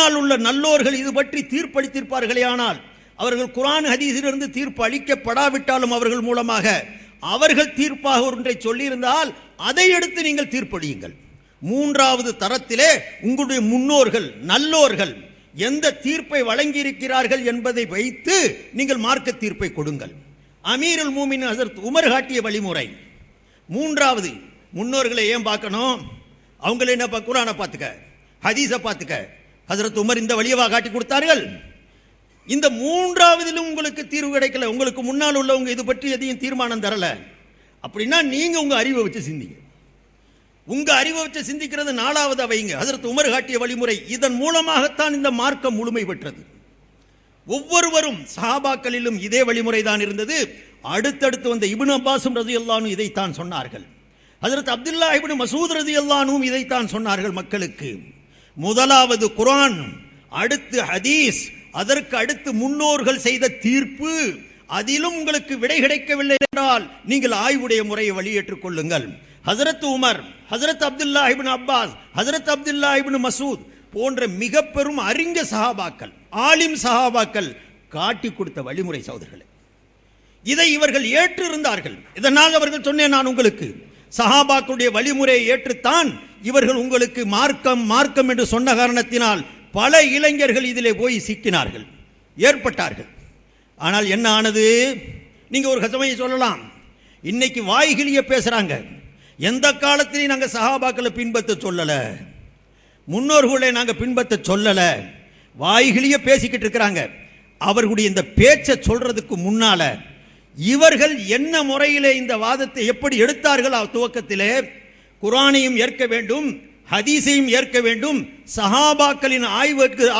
முன்னால் உள்ள நல்லோர்கள் இது பற்றி தீர்ப்பளித்திருப்பார்களே, ஆனால் அவர்கள் குர்ஆன் ஹதீஸிலிருந்து தீர்ப்பு அளிக்கப்படாவிட்டாலும் அவர்கள் மூலமாக அவர்கள் தீர்ப்பாக ஒன்றை சொல்லியிருந்தால் அதை எடுத்து நீங்கள் தீர்ப்பளியுங்கள். மூன்றாவது தரத்திலே உங்களுடைய முன்னோர்கள் நல்லோர்கள் எந்த தீர்ப்பை வழங்கியிருக்கிறார்கள் என்பதை வைத்து நீங்கள் மார்க்க தீர்ப்பை கொடுங்கள். அமீருல் மூமின் ஹஜ்ரத் உமர் காட்டிய வழிமுறை. மூன்றாவது, முன்னோர்களை ஏன் பார்க்கணும்? அவங்கள என்ன குர்ஆனை பார்த்துக்க, ஹதீஸை பார்த்துக்க. ஹஜ்ரத் உமர் இந்த வழியவா காட்டி கொடுத்தார்கள். இந்த மூன்றாவதிலும் உங்களுக்கு தீர்வு கிடைக்கல, உங்களுக்கு முன்னால் உள்ளவங்க இது பற்றி எதையும் தீர்மானம் தரல அப்படின்னா நீங்க உங்க அறிவை வச்சு சிந்திங்க. உங்க அறிவை வச்சு சிந்திக்கிறது நாலாவது வைங்க. ஹஜ்ரத் உமர் காட்டிய வழிமுறை. இதன் மூலமாகத்தான் இந்த மார்க்கம் முழுமை பெற்றது. ஒவ்வொருவரும் சஹாபாக்களிலும் இதே வழிமுறை தான் இருந்தது. அடுத்தடுத்து வந்த இப்னு அப்பாஸும் ரலியல்லாஹு அன்ஹு இதைத்தான் சொன்னார்கள். ஹஜ்ரத் அப்துல்லாஹ் இப்னு மஸ்ஊத் ரலியல்லாஹு அன்ஹு இதைத்தான் சொன்னார்கள் மக்களுக்கு. முதலாவது குர்ஆன், அடுத்து ஹதீஸ், அதற்கு அடுத்து முன்னோர்கள் செய்த தீர்ப்பு. அதிலும் உங்களுக்கு விடை கிடைக்கவில்லை என்றால் நீங்கள் ஆய்வுடைய முறையை வெளியேற்றுக் கொள்ளுங்கள். ஹஜ்ரத் உமர், ஹஜ்ரத் அப்துல்லாஹ் இப்னு அப்பாஸ், ஹஜ்ரத் அப்துல்லாஹ் இப்னு மஸ்ஊத் போன்ற மிக பெரும் அறிஞ சஹாபாக்கள், ஆலிம் சஹாபாக்கள் காட்டி கொடுத்த வழிமுறை சகோதரர்களே. இதை இவர்கள் ஏற்று இருந்தார்கள். இதனால் அவர்கள் சொன்னேன் நான் உங்களுக்கு, சஹாபாக்களுடைய வழிமுறையை ஏற்றுத்தான் இவர்கள் உங்களுக்கு மார்க்கம் மார்க்கம் என்று சொன்ன காரணத்தினால் பல இளைஞர்கள் இதிலே போய் சிக்கினார்கள், ஏற்பட்டார்கள். ஆனால் என்ன ஆனது? நீங்க ஒரு கசமையை சொல்லலாம், இன்னைக்கு வாய்கிலிய பேசுறாங்க. எந்த காலத்திலையும் நாங்கள் சஹாபாக்களை பின்பற்ற சொல்லல, முன்னோர்களை நாங்கள் பின்பற்ற சொல்லல, வாய்கிலிய பேசிக்கிட்டு இருக்கிறாங்க. அவர்களுடைய இந்த பேச்சை சொல்றதுக்கு முன்னால இவர்கள் என்ன முறையிலே இந்த வாதத்தை எப்படி எடுத்தார்கள்? துவக்கத்திலே குர்ஆனையும் ஏற்க வேண்டும், ஹதீஸையும் ஏற்க வேண்டும், சஹாபாக்களின்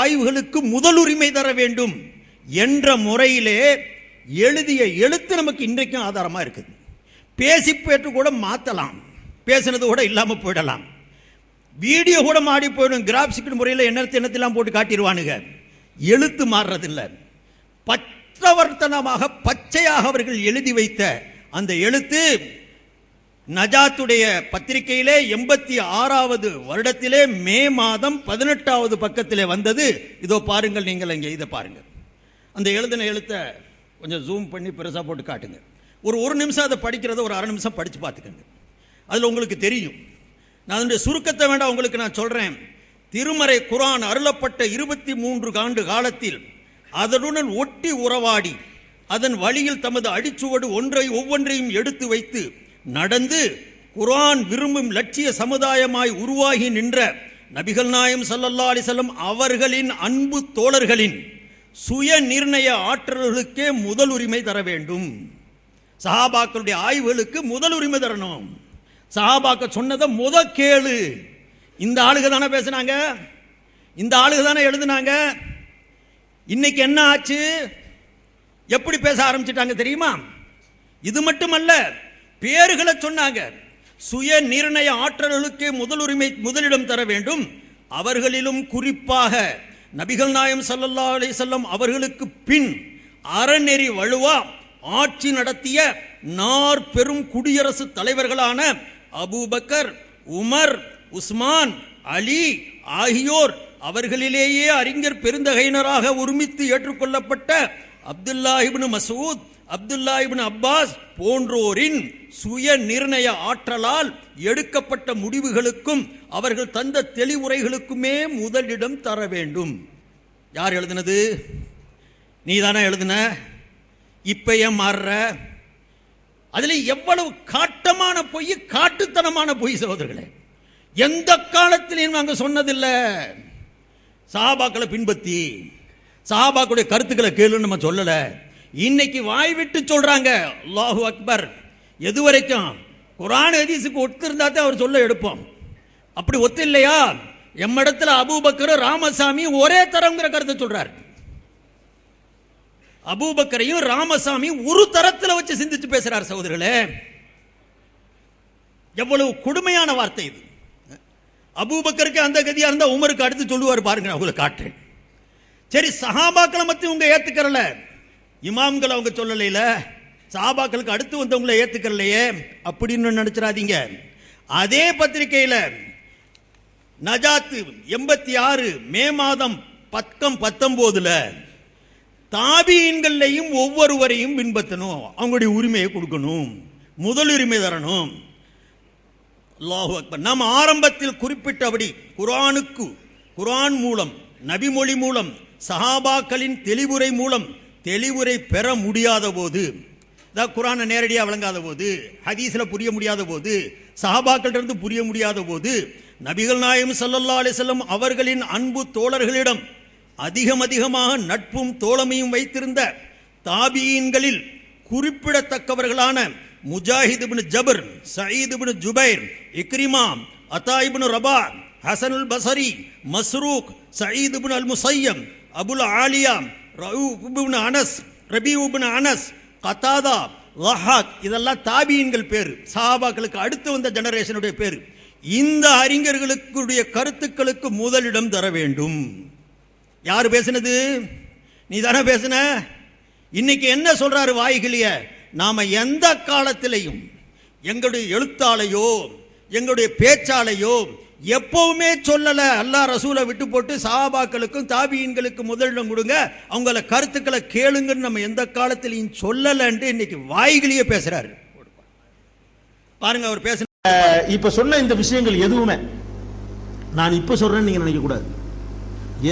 ஆய்வுகளுக்கு முதலுரிமை தர வேண்டும் என்ற முறையிலே எழுதிய எழுத்து நமக்கு இன்றைக்கும் ஆதாரமா இருக்குது. பேசி பேட்டு கூட மாற்றலாம், பேசினது கூட இல்லாமல் போயிடலாம், வீடியோ கூட மாறி போயிடும். கிராபிக்ஸ் முறையில் எண்ணத்தெல்லாம் போட்டு காட்டிடுவானுங்க. எழுத்து மாறுறதில்லை. பற்றவர்த்தனமாக பச்சையாக அவர்கள் எழுதி வைத்த அந்த எழுத்து நஜாத்துடைய பத்திரிகையிலே 86வது வருடத்திலே மே மாதம் 18வது பக்கத்திலே வந்தது. இதோ பாருங்கள், நீங்கள் இங்கே இதை பாருங்கள். அந்த எழுதின எழுத்தை கொஞ்சம் ஜூம் பண்ணி பெருசாக போட்டு காட்டுங்க. ஒரு நிமிஷம் அதை படிக்கிறத ஒரு அரை நிமிஷம் படித்து பார்த்துக்கங்க. அதில் உங்களுக்கு தெரியும். நான் அதனுடைய சுருக்கத்தை வேண்டாம், உங்களுக்கு நான் சொல்கிறேன். திருமறை குர்ஆன் அருளப்பட்ட 23 ஆண்டு காலத்தில் அதனுடன் ஒட்டி உறவாடி அதன் வழியில் தமது அடிச்சுவடு ஒவ்வொன்றையும் எடுத்து வைத்து நடந்து குர்ஆன் விரும்பும் லட்சிய சமுதாயமாய் உருவாகி நின்ற நபிகள் நாயகம் ஸல்லல்லாஹு அலைஹி வஸல்லம் அவர்களின் அன்பு தோழர்களின் சுய நிர்ணய ஆற்றல்களுக்கே முதல் உரிமை தர வேண்டும். சஹாபாக்களுடைய ஆய்வுகளுக்கு முதல் உரிமை தரணும். சஹாபாக்கள் சொன்னதை கேளு. இந்த ஆளுக தானே பேசினாங்க, இந்த ஆளுக தானே எழுதுனாங்க. இன்னைக்கு என்ன ஆச்சு? எப்படி பேச ஆரம்பிச்சிட்டாங்க தெரியுமா? இது மட்டுமல்ல, பேர்களை சொன்னாங்க. சுய நிர்ணய ஆற்றல்களுக்கே முதலிடம் தர வேண்டும். அவர்களிலும் குறிப்பாக நபிகள் நாயகம் ஸல்லல்லாஹு அலைஹி வஸல்லம் அவர்களுக்கு பின் அறநெறி வலுவா ஆட்சி நடத்திய பெரும் குடியரசு தலைவர்களான அபூபக்கர், உமர், உஸ்மான், அலி ஆகியோர், அவர்களிலேயே அறிஞர் பெருந்தகையினராக ஒருமித்து ஏற்றுக்கொள்ளப்பட்ட அப்துல்லாஹ் இப்னு மஸ்ஊத், அப்துல்லாஹ் இப்னு அப்பாஸ் போன்றோரின் சுய நிர்ணய ஆற்றலால் எடுக்கப்பட்ட முடிவுகளுக்கும் அவர்கள் தந்த தெளிவுரைகளுக்குமே முதலிடம் தர வேண்டும். யார் எழுதினது? நீ தானே எழுதின. இப்ப ஏன் மாறுற? அதுல எவ்வளவு காட்டமான பொய், காட்டுத்தனமான பொய் சகோதரர்களே. எந்த காலத்திலையும் நாங்கள் சொன்னதில்லை சஹாபாக்களை பின்பற்றி சஹாபாக்களுடைய கருத்துக்களை கேளுன்னு நம்ம சொல்லல. இன்னைக்கு வாய் விட்டு சொல்றாங்க. அல்லாஹு அக்பர். எது வரைக்கும் குர்ஆன் ஹதீஸுக்கு ஒத்து இருந்தா தான் அவர் சொல்ல எடுப்போம். அப்படி ஒத்து இல்லையா? எம்மிடத்துல அபூபக்கர், ராமசாமி ஒரே தரம்ங்கிற கருத்தை சொல்றாரு. அபூபக்கரையும் ராமசாமி ஒரு தரத்தில் வச்சு சிந்திச்சு பேசுறார் சகோதரர்களே. எவ்வளவு கொடுமையான வார்த்தை இது. அபூபக்கருக்கு அந்த கதியா இருந்தா உமருக்கு அடுத்து சொல்லுவார் பாருங்க, அவங்களை காட்டுறேன். சரி, சஹாபாக்களை மத்தி உங்க ஏத்துக்கறல, இமாம்கள் அவங்க சொல்லல, சஹாபாக்களுக்கு அடுத்து வந்தவங்களை ஏத்துக்கறலையே அப்படின்னு நினைச்சிடாதீங்க. அதே பத்திரிகையில் நஜாத் 86 மே மாதம் பக்கம் 19ல தாபீன்களையும் ஒவ்வொருவரையும் பின்பற்றணும், அவங்களுடைய உரிமையை கொடுக்கணும், முதலுரிமை தரணும். அல்லாஹு அக்பர். நாம் ஆரம்பத்தில் குறிப்பிட்டபடி குர்ஆன் மூலம், நபிமொழி மூலம், சஹாபாக்களின் தெளிவுரை மூலம் தெளிவுரை பெற முடியாத போது, குர்ஆனை நேரடியாக விளங்காத போது, ஹதீஸ்ல புரிய முடியாத போது, சஹாபாக்களிடமிருந்து புரிய முடியாத போது, நபிகள் நாயகம் ஸல்லல்லாஹு அலைஹி வஸல்லம் அவர்களின் அன்பு தோழர்களிடம் அதிகமாக நட்பும் தோழமையும் வைத்திருந்த தாபீன்களில் குறிப்பிடத்தக்கவர்களான முஜாஹித் இப்னு ஜபர், சயீத் இப்னு ஜுபைர், இக்ரிமா, அத்தா இப்னு ரபா, ஹசன் அல் பஸரி, மஸ்ரூக், சயீத் இப்னு அல் முஸய்யம், அபுல் ஆலியா, ரபீ இப்னு அனஸ், கதாதா, லஹாக், இதெல்லாம் தாபீன்கள் பேர், சஹாபாக்களுக்கு அடுத்து வந்த ஜெனரேஷனுடைய பேர். இந்த அறிஞர்களுடைய கருத்துக்களுக்கு முதலிடம் தர வேண்டும். யார் பேசினது? நீ தானே பேசின. இன்னைக்கு என்ன சொல்றாரு வாய்கிலிய? நாம எந்த காலத்திலையும் எங்களுடைய எழுத்தாலையோ எங்களுடைய பேச்சாலையோ எப்பவுமே சொல்லல அல்லாஹ் ரசூலை விட்டு போட்டு சஹாபாக்களுக்கும் தாபீன்களுக்கு முதலிடம் கொடுங்க, அவங்கள கருத்துக்களை கேளுங்கன்னு நம்ம எந்த காலத்திலையும் சொல்லலன்னு இன்னைக்கு வாய்கிலிய பேசுறாரு. பாருங்க அவர் பேச. இப்ப சொன்ன இந்த விஷயங்கள் எதுவுமே நான் இப்ப சொல்றேன்னு நீங்க நினைக்க கூடாது.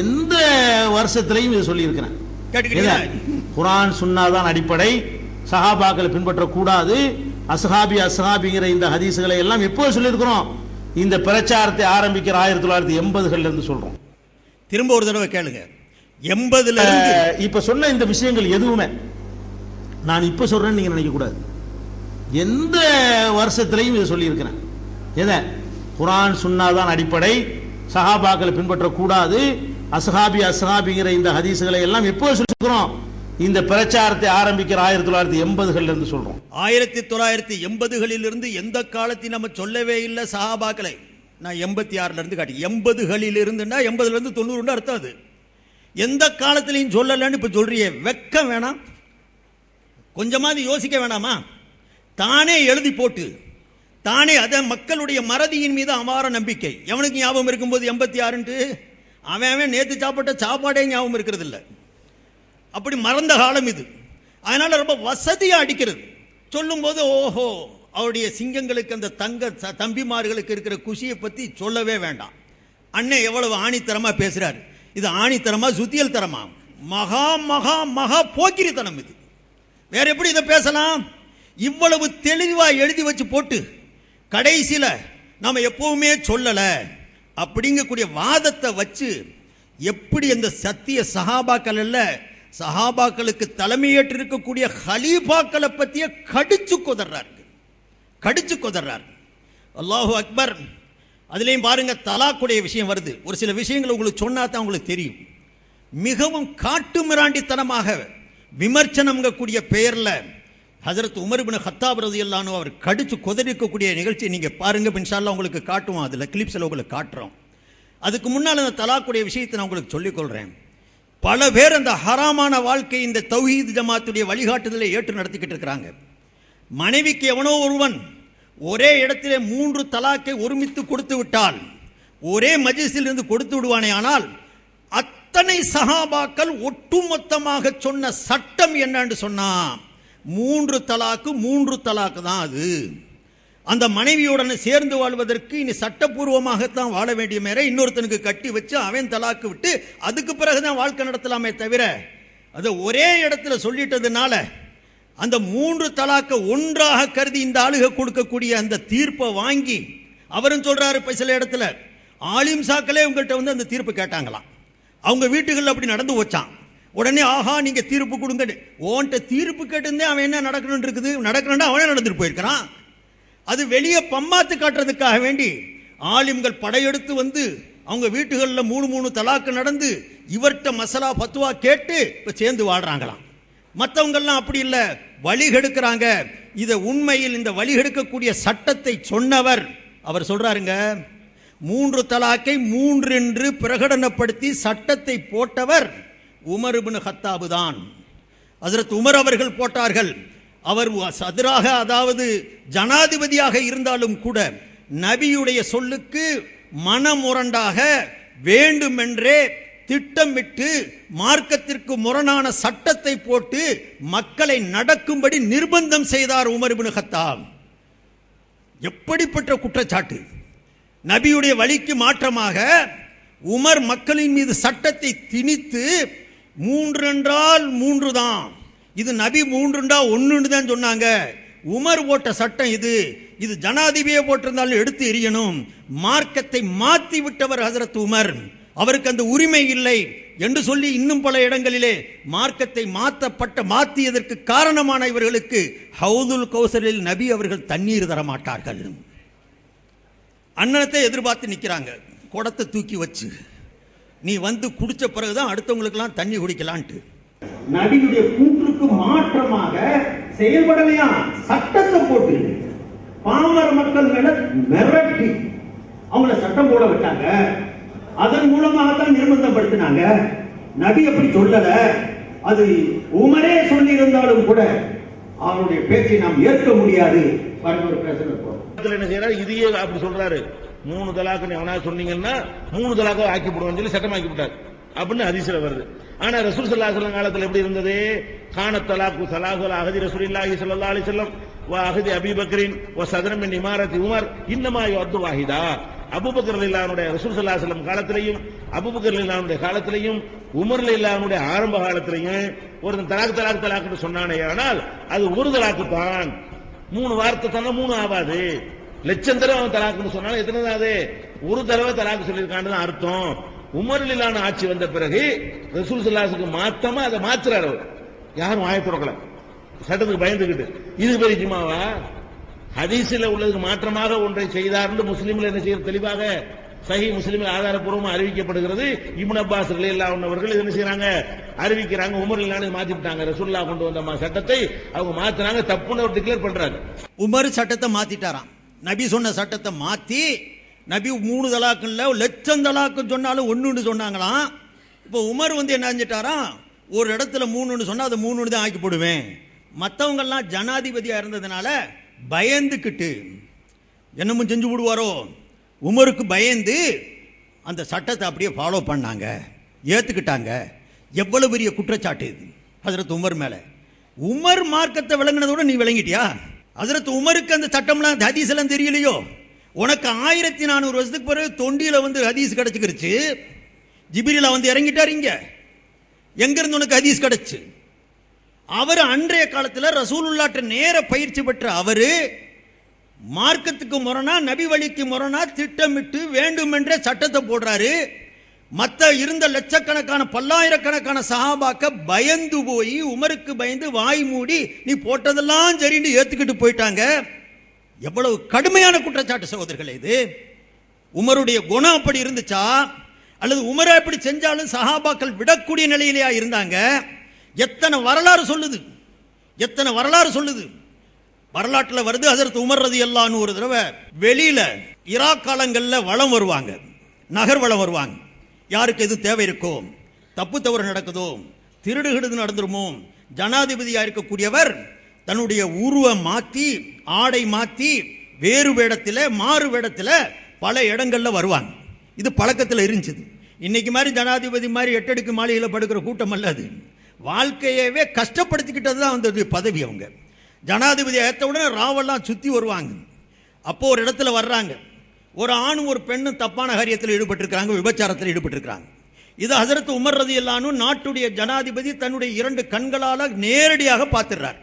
எந்த வருஷத்திலையும் இதை சொல்லி இருக்கிறேன். குர்ஆன் சுன்னாதான் அடிப்படை, சஹாபாக்களை பின்பற்ற கூடாது, அஸ்ஹாபிங்கிற இந்த ஹதீஸ்களை எல்லாம் எப்போ சொல்லியிருக்கிறோம்? இந்த பிரச்சாரத்தை ஆரம்பிக்கிற 1980கள் இருந்து சொல்றோம். திரும்ப ஒரு தடவை கேளுங்க. 80ல இப்ப சொன்ன இந்த விஷயங்கள் எதுவுமே நான் இப்ப சொல்றேன்னு நீங்க நினைக்க கூடாது. எந்த வருஷத்திலையும் இதை சொல்லி இருக்கிறேன். எதை? குர்ஆன் சுன்னாதான் அடிப்படை, சஹாபாக்களை பின்பற்ற கூடாது, அஸ்ஹாபிங்கிற இந்த ஹதீஸ்களை எல்லாம் எப்போ சொல்லியிருக்கிறோம்? இந்த பிரச்சாரத்தை ஆரம்பிக்கிற 1980கள் இருந்து சொல்றோம். 1980களில் இருந்து எந்த காலத்தையும் நம்ம சொல்லவே இல்லை சஹாபாக்களை. நான் 86ல இருந்து காட்டி 80களில் இருந்துன்னா 80ல இருந்து 90 அர்த்தம். அது எந்த காலத்திலையும் சொல்லலன்னு இப்ப சொல்றியே, வெக்கம் வேணாம்? கொஞ்சமாவது யோசிக்க வேணாமா? தானே எழுதி போட்டு தானே அத மக்களுடைய மறதியின் மீது அமார நம்பிக்கை. எவனுக்கு ஞாபகம் இருக்கும்போது 86ன்ட்டு அவன் நேற்று சாப்பிட்ட சாப்பாடே ஞாபகம் இருக்கிறது இல்லை. அப்படி மறந்த காலம் இது. அதனால ரொம்ப வசதியா அடிக்கிறது. சொல்லும் போது ஓஹோ, அவருடைய சிங்கங்களுக்கு அந்த தம்பிமார்களுக்கு இருக்கிற குஷியை பத்தி சொல்லவே வேண்டாம். அண்ணன் எவ்வளவு ஆணித்தரமா பேசுறாரு. இது ஆணித்தரமா சுத்தியல் தரமா? மகா மகா மகா போக்கிரித்தனம் இது. வேற எப்படி இதை பேசலாம்? இவ்வளவு தெளிவா எழுதி வச்சு போட்டு கடைசியில நாம எப்பவுமே சொல்லல அப்படிங்கக்கூடிய வாதத்தை வச்சு எப்படி அந்த சத்திய சஹாபாக்கள் அல்ல, சஹாபாக்களுக்கு தலைமையேற்று இருக்கக்கூடிய ஹலீஃபாக்களை பத்திய கடிச்சு கொதர்றாரு. அல்லாஹு அக்பர். அதுலயும் பாருங்க, தலாக்குடைய விஷயம் வருது. ஒரு சில விஷயங்கள் உங்களுக்கு சொன்னா தான் உங்களுக்கு தெரியும். மிகவும் காட்டு மிராண்டித்தனமாக விமர்சனம் கூடிய பெயர்ல ஹஜரத் உமர் இப்னு கத்தாப் ரலியல்லாஹு அன்ஹு அவர் கடிச்சு கொதறிக்கக்கூடிய நிகழ்ச்சியை நீங்க பாருங்க. இன்ஷா அல்லாஹ் உங்களுக்கு காட்டுவோம், அதுல கிளிப்ஸ்ல உங்களுக்கு காட்டுறோம். அதுக்கு முன்னால் அந்த தலாக்குடைய விஷயத்தை நான் உங்களுக்கு சொல்லிக் கொள்றேன். பல பேர் அந்த ஹராமான வாழ்க்கை இந்த தௌஹீத் ஜமாத்துடைய வழிகாட்டுதலை ஏற்று நடத்திக்கிட்டு இருக்கிறாங்க. மனைவிக்கு எவனோ ஒருவன் ஒரே இடத்திலே 3 தலாக்கை ஒருமித்து கொடுத்து விட்டால், ஒரே மஜ்லிஸில் இருந்து கொடுத்து விடுவானே, ஆனால் அத்தனை சஹாபாக்கள் ஒட்டுமொத்தமாக சொன்ன சட்டம் என்னன்னு சொன்னா 3 தலாக்கு தான் அது. அந்த மனைவியுடன் சேர்ந்து வாழ்வதற்கு இனி சட்டப்பூர்வமாகத்தான் வாழ வேண்டிய மேற இன்னொருத்தனுக்கு கட்டி வச்சு அவன் தலாக்கு விட்டு அதுக்கு பிறகுதான் வாழ்க்கை நடத்தலாமே தவிர, அதை ஒரே இடத்துல சொல்லிட்டதுனால அந்த 3 தலாக்க ஒன்றாக கருதி இந்த ஆளுக கொடுக்கக்கூடிய அந்த தீர்ப்பை வாங்கி அவரும் சொல்றாரு. இப்ப சில இடத்துல ஆலிம் சாக்களே உங்கள்கிட்ட வந்து அந்த தீர்ப்பு கேட்டாங்களாம். அவங்க வீட்டுகளில் அப்படி நடந்து வச்சான். உடனே ஆஹா நீங்க தீர்ப்பு கொடுங்க, ஓன்ட்ட தீர்ப்பு கேட்டுந்தே அவன் என்ன நடக்கணும்னு இருக்குது, நடக்கணும்னா அவனே நடந்துட்டு போயிருக்கிறான். அது வெளியே பம்மாத்து காட்டுறதுக்காக வேண்டி ஆலிம்கள் படையெடுத்து வந்து அவங்க வீட்டுகளில் 3 தலாக்கு நடந்து இவர்கிட்ட மசலா பத்துவா கேட்டு இப்ப சேர்ந்து வாழ்றாங்களாம். மற்றவங்கெல்லாம் அப்படி இல்லை, வழிகெடுக்கிறாங்க. இதை உண்மையில் இந்த வழிகெடுக்கக்கூடிய சட்டத்தை சொன்னவர் அவர் சொல்றாருங்க, 3 தலாக்கை 3 என்று பிரகடனப்படுத்தி சட்டத்தை போட்டவர் உமர் இப்னு கத்தாப் தான். ஹஜ்ரத் உமர் அவர்கள் போட்டார்கள். அவர் சதுராக, அதாவது ஜனாதிபதியாக இருந்தாலும் கூட நபியுடைய சொல்லுக்கு மனமுரண்டாக வேண்டுமென்றே திட்டமிட்டு மார்க்கத்திற்கு முரணான சட்டத்தை போட்டு மக்களை நடக்கும்படி நிர்பந்தம் செய்தார் உமர் இப்னு கத்தாப். எப்படிப்பட்ட குற்றச்சாட்டு! நபியுடைய வழிக்கு மாற்றமாக உமர் மக்களின் மீது சட்டத்தை திணித்து 3 என்றால் 3 தான், இது நபி 3 என்றால் 1 தான் சொன்னாங்க. உமர் போட்ட சட்டம் இது ஜனாதிபதியே போட்டிருந்தாலும் எடுத்து எறியணும். மார்க்கத்தை மாற்றி விட்டவர் ஹஜரத் உமர், அவருக்கு அந்த உரிமை இல்லை என்று சொல்லி இன்னும் பல இடங்களிலே மார்க்கத்தை மாற்றியதற்கு காரணமான இவர்களுக்கு ஹவுதுல் கௌசரில் நபி அவர்கள் தண்ணீர் தர மாட்டார்கள். அன்னத்தை எதிர்பார்த்து நிற்கிறாங்க, குடத்தை தூக்கி வச்சு, நீ வந்து குடிச்ச பிறகுதான் அடுத்தவங்களுக்கெல்லாம் தண்ணி குடிக்கலான்ட்டு. நபியுடைய கூற்றுக்கு மாற்றமாக செயல்படலையா, சட்டத்தை போட்டு பாமர மக்கள் மேல மிரட்டி அவங்கள சட்டம் போட விட்டாங்க. அதன் மூலமாக தான் நிர்பந்தப்படுத்தினாங்க. நபி அப்படி சொல்லல, அது உமரே சொல்லி இருந்தாலும் கூட அவருடைய பேச்சை நாம் ஏற்க முடியாது. ஒரு பேசுறது என்ன செய்யறாரு, இதையே அப்படி சொல்றாரு, 3 தலாக்கு எவனா சொன்னீங்கன்னா 3 தலாக்கை ஆக்கி போடுவோம் சொல்லி சட்டமாக்கி விட்டார் அப்படின்னு ஹதீஸ்ல வருது. ஆனா ரசூல் ஸல்லல்லாஹு அலைஹி வஸல்லம் காலத்துல எப்படி இருந்தது? கானத் தலாக்கு ஸலாஹுல் அஹதி ரசூலுல்லாஹி ஸல்லல்லாஹு அலைஹி வஸல்லம் வ அஹதி அபீ பக்ரின் வ சதரம் மின் இமாரத்தி உமர் இன்னமா யுஅத்து வாஹிதா. அபூபக்கர் ரலியல்லாஹு அன்ஹு ரசூல் ஸல்லல்லாஹு அலைஹி வஸல்லம் காலத்திலேயும் அபூபக்கர் ரலியல்லாஹு அன்ஹு காலத்திலேயும் உமர் ரலியல்லாஹு அன்ஹு ஆரம்ப காலத்திலேயும் ஒரு தலாக்கு சொன்னானே, ஆனால் அது ஒரு தலாக்கு தான். 3 வார்த்தை சொன்னா 3 ஆகாது. லட்சம் தடவை அவன் தலாக்குன்னு சொன்னாலும் எத்தனை தான்? அது ஒரு தடவை தலாக்கு சொல்லியிருக்கான்னு தான் அர்த்தம். உமர் ரலியல்லாஹு அன்ஹு ஆட்சி வந்த பிறகு ரசூல் ஸல்லல்லாஹு அலைஹி வஸல்லம் மாத்தமா அதை மாத்துறாரு. யாரும் வாயை திறக்கல, சட்டத்துக்கு பயந்துகிட்டு. இது பெரிய ஜிமாவா? ஹதீஸில் உள்ளதுக்கு மாற்றமாக ஒன்றை செய்தார்னு முஸ்லிம்ல என்ன செய்யறது தெளிவாக சஹீஹ் முஸ்லிமில் ஆதாரப்பூர்வமாக அறிவிக்கப்படுகிறது. இப்னு அப்பாஸ் ரலியல்லாஹு அன்ஹு அவர்கள் என்ன செய்றாங்க, அறிவிக்கிறாங்க, உமர் ரலியல்லாஹு அன்ஹு மாத்தி விட்டாங்க, ரசூலுல்லாஹ் கொண்டு வந்த சட்டத்தை அவங்க மாத்துறாங்க, தப்புன்னு அவர் டிக்ளேர் பண்றாங்க. உமர் சட்டத்தை மாத்திட்டாராம், நபி சொன்ன சட்டத்தை மாத்தி, நபி 3 தலாக்கு இல்ல 1,00,000 தலாக்கு சொன்னாலும் 1 சொன்னாங்களாம். இப்போ உமர் வந்து என்ன செஞ்சிட்டாராம், ஒரு இடத்துல 3 சொன்னா அதை 3 தான் ஆக்கி போடுவேன். மற்றவங்க எல்லாம் ஜனாதிபதியா இருந்ததுனால பயந்துக்கிட்டு என்னமும் செஞ்சு விடுவாரோ, உமருக்கு பயந்து அந்த சட்டத்தை அப்படியே ஃபாலோ பண்ணாங்க, ஏத்துக்கிட்டாங்க. எவ்வளவு பெரிய குற்றச்சாட்டு இது ஹஜரத் உமர் மேல. உமர் மார்க்கத்தை விளங்கினதோட நீ விளங்கிட்டியா? ஹஜரத் உமருக்கு அந்த சட்டம்லாம் ஹதீஸ் எல்லாம் தெரியலையோ? உனக்கு 1400 வருஷத்துக்கு பிறகு தொண்டியில வந்து ஹதீஸ் கிடைச்சிருச்சு. ஜிப்ரீல் வந்து இறங்கிட்டார் இங்க, எங்க இருந்து உனக்கு ஹதீஸ் கிடைச்சு? அவர் அன்றைய காலத்தில் ரசூலுல்லாஹ்ட்ட நேர பயிற்சி பெற்ற அவரு மார்க்கத்துக்கு முரணா, நபி வழிக்கு முரணா திட்டமிட்டு வேண்டுமென்றே சட்டத்தை போடுறாரு. மற்ற இருந்த லட்சக்கணக்கான பல்லாயிரக்கணக்கான சஹாபாக்க பயந்து போய் உமருக்கு பயந்து வாய் மூடி நீ போட்டதெல்லாம் சரின்னு ஏத்துக்கிட்டு போயிட்டாங்க. எவ்வளவு கடுமையான குற்றச்சாட்டு சகோதரர்களே இது. உமருடைய குணம் அப்படி இருந்துச்சா, அல்லது உமரை அப்படி செஞ்சாலும் சஹாபாக்கள் விடக்கூடிய நிலையிலேயா இருந்தாங்க? எத்தனை வரலாறு சொல்லுது, எத்தனை வரலாறு சொல்லுது. வரலாற்றில் வருது, ஹஜரத் உமர் ரலியல்லாஹு அன்ஹு ஒரு தடவை வெளியில ஈராக் காலங்களில் வளம் வருவாங்க, நகர் வளம் வருவாங்க. யாருக்கு எதுவும் தேவை இருக்கோ, தப்பு தவறு நடக்குதோ, திருடுகிடுது நடந்துருமோ, ஜனாதிபதியா இருக்கக்கூடியவர் தன்னுடைய உருவம் மாற்றி ஆடை மாற்றி வேறு வேடத்தில் மாறு வேடத்தில் பல இடங்கள்ல வருவாங்க. இது பழக்கத்தில் இருந்துச்சு. இன்னைக்கு மாதிரி ஜனாதிபதி மாதிரி 8 அடுக்கு மாளிகையில் படுக்கிற கூட்டம் அல்ல அது. வாழ்க்கையவே கஷ்டப்படுத்திக்கிட்டது தான் வந்தது பதவி. அவங்க ஜனாதிபதி ஏற்ற உடனே ராவெல்லாம் சுற்றி வருவாங்க. அப்போ ஒரு இடத்துல வர்றாங்க, ஒரு ஆணும் ஒரு பெண்ணும் தப்பான காரியத்தில் ஈடுபட்டிருக்கிறாங்க, விபச்சாரத்தில் ஈடுபட்டிருக்கிறாங்க. இது ஹஜரத் உமர் ரலியல்லாஹு அன்ஹு நாட்டுடைய ஜனாதிபதி தன்னுடைய 2 கண்களால் நேரடியாக பார்த்துடுறார்.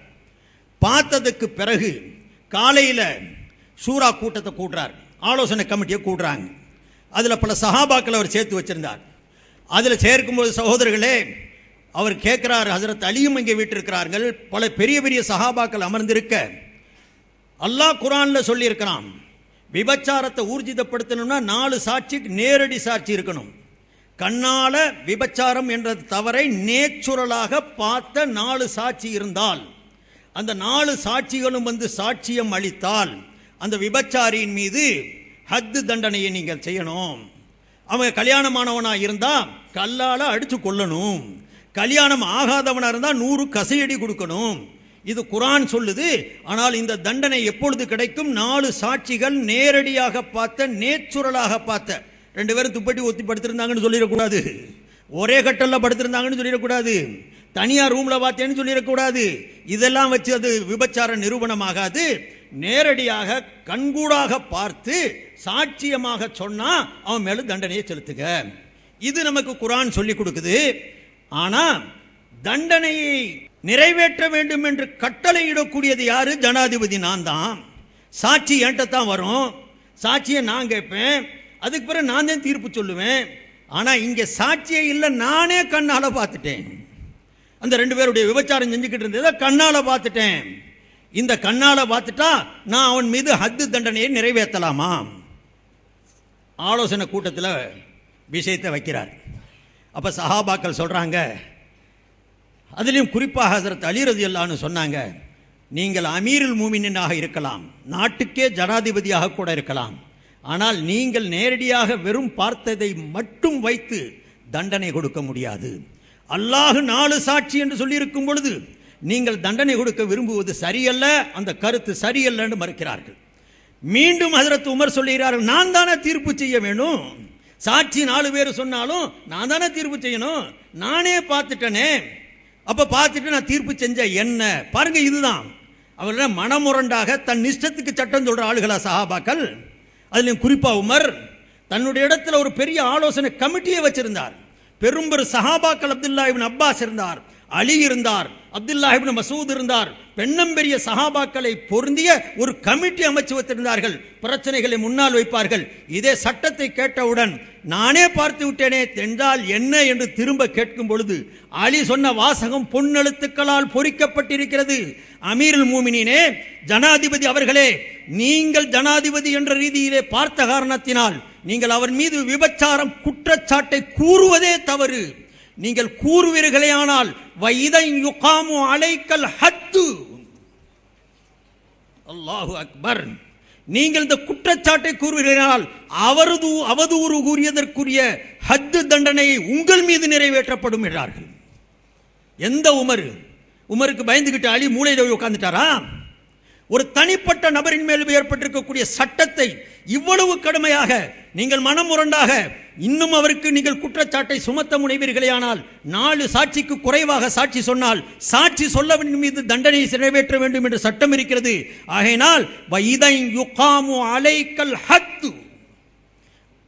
பார்த்ததுக்கு பிறகு காலையில் சூரா கூட்டத்தை கூட்டுறார், ஆலோசனை கமிட்டியை கூட்டுறாங்க. அதில் பல சஹாபாக்கள் அவர் சேர்த்து வச்சிருந்தார். அதில் சேர்க்கும்போது சகோதரர்களே, அவர் கேட்கிறார், ஹஜரத் அலியும் இங்கே வீட்டிருக்கிறார்கள், பல பெரிய பெரிய சஹாபாக்கள் அமர்ந்திருக்க, அல்லாஹ் குர்ஆன்ல சொல்லி இருக்கிறான், விபச்சாரத்தை ஊர்ஜிதப்படுத்தணும்னா 4 சாட்சி, நேரடி சாட்சி இருக்கணும். கண்ணால விபச்சாரம் என்ற தவறை நேச்சுரலாக பார்த்த 4 சாட்சி இருந்தால், அந்த 4 சாட்சிகளும் வந்து சாட்சியம் அளித்தால் அந்த விபச்சாரியின் மீது ஹத்து தண்டனையை நீங்கள் செய்யணும். அவன் கல்யாணமானவனா இருந்தா கல்லால அடிச்சு கொல்லணும், கல்யாணம் ஆகாதவனா இருந்தா 100 கசையடி கொடுக்கணும். இது குர்ஆன் சொல்லுது. ஆனால் இந்த தண்டனை எப்பொழுது கிடைக்கும்? 4 சாட்சிகள் நேரடியாக பார்த்த, நேச்சுரலாக பார்த்த. 2 பேரும் துப்பட்டி ஒத்தி படுத்திருந்தாங்கன்னு சொல்லிடக்கூடாது. ஒரே கட்டல்ல படுத்திருந்தாங்கன்னு சொல்லிடக்கூடாது, தனியார் ரூம்ல பார்த்தேன்னு சொல்லிடக்கூடாது. இதெல்லாம் வச்சு அது விபச்சார நிரூபணமாகாது. நேரடியாக கண்கூடாக பார்த்து சாட்சியமாக சொன்னா அவன் மேல தண்டனையை செலுத்துக. இது நமக்கு குர்ஆன் சொல்லி கொடுக்குது. ஆனா தண்டனையை நிறைவேற்ற வேண்டும் என்று கட்டளையிடக்கூடியது யாரு? ஜனாதிபதி. நான் தான். சாட்சி என்கிட்ட தான் வரும், சாட்சியை நான் கேட்பேன், அதுக்கு பிறகு நான் தான் தீர்ப்பு சொல்லுவேன். ஆனா இங்க சாட்சியே இல்லை, நானே கண்ணால பார்த்துட்டேன். அந்த 2 பேருடைய விபச்சாரம் செஞ்சுக்கிட்டு இருந்ததை கண்ணால பார்த்துட்டேன். இந்த கண்ணால பார்த்துட்டா நான் அவன் மீது ஹத்து தண்டனையை நிறைவேற்றலாமா? ஆலோசனை கூட்டத்தில் விஷயத்தை வைக்கிறார். அப்ப சஹாபாக்கள் சொல்றாங்க, அதிலும் குறிப்பாக ஹஸரத் அலி ரலியல்லாஹு அன்ஹு சொன்னாங்க, நீங்கள் அமீருல் மூமினாக இருக்கலாம், நாட்டுக்கே ஜனாதிபதியாக கூட இருக்கலாம், ஆனால் நீங்கள் நேரடியாக வெறும் பார்த்ததை மட்டும் வைத்து தண்டனை கொடுக்க முடியாது. அல்லாஹ் 4 சாட்சி என்று சொல்லி இருக்கும் பொழுது நீங்கள் தண்டனை கொடுக்க விரும்புவது சரியல்ல, அந்த கருத்து சரியல்ல என்று மறுக்கிறார்கள். மீண்டும் ஹஜரத் உமர் சொல்லுகிறார்கள், நான் தானே தீர்ப்பு செய்ய வேணும், சாட்சி 4 பேர் சொன்னாலும் நான் தானே தீர்ப்பு செய்யணும், நானே பார்த்துட்டனே, அப்ப பார்த்துட்டு நான் தீர்ப்பு செஞ்ச என்ன பாருங்க. இதுதான் அவர்கள் மனமுரண்டாக தன் இஷ்டத்துக்கு சட்டம் சொல்ற ஆளுகளா சஹாபாக்கள். அதுலயும் குறிப்பா உமர் தன்னுடைய இடத்துல ஒரு பெரிய ஆலோசனை கமிட்டியை வச்சிருந்தார். பெரும்பெரும் சஹாபாக்கள் அப்துல்லாஹ் இப்னு அப்பாஸ் இருந்தார், அலி இருந்தார், அப்துல்லாஹ் இப்னு மசூத் இருந்தார். பெண்ணம்பெரிய சஹாபாக்களை பொருந்திய ஒரு கமிட்டி அமைச்சு வைத்திருந்தார்கள். பிரச்சனைகளை முன்னால் வைப்பார்கள். இதே சட்டத்தை கேட்டவுடன் நானே பார்த்து விட்டேனே என்றால் என்ன என்று திரும்ப கேட்கும் பொழுது அலி சொன்ன வாசகம் பொன்னெழுத்துக்களால் பொறிக்கப்பட்டிருக்கிறது. அமீருல் மூமினீனே, ஜனாதிபதி அவர்களே, நீங்கள் ஜனாதிபதி என்ற ரீதியிலே பார்த்த காரணத்தினால் நீங்கள் அவர் மீது விபச்சாரம் குற்றச்சாட்டை கூறுவதே தவறு. நீங்கள் கூறுவீர்களே ஆனால் வைதன் யுகாமு அலைக்கல் ஹத்து, அல்லாஹு அக்பர், நீங்கள் இந்த குற்றச்சாட்டை கூறுவீர்களால் அவதூறு கூறியதற்குரிய ஹத்து தண்டனையை உங்கள் மீது நிறைவேற்றப்படும் என்றார்கள். எந்த உமருக்கு பயந்துகிட்டு அலி மூலையில் உட்கார்ந்துட்டாரா? ஒரு தனிப்பட்ட நபரின் மேல் ஏற்பட்டிருக்கக்கூடிய சட்டத்தை இவ்வளவு கடுமையாக நீங்கள் மனமுரண்டாக இன்னும் அவருக்கு நீங்கள் குற்றச்சாட்டை சுமத்த முனைவீர்களேயானால் 4 சாட்சிக்கு குறைவாக சாட்சி சொன்னால் சாட்சி சொல்லவன் மீது தண்டனை நிறைவேற்ற வேண்டும் என்று சட்டம் இருக்கிறது. ஆகையினால் வைதன் யுகாமு அலைக்கல் ஹத்து,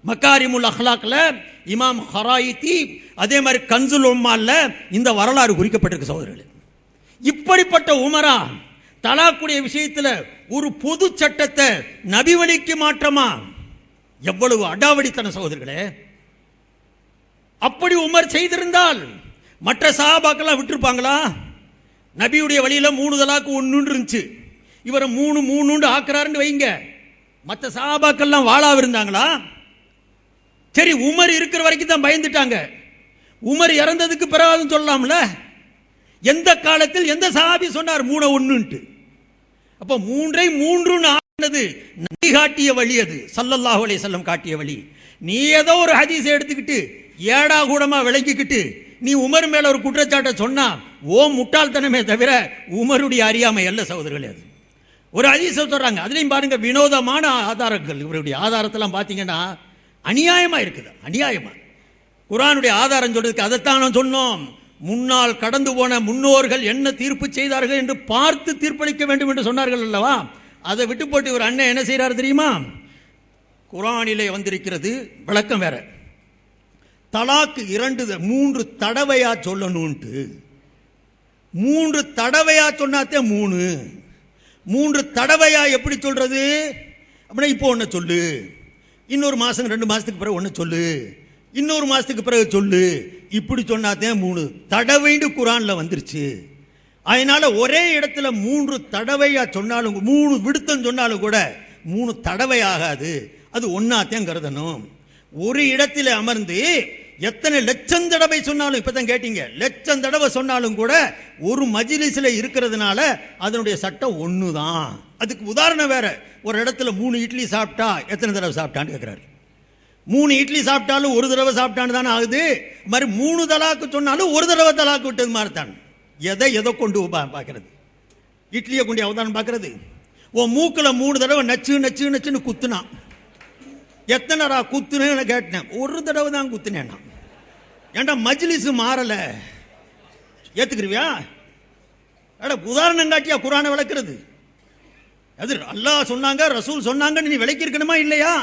மக்காரிமுல் அஹ்லாக்ல இமாம் ஹராயித்தி, அதே மாதிரி கன்சுல் உம்மால்ல இந்த வரலாறு குறிக்கப்பட்டிருக்கு சகோதரர்களே. இப்படிப்பட்ட உமரா தலாக்குடைய விஷயத்தில் ஒரு பொது சட்டத்தை நபி வழிக்கு மாற்றமா? எவ்வளவு அடாவடித்தன சகோதரர்களே! அப்படி உமர் செய்திருந்தால் மற்ற சஹாபாக்கெல்லாம் விட்டுருப்பாங்களா? நபியுடைய வழியில 3 தலாக்கு 1 இருந்துச்சு, இவரை 3 ஆக்குறாருன்னு வைங்க, மற்ற சஹாபாக்கெல்லாம் வாழாம இருந்தாங்களா? சரி, உமர் இருக்கிற வரைக்கும் தான் பயந்துட்டாங்க. உமர் இறந்ததுக்கு பிறகு சொல்லலாம்ல. எந்த காலத்தில் எந்த சஹாபி சொன்னார் 3-1? அப்ப 3 ஆனது நபி காட்டிய வழி, அது ஸல்லல்லாஹு அலைஹி வஸல்லம் காட்டிய வழி. நீ ஏதோ ஒரு ஹதீஸை எடுத்துக்கிட்டு ஏடா கூடமா விளங்கிக்கிட்டு நீ உமர் மேல ஒரு குற்றச்சாட்டை சொன்னா ஓ முட்டாள்தனமே தவிர உமருடைய அறியாமை அல்ல சகோதரர்களே. அது ஒரு ஹதீஸ் சொல்றாங்க, அதுலயும் பாருங்க வினோதமான ஆதாரங்கள். இவருடைய ஆதாரத்தெல்லாம் பாத்தீங்கன்னா அநியாயமா இருக்குது, அநியாயமா. குர்ஆனுடைய ஆதாரம் சொல்றதுக்கு அதைத்தான் நான் சொன்னோம். முன்னால் கடந்து போன முன்னோர்கள் என்ன தீர்ப்பு செய்தார்கள் என்று பார்த்து தீர்ப்பளிக்க வேண்டும் என்று சொன்னார்கள் அல்லவா? அதை விட்டு போட்டு ஒரு அண்ணன் என்ன செய்யறாரு தெரியுமா? குர்ஆனிலே வந்திருக்கிறது விளக்கம் வேற. தலாக்கு 3 தடவையா சொல்லணும்ட்டு, 3 தடவையா சொன்னாத்தே 3 தடவையா எப்படி சொல்றது? அப்படின்னா இப்போ ஒன்று சொல்லு, இன்னொரு மாசம் 2 மாசத்துக்கு பிறகு ஒன்று சொல்லு, இன்னொரு மாசத்துக்கு பிறகு சொல்லு, இப்படி சொன்னாதான் 3 தடவைன்னு குர்ஆன்ல வந்துருச்சு. அதனால ஒரே இடத்துல 3 தடவையா சொன்னாலும் 3 விடுத்தம் சொன்னாலும் கூட 3 தடவை ஆகாது, அது ஒன்னாத்தையும் கருதணும். ஒரு இடத்துல அமர்ந்து எத்தனை லட்சம் தடவை சொன்னாலும், இப்பதான் கேட்டீங்க, லட்சம் தடவை சொன்னாலும் கூட ஒரு மஜ்லிஸ்ல இருக்கிறதுனால அதனுடைய சட்டம் ஒண்ணுதான். அதுக்கு உதாரணம் வேற. ஒரு இடத்துல 3 இட்லி சாப்பிட்டா எத்தனை தடவை சாப்பிட்டான்னு கேட்கிறாரு. 3 இட்லி சாப்பிட்டாலும் ஒரு தடவை சாப்பிட்டான்னு தானே ஆகுது. மாதிரி 3 தலாக்கு சொன்னாலும் ஒரு தடவை தலாக்கு விட்டது மாதிரி தான். எதை கொண்டு பார்க்கறது? இட்லியை கொண்டு அவதானம் பார்க்கறது? உன் மூக்கில் 3 தடவை நச்சு நச்சு நச்சுன்னு குத்துனான். எத்தனை குத்துனேன்னு கேட்டேன். ஒரு தடவை தான் குத்துனேன். ஏண்டா மஜ்லிஸ் மாறல, ஏத்துக்கிறியா? உதாரணம் காட்டியா குர்ஆனை விளக்குறது? அது அல்லாஹ் சொன்னாங்க, ரசூல் சொன்னாங்கன்னு நீ விளக்கி இருக்கணுமா இல்லையா?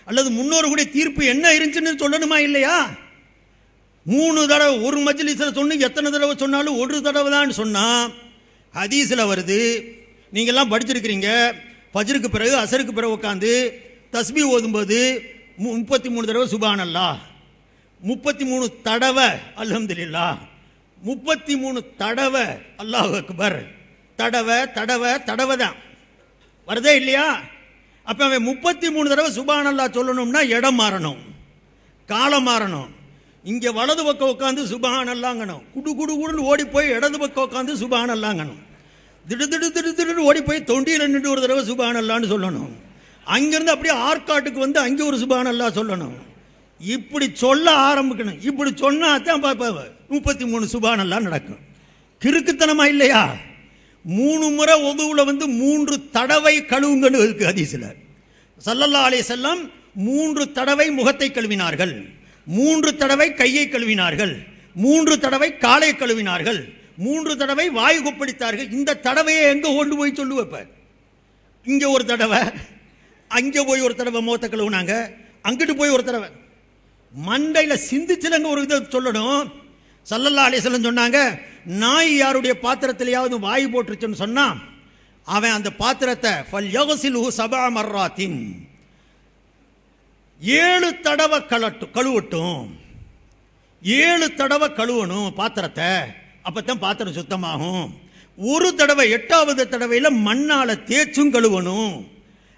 அல்லது முன்னோர்களுடைய தீர்ப்பு என்ன இருந்துச்சுன்னு சொல்லணுமா இல்லையா? 3 தடவை ஒரு மஜ்லிஸ்ல சொன்னு எத்தனை தடவை சொன்னாலும் ஒரு தடவை தான் சொன்னா ஹதீஸ்ல வருது. நீங்க எல்லாம் படிச்சிருக்கிறீங்க. ஃபஜ்ருக்கு பிறகு அசருக்கு பிறகு உட்காந்து தஸ்பீ ஓதும்போது 33 தடவை சுப்ஹானல்லாஹ், 33 தடவை அல்ஹம்துலில்லாஹ், 33 தடவை அல்லாஹு அக்பர், தடவை தடவை தடவை தான் வருதே இல்லையா? அப்ப 33 தடவை சுப்ஹானல்லாஹ் சொல்லணும்னா இடம் மாறணும், காலம் மாறணும். இங்க வலது பக்கம் உட்காந்து சுப்ஹானல்லாஹ்ங்கணும், குடு குடு குடுன்னு ஓடி போய் இடது பக்கம் உட்காந்து சுப்ஹானல்லாஹ்ங்கணும், திடு திடு திடு திடு ஓடி போய் தொண்டியில் நின்று ஒரு தடவை சுப்ஹானல்லாஹ்னு சொல்லணும், அங்கிருந்து அப்படியே ஆற்காட்டுக்கு வந்து அங்கே ஒரு சுப்ஹானல்லாஹ் சொல்லணும். இப்படி சொல்ல ஆரம்பிக்கணும். இப்படி சொன்னா தான் 33 சுப்ஹானல்லாஹ் நடக்கும். கிறுக்குத்தனமா இல்லையா? 3 முறை ஒதுவுல வந்து 3 தடவை கழுவுங்கன்னு இருக்கு ஹதீஸ்ல. ஸல்லல்லாஹு அலைஹி வஸல்லம் 3 தடவை முகத்தை கழுவினார்கள், 3 தடவை கையை கழுவினார்கள், 3 தடவை காலை கழுவினார்கள், 3 தடவை வாய் கொப்பளித்தார்கள். இந்த தடவையை எங்க கொண்டு போய் சொல்லுவப்ப? இங்க ஒரு தடவை, அங்க போய் ஒரு தடவை முகத்தை கழுவுனாங்க, அங்கிட்டு போய் ஒரு தடவை. மண்டையில சிந்திச்சுலங்க ஒரு இதை சொல்லணும். ஸல்லல்லாஹு அலைஹி வஸல்லம் சொன்னாங்க, நாய் யாருடைய பாத்திரத்திலேயாவது வாய் போட்டுருச்சுன்னு சொன்னா அவன் அந்த பாத்திரத்தை ஃபல்யக்ஸிலுஹு 7 மர்ராத்தின் 7 தடவை கழுவட்டும், 7 தடவை கழுவணும் பாத்திரத்தை, அப்பதான் பாத்திரம் சுத்தமாகும். ஒரு தடவை 8வது தடவையில மண்ணால தேய்ச்சும் கழுவணும்.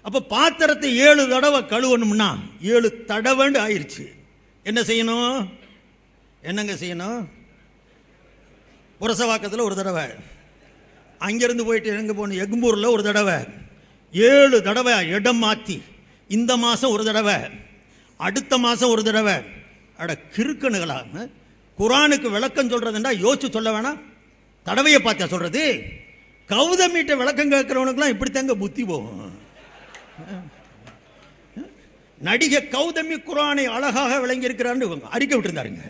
அப்ப பாத்திரத்தை 7 தடவை கழுவணும்னா 7 தடவைன்னு ஆயிருச்சு. என்ன செய்யணும்? என்னங்க செய்யணும்? புரசவாக்கத்தில் ஒரு தடவை, அங்கிருந்து போயிட்டு எங்க போகணும், எக்மூர்ல ஒரு தடவை, 7 தடவை இடம் மாத்தி. இந்த மாசம் ஒரு தடவை, அடுத்த மாசம் ஒரு தடவை. அட கிறுக்கணுகளா! குர்ஆனுக்கு விளக்கம் சொல்றதுன்னா யோசிச்சு சொல்ல வேணாம்? தடவையை பார்த்தா சொல்றது? கௌதமிட்ட விளக்கம் கேட்கிறவனுக்குலாம் இப்படித்தாங்க புத்தி போகும். நடிகை கௌதமி குர்ஆனை அழகாக விளங்கி இருக்கிறான்னு அறிக்கை விட்டுருந்தாருங்க.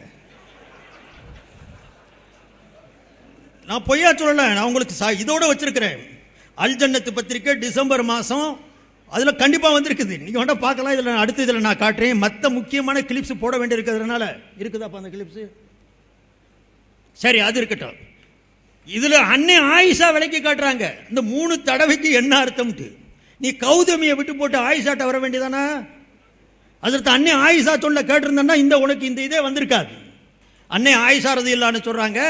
நான் பொய்யா சொல்லல, நான் உங்களுக்கு இதோட வச்சிருக்கிறேன். அல் ஜன்னத்து பத்திரிக்கை டிசம்பர் மாசம் அதுல கண்டிப்பா வந்திருக்குது. நீங்க வேணா பார்க்கலாம். இதுல அடுத்த இதுல நான் காட்டுறேன். மற்ற முக்கியமான கிளிப்ஸ் போட வேண்டி இருக்கிறதுனால இருக்குதாப்பா அந்த கிளிப்ஸ்? சரி, அது இருக்கட்டும். இதுல அன்னை ஆயிஷா விளக்கி காட்டுறாங்க இந்த 3 தடவைக்கு என்ன அர்த்தம்ட்டு. நீ கௌதமியை விட்டு போட்டு ஆயிஷாட்ட வர வேண்டியதானா? அதற்கு அன்னை ஆயிஷா சொல்ல கேட்டிருந்தா இந்த உனக்கு இந்த இதே வந்திருக்காது. அன்னை ஆயிஷா ரலியல்லாஹு சொல்றாங்க,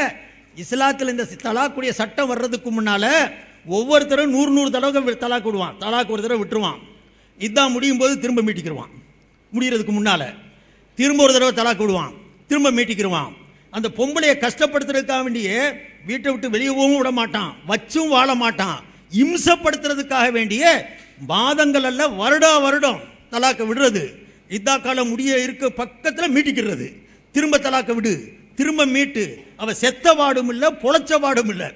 இஸ்லாத்தில் இந்த தலாக்குடைய சட்டம் வர்றதுக்கு முன்னால ஒவ்வொருத்தரும் 100 தடவை தலாக்கு விடுவான். தலாக்கு ஒரு தடவை விட்டுருவான், இதான் முடியும் போது திரும்ப மீட்டிக்கிடுவான். முடிகிறதுக்கு முன்னால திரும்ப ஒரு தடவை தலாக்கு விடுவான், திரும்ப மீட்டிக்கிடுவான். அந்த பொம்பளையை கஷ்டப்படுத்துறதுக்காக வேண்டியே வீட்டை விட்டு வெளியவும் விட மாட்டான், வச்சும் வாழ மாட்டான். இம்சப்படுத்துறதுக்காக வேண்டிய மாதங்கள் அல்ல, வருடம் தலாக்க விடுறது. இதா காலம் முடிய இருக்க பக்கத்தில் மீட்டிக்கிறது, திரும்ப தலாக்க விடு, திரும்ப மீட்டு. அவ செத்த வாடும் இல்லை, பொழைச்ச வாடும் இல்லை.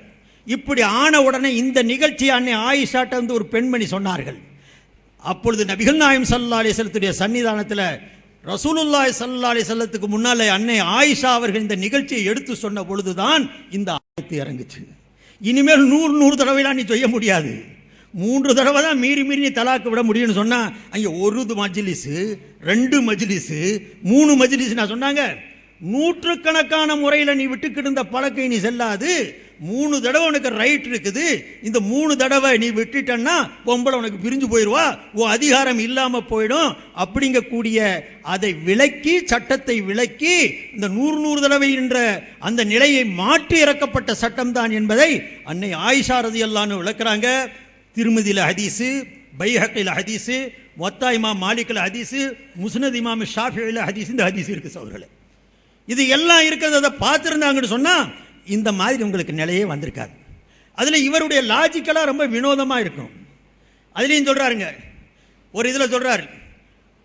இப்படி ஆன உடனே இந்த நிகழ்ச்சி அன்னை ஆயிஷாட்ட வந்து ஒரு பெண்மணி சொன்னார்கள். அப்பொழுது நபிகள் நாயகம் ஸல்லல்லாஹு அலைஹி வஸல்லத்துடைய சன்னிதானத்தில் ரசூலுல்லாஹி ஸல்லல்லாஹு அலைஹி வஸல்லத்துக்கு முன்னாலே அன்னை ஆயிஷா அவர்கள் இந்த நிகழ்ச்சியை எடுத்து சொன்ன பொழுதுதான் இந்த ஆயத்து இறங்குச்சு. இனிமேல் 100 தடவைலாம் நீ செய்ய முடியாது, 3 தடவை தான் மீறி நீ தலாக்கு விட முடியும்னு சொன்னா அங்கே 1 மஜ்லிஸ், 2 மஜ்லிஸ், 3 மஜ்லிஸ் நான் சொன்னாங்க. 100கணக்கான முறையில் நீ விட்டுக்கிட்டு இருந்த பழக்கை நீ செல்லாது. 3 தடவை உனக்கு ரைட் இருக்குது. இந்த 3 தடவை நீ விட்டுட்டன்னா பொம்பளை உனக்கு பிரிஞ்சு போயிடுவா, உன் அதிகாரம் இல்லாம போயிடும். அப்படிங்கக்கூடிய அதை விளக்கி, சட்டத்தை விளக்கி இந்த 100 தடவை என்ற அந்த நிலையை மாற்றி இறக்கப்பட்ட சட்டம் தான் என்பதை அன்னை ஆயிஷா ரலியல்லாஹு விளக்குறாங்க. திருமதியில ஹதீஸு, பைஹக்கில ஹதீஸு, முவத்தா இமாம் மாலிக்ல ஹதீஸு, முஸ்னத் இமாம் ஷாஃபிஈல ஹதீஸ், இந்த ஹதீஸ் இருக்கு சகோதரர்களே. இது எல்லாம் இருக்கிறத அதை பார்த்துருந்தாங்கன்னு சொன்னா இந்த மாதிரி உங்களுக்கு நிலையே வந்திருக்காது. அதில் இவருடைய லாஜிக்கலாக ரொம்ப வினோதமாக இருக்கும். அதுலேயும் சொல்கிறாருங்க, ஒரு இதில் சொல்கிறார்,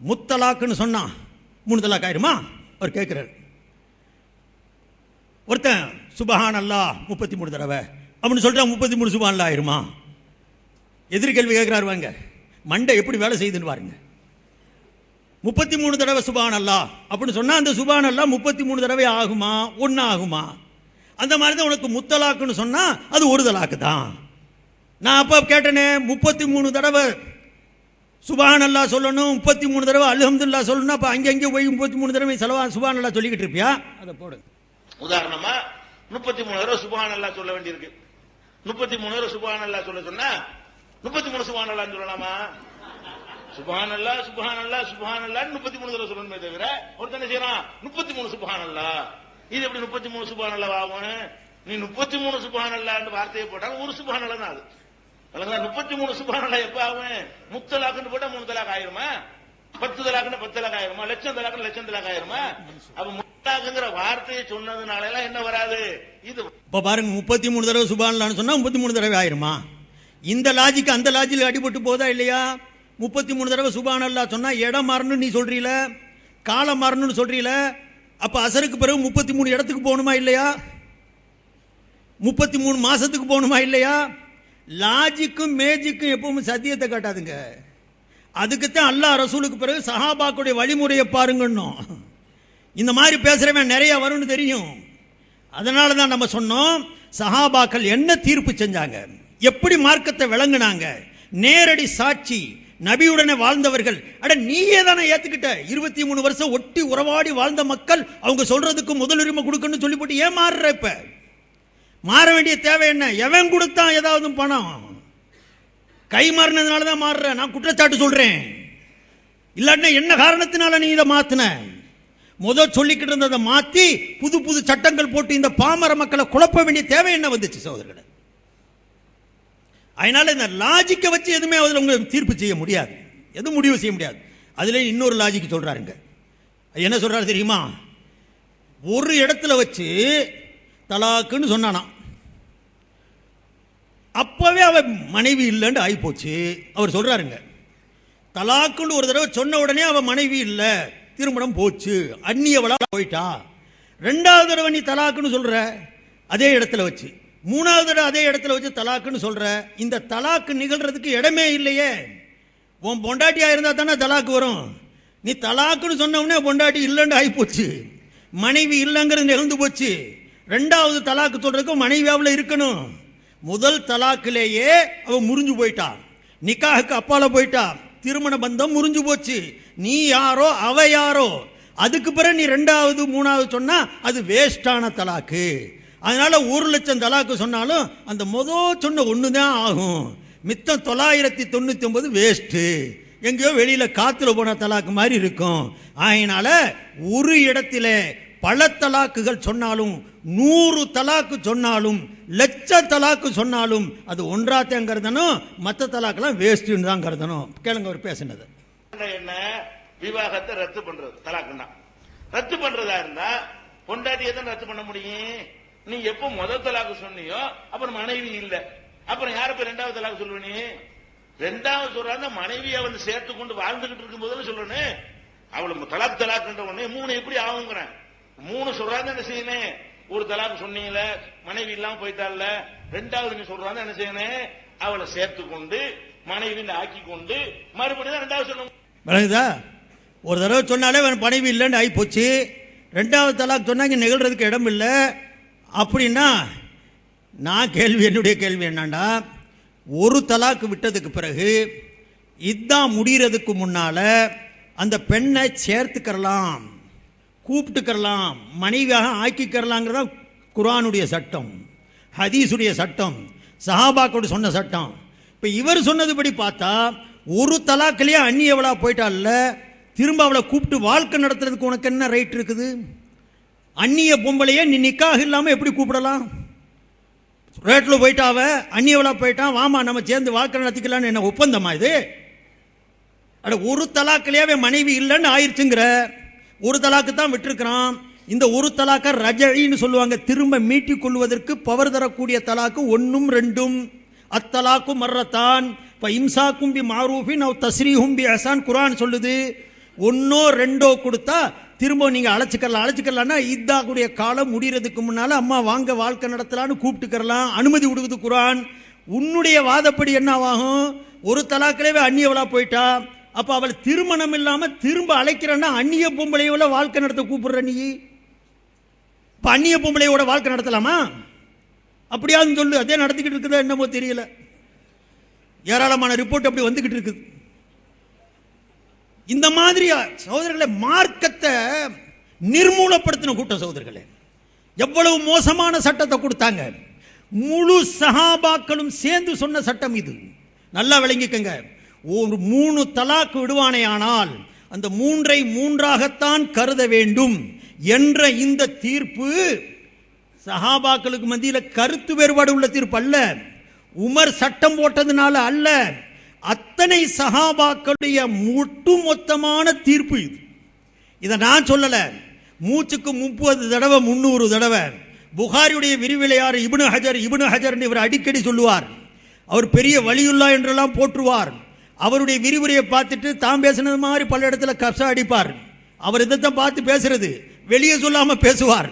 முத்தலாக்குன்னு சொன்னா 3 தலாக் ஆயிருமா? அவர் கேட்குறாரு. ஒருத்தன் சுபஹான் அல்லாஹ் 33 தடவை அப்படின்னு சொல்லிட்டா 33 சுபஹான் அல்லாஹ் ஆயிருமா? எதிர்கேள்வி கேட்குறாரு. வாங்க, மண்டை எப்படி வேலை செய்யுதுன்னு பாருங்க. 33 தடவை சுபான் அல்லாஹ் அப்படின்னு சொன்னா அந்த சுபான் அல்லாஹ் 33 தடவை ஆகுமா, ஒன்னு ஆகுமா? அந்த மாதிரி தான் உனக்கு முத்தலாக்குன்னு சொன்னா அது ஒரு தலாக்கு தான். நான் அப்ப கேட்டேனே 33 தடவை சுபான் அல்லாஹ் சொல்லணும், 33 தடவை அல்ஹம்துலில்லாஹ் சொல்லணும், அப்ப அங்கே போய் 33 தடவை சுபான் அல்லாஹ் சொல்லிக்கிட்டு இருப்பியா? அதை போடு. உதாரணமா 33 தடவை சுபான் அல்லாஹ் சொல்ல வேண்டியிருக்கு. 33 தடவை சுபான் அல்லாஹ் சொல்ல சொன்னா 33 சுபான் அல்லாஹ் சொல்லலாமா? சுபான் அல்லாஹ் சுபான் அல்லாஹ் சுபான் அல்லாஹ் 33 தடவை சொல்லணுமே தவிர ஒருத்தன் என்ன செய்யறான் 33 சுபான் அல்லாஹ். இது எப்படி 33 சுபான் அல்லாஹ் ஆகும்? நீ 33 சுபான் அல்லாஹ்னு வார்த்தையை போட்டாங்க ஒரு சுபான் அல்லாஹ் தான் அது. 33 சுபான் அல்லாஹ் எப்ப ஆகும்? முத்தலாக்குன்னு போட்டா 3 தலாக் ஆயிருமா? 10 தலாக்குன்னு 10 தலாக் ஆயிருமா? லட்சம் தலாக்குன்னு லட்சம் தலாக் ஆயிருமா? அப்ப முத்தலாக்குங்கிற வார்த்தையை சொன்னதுனால எல்லாம் என்ன வராது? இது இப்ப பாருங்க 33 தடவை சுபான் அல்லாஹ்னு சொன்னா 33 தடவை ஆயிருமா? இந்த லாஜிக் அந்த லாஜிக் அடிபட்டு போதா இல்லையா? 33 தடவை சுபான் அல்லாஹ் சொன்னா இடம் மாறணும்னு நீ சொல்றீல, காலம் மாறணும்னு சொல்றீல, அப்ப அசருக்கு பிறகு 33 இடத்துக்கு போகணுமா இல்லையா? 33 மாசத்துக்கு போகணுமா இல்லையா? லாஜிக்கும் மேஜிக்கும் எப்பவும் சத்தியத்தை காட்டாதுங்க. அதுக்குத்தான் அல்லாஹ் ரசூலுக்கு பிறகு சஹாபாக்களுடைய வழிமுறையை பாருங்கன்னும். இந்த மாதிரி பேசுறவன் நிறைய வரும்னு தெரியும். அதனால தான் நம்ம சொன்னோம் சஹாபாக்கள் என்ன தீர்ப்பு செஞ்சாங்க, எப்படி மார்க்கத்தை விளங்குனாங்க, நேரடி சாட்சி, நபியுடனே வாழ்ந்தவர்கள். அட நீயே தானே ஏத்துக்கிட்ட, 23 வருஷம் ஒட்டி உறவாடி வாழ்ந்த மக்கள் அவங்க சொல்றதுக்கு முதலுரிமை கொடுக்கணும்னு சொல்லி போட்டு ஏன் மாறுற? இப்ப மாற வேண்டிய தேவை என்ன? எவன் கொடுத்தான் ஏதாவது பணம்? கை மாறினதுனால தான் மாறுற. நான் குற்றச்சாட்டு சொல்றேன். இல்லாட்டினா என்ன காரணத்தினால நீ இதை மாத்தின? முதல் சொல்லிக்கிட்டு இருந்ததை மாத்தி புது புது சட்டங்கள் போட்டு இந்த பாமர மக்களை குழப்ப வேண்டிய தேவை என்ன வந்துச்சு சகோதரர்களே? அதனால இந்த லாஜிக்கை வச்சு எதுவுமே அதில் உங்களுக்கு தீர்ப்பு செய்ய முடியாது, எதுவும் முடிவு செய்ய முடியாது. அதுல இன்னொரு லாஜிக் சொல்றாருங்க. என்ன சொல்றாரு தெரியுமா? ஒரு இடத்துல வச்சு தலாக்குன்னு சொன்னானா, அப்பவே அவ மனைவி இல்லைன்னு ஆகி போச்சு. அவர் சொல்றாருங்க தலாக்குன்னு ஒரு தடவை சொன்ன உடனே அவ மனைவி இல்லை, திருமணம் போச்சு, அந்நியவளா போயிட்டா. 2வது தடவை நீ தலாக்குன்னு சொல்ற அதே இடத்துல வச்சு, 3வது தடவை அதே இடத்துல வச்சு தலாக்குன்னு சொல்ற. இந்த தலாக்கு நிகழ்றதுக்கு இடமே இல்லையே. உன் பொண்டாட்டியா இருந்தா தானே தலாக்கு வரும். நீ தலாக்குன்னு சொன்ன உடனே பொண்டாட்டி இல்லைன்னு ஆகி போச்சு, மனைவி இல்லைங்கிறது நிகழ்ந்து போச்சு. 2வது தலாக்கு சொல்றதுக்கு மனைவியாவில் இருக்கணும். முதல் தலாக்கிலேயே அவ முறிஞ்சு போயிட்டா, நிக்காஹுக்கு அப்பால போயிட்டா, திருமண பந்தம் முறிஞ்சு போச்சு. நீ யாரோ அவ யாரோ. அதுக்கு பிறகு நீ 2வது 3வது சொன்னா அது வேஸ்டான தலாக்கு. அதனால 1,00,000 தலாக்கு சொன்னாலும் அந்த சொன்ன ஒண்ணுதான் ஆகும், மித்தம் 999 வேஸ்ட், எங்கேயோ வெளியில காத்துல போன தலாக்கு மாதிரி இருக்கும். அதனால ஒரு இடத்துல பல தலாக்குகள் சொன்னாலும் 100 தலாக்கு சொன்னாலும் 1,00,000 தலாக்கு சொன்னாலும் அது ஒன்றாத்தான் கருதணும், மற்ற தலாக்கெல்லாம் வேஸ்ட்னு தான் கருதணும். கேளுங்க அவர் பேசினது. என்ன விவாகத்தை ரத்து பண்றது தலாக்குன்னா, ரத்து பண்றதா இருந்தா பொண்டாட்டியை தான் ரத்து பண்ண முடியும். நீ எப்போ முதல் தலாக்கு சொன்னியோ அப்புறம் மனைவி இல்ல, அப்புறம் யார போய் 2வது தலாக்கு சொல்லுவ? நீ 2வது சொல்றாங்க மனைவியை வந்து சேர்த்து கொண்டு வாழ்ந்துகிட்டு இருக்கும் போது சொல்லணும். அவளு தலாக்குன்ற உடனே 3 எப்படி ஆகுங்கிறேன். 3 சொல்றாங்க என்ன செய்யணும்? ஒரு தலாக்கு சொன்னீங்கல, மனைவி இல்லாம போயிட்டால, 2வது நீ சொல்றாங்க என்ன செய்யணும்? அவளை சேர்த்து கொண்டு மனைவி ஆக்கி கொண்டு மறுபடியும் 2வது சொல்லணும். விளங்குதா? ஒரு தடவை சொன்னாலே மனைவி இல்லைன்னு ஆகி போச்சு, 2வது தலாக் சொன்னா இங்க நிகழ்றதுக்கு இடம் இல்லை அப்படின்னா, நான் என்னுடைய கேள்வி என்னன்னா, ஒரு தலாக்கு விட்டதுக்கு பிறகு இதான் முடிகிறதுக்கு முன்னால அந்த பெண்ணை சேர்த்துக்கிறலாம், கூப்பிட்டுக்கிறலாம், மனைவியாக ஆக்கிக்கிறலாங்கிறதா குர்ஆனுடைய சட்டம், ஹதீஸுடைய சட்டம், சஹாபாக்களோட சொன்ன சட்டம். இப்ப இவர் சொன்னதுபடி பார்த்தா ஒரு தலாக்கிலேயே அந்நியவளா போயிட்டால, திரும்ப அவளை கூப்பிட்டு வாழ்க்கை நடத்துறதுக்கு உனக்கு என்ன ரைட் இருக்குது? அந்நிய பொம்பளையே நீ நிக்காக இல்லாம எப்படி கூப்பிடலாம்? ரேட்ல போயிட்டாவ, அந்நியவளா போயிட்டான், வாமா நம்ம சேர்ந்து வாழ்க்கை நடத்திக்கலான்னு என்ன ஒப்பந்தமா இது? அட ஒரு தலாக்கிலேயே மனைவி இல்லைன்னு ஆயிடுச்சுங்கிற, ஒரு தலாக்கு தான் விட்டுருக்கிறான். இந்த ஒரு தலாக்க ரஜஇன்னு சொல்லுவாங்க, திரும்ப மீட்டிக் கொள்வதற்கு பவர் தரக்கூடிய தலாக்கு 1 2. அத்தலாக்கு மர்ரத்தான் இம்சாக்கும் பி மாரூஃபின் அவ் தஸ்ரீஹும் பி இஹ்சான் குர்ஆன் சொல்லுது. 1 2 கொடுத்தா திரும்ப நீங்க அழைச்சிக்கலாம்னா இத்தாக்குடைய காலம் முடிகிறதுக்கு முன்னால அம்மா வாங்க வாழ்க்கை நடத்தலான்னு கூப்பிட்டுக்கலாம், அனுமதி கொடுக்குது குர்ஆன். உன்னுடைய வாதப்படி என்ன ஆகும்? ஒரு தலாக்கிலேயே அந்நியவளா போயிட்டா, அப்ப அவள் திருமணம் இல்லாம திரும்ப அழைக்கிறன்னா அந்நிய பொம்பளையோட வாழ்க்கை நடத்த கூப்பிடுற நீ? இப்ப அந்நிய பொம்பளையோட வாழ்க்கை நடத்தலாமா? அப்படியான்னு சொல்லு. அதே நடத்திக்கிட்டு இருக்குதா என்னமோ தெரியல. ஏராளமான ரிப்போர்ட் அப்படி வந்துகிட்டு இருக்குது. இந்த மாதிரி சகோதரர்களை மார்க்கத்தை நிர்மூலப்படுத்தின கூட்டம் சகோதரர்களே. எவ்வளவு மோசமான சட்டத்தை கொடுத்தாங்க. முழு சஹாபாக்களும் சேர்ந்து சொன்ன சட்டம் இது. நல்லா விளங்கிக்கங்க. ஒரு 3 தலாக் விடுவானே ஆனால் அந்த 3ஐ 3ஆகத்தான் கருத வேண்டும் என்ற இந்த தீர்ப்பு சஹாபாக்களுக்கு மத்தியில் கருத்து வேறுபாடு உள்ள தீர்ப்பு அல்ல. உமர் சட்டம் போட்டதுனால அல்ல. அத்தனை சஹாபாக்களுடைய ஒட்டுமொத்தமான தீர்ப்பு இது. இதை நான் சொல்லல. மூச்சுக்கு 30 தடவை 300 தடவை புகாரியுடைய விரிவிலையார் இப்னு ஹஜர் இவர் அடிக்கடி சொல்லுவார். அவர் பெரிய வலியுல்லா என்றெல்லாம் போற்றுவார். அவருடைய விரிவுரையை பார்த்துட்டு தாம் பேசினது மாதிரி பல இடத்துல கப்சா அடிப்பார். அவர் இதைத்தான் பார்த்து பேசுறது, வெளியே சொல்லாம பேசுவார்.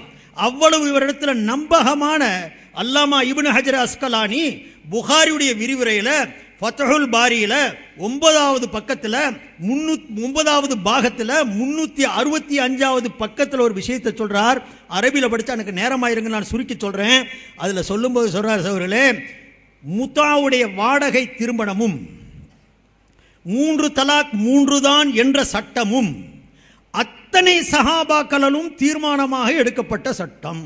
அவ்வளவு இவரிடத்துல நம்பகமான அல்லாமா இப்னு ஹஜர் அஸ்கலானி புகாரியுடைய விரிவுரையில ஃபத்ஹுல் பாரியில 9வது பக்கத்துல 9வது பாகத்துல 365வது பக்கத்துல ஒரு விஷயத்தை சொல்றார். அரபியில படிச்சா எனக்கு நேரமாயிருங்க, நான் சுருக்கி சொல்றேன். அதுல சொல்லும்போது சொல்றார், சகோதரர்களே, முத்தாவுடைய வாடகை திருமணமும் 3 தலாக் 3 தான் என்ற சட்டமும் அத்தனை சஹாபாக்களும் தீர்மானமாக எடுக்கப்பட்ட சட்டம்.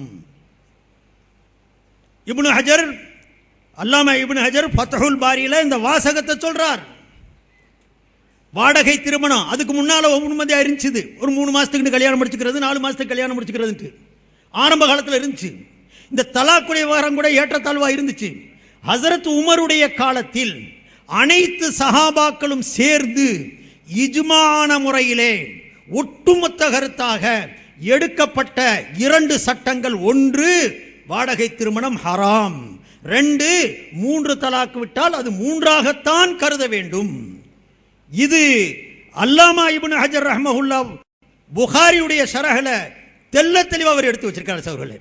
இப்னு ஹஜர், அல்லாமா இப்னு ஹஜர் ஃபத்ஹுல் பாரியில இந்த வாசகத்தை சொல்றார். வாடகை திருமணம் அதுக்கு முன்னால ஒவ்வொரு இருந்துச்சு. ஒரு 3 மாசத்துக்கு கல்யாணம் முடிச்சுக்கிறது, 4 மாசத்துக்கு கல்யாணம் முடிச்சுக்கிறது ஆரம்ப காலத்தில் இருந்துச்சு. இந்த தலாக்குடைய வாரம் கூட ஏற்றத்தாழ்வா இருந்துச்சு. ஹசரத் உமருடைய காலத்தில் அனைத்து சஹாபாக்களும் சேர்ந்து இஜ்மான முறையிலே ஒட்டுமொத்த கருத்தாக எடுக்கப்பட்ட 2 சட்டங்கள். 1, வாடகை திருமணம் ஹராம். 2, 3 தலாக் விட்டால் அது 3ஆகத்தான் கருத வேண்டும். இது அல்லாமா இப்னு ஹஜர் ரஹ்மஹுல்லா புகாரியுடைய ஷரஹ்ல தெல்ல தெளிவா அவர் எடுத்து வச்சிருக்காரு சகோதரர்களே.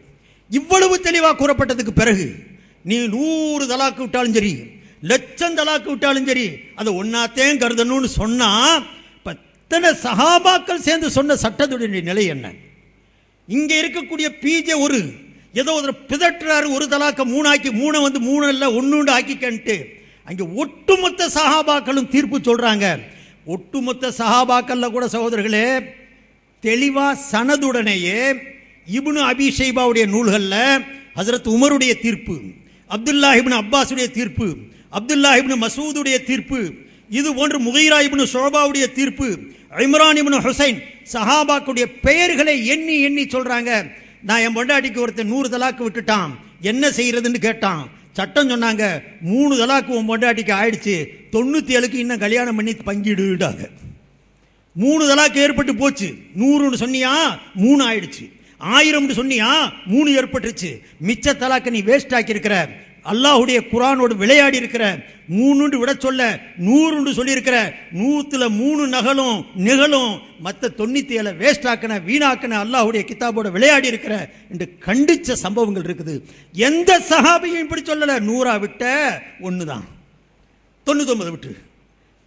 இவ்வளவு தெளிவா கூறப்பட்டதுக்கு பிறகு நீ 100 தலாக்கு விட்டாலும் சரி, 1,00,000 தலாக்கு விட்டாலும் சரி, அதை ஒன்னாத்தையும் கருதணும்னு சொன்னா பத்தனை சஹாபாக்கள் சேர்ந்து சொன்ன சட்டத்துடைய நிலை என்ன? இங்க இருக்கக்கூடிய பிஜே ஒரு ஏதோ ஒரு பிதற்றாரு, 1 தலாக்க 3 ஆக்கி 3 வந்து 3 இல்ல 1 ஆக்கிக்கன்ட்டு அங்க ஒட்டுமொத்த சஹாபாக்களும் தீர்ப்பு சொல்றாங்க. ஒட்டுமொத்த சஹாபாக்கள்ல கூட சகோதரர்களே தெளிவா சனதுடனேயே இப்னு அபி ஷைபாவுடைய நூல்கள்ல ஹஜரத் உமருடைய தீர்ப்பு, அப்துல்லா இப்னு அப்பாஸுடைய தீர்ப்பு, அப்துல்லா இப்னு மசூதுடைய தீர்ப்பு, இது போன்று முகைரா இப்னு ஷோபாவுடைய தீர்ப்பு, இம்ரான் இப்னு ஹுசைன், சஹாபாக்குடைய பெயர்களை எண்ணி எண்ணி சொல்றாங்க. நான் என் பொண்டாட்டிக்கு ஒருத்தன் 100 தலாக்கு விட்டுட்டான், என்ன செய்யறதுன்னு கேட்டான். சட்டம் சொன்னாங்க, 3 தலாக்கு உன் பொண்டாட்டிக்கு ஆயிடுச்சு, 97க்கு இன்னும் கல்யாணம் பண்ணி பங்கிடுடாங்க. 3 தலாக்கு ஏற்பட்டு போச்சு. 100 சொன்னியா 3 ஆயிடுச்சு, 1000 சொன்னியா 3 ஏற்பட்டுருச்சு. மிச்ச தலாக்க நீ வேஸ்ட் ஆக்கி இருக்கிற, அல்லாஹுடைய குர்ஆனோடு விளையாடி இருக்கிற. 3 விட சொல்ல 100 சொல்லி இருக்கிற. 100ல 3 நிகழும் மற்ற 97 வேஸ்ட் ஆக்கின வீணாக்கின அல்லாஹுடைய கிதாபோட விளையாடி இருக்கிற என்று கண்டிச்ச சம்பவங்கள் இருக்குது. எந்த சஹாபியும் இப்படி சொல்லல. 100 விட்ட 1 தான், 99 விட்டு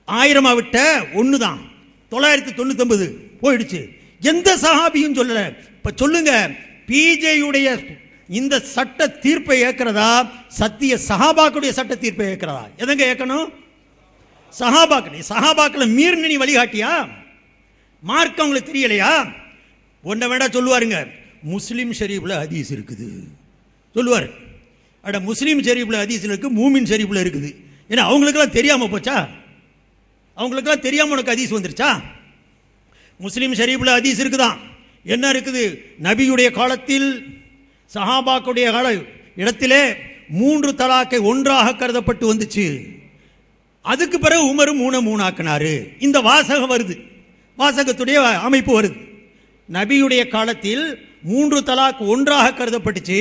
1000 விட்ட 1 தான், 999 போயிடுச்சு. எந்த சஹாபியும் சொல்லல. இப்ப சொல்லுங்க, பிஜேயுடைய இந்த சட்ட தீர்ப்பை ஏற்கிறதா, சத்திய சஹாபாக்களுடைய சட்ட தீர்ப்பை ஏற்கிறதா? எதங்க ஏற்கணும்? சஹாபாக்களை மீறின நீ வழிகாட்டியா? மார்க்கம் உங்களுக்கு தெரியலையா? ஒன்றை வேண்டா சொல்லுவாருங்க, முஸ்லிம் ஷரீஃப்ல ஹதீஸ் இருக்குது சொல்லுவார். அட முஸ்லிம் ஷரீஃப்ல ஹதீஸ் இருக்கு, மூமின் ஷரீஃப்ல இருக்குது. ஏன்னா அவங்களுக்கெல்லாம் தெரியாம போச்சா? அவங்களுக்கெல்லாம் தெரியாம உனக்கு ஹதீஸ் வந்துருச்சா? முஸ்லிம் ஷரீஃப்ல ஹதீஸ் இருக்குதான். என்ன இருக்குது? நபியுடைய காலத்தில் சஹாபாக்குடைய கால இடத்திலே 3 தலாக்கை 1ஆக கருதப்பட்டு வந்துச்சு. அதுக்கு பிறகு உமர் 3 ஆக்கினாரு. இந்த வாசகம் வருது, வாசகத்துடைய அமைப்பு வருது. நபியுடைய காலத்தில் 3 தலாக் 1ஆக கருதப்பட்டுச்சு.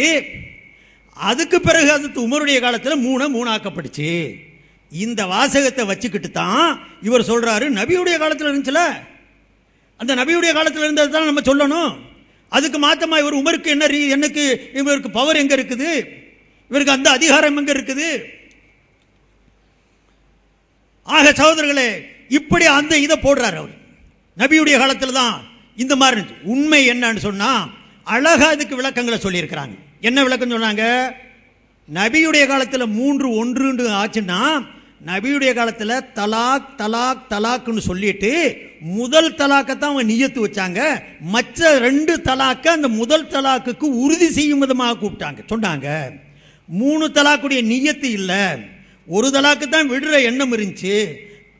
அதுக்கு பிறகு அது உமருடைய காலத்தில் 3 ஆக்கப்பட்டுச்சு. இந்த வாசகத்தை வச்சுக்கிட்டு தான் இவர் சொல்றாரு, நபியுடைய காலத்தில் இருந்துச்சுல, அந்த நபியுடைய காலத்தில் இருந்தது தான் நம்ம சொல்லணும். அதுக்கு மாத்தமா இவர் உமருக்கு எனக்கு இவருக்கு பவர் எங்க இருக்குது? இவருக்கு அந்த அதிகாரம் எங்க இருக்குது? ஆக சகோதரர்களே, இப்படி அந்த இதை போடுறாரு அவர். நபியுடைய காலத்தில் தான் இந்த மாதிரி இருந்துச்சு. உண்மை என்னன்னு சொன்னா அழகா இதுக்கு விளக்கங்களை சொல்லியிருக்கிறாங்க. என்ன விளக்கம் சொன்னாங்க? நபியுடைய காலத்தில் 3-1 ஆச்சுன்னா நபியுடைய காலத்தில் தலாக் தலாக் தலாக்னு சொல்லிட்டு முதல் தலாக்கத்தான் அவங்க நியத்து வச்சாங்க. மற்ற 2 தலாக்க அந்த முதல் தலாக்குக்கு உறுதி செய்யும் விதமாக கூப்பிட்டாங்க. சொன்னாங்க 3 தலாக்குடைய நியத்து இல்லை, ஒரு தலாக்கு தான் விடுற எண்ணம் இருந்துச்சு.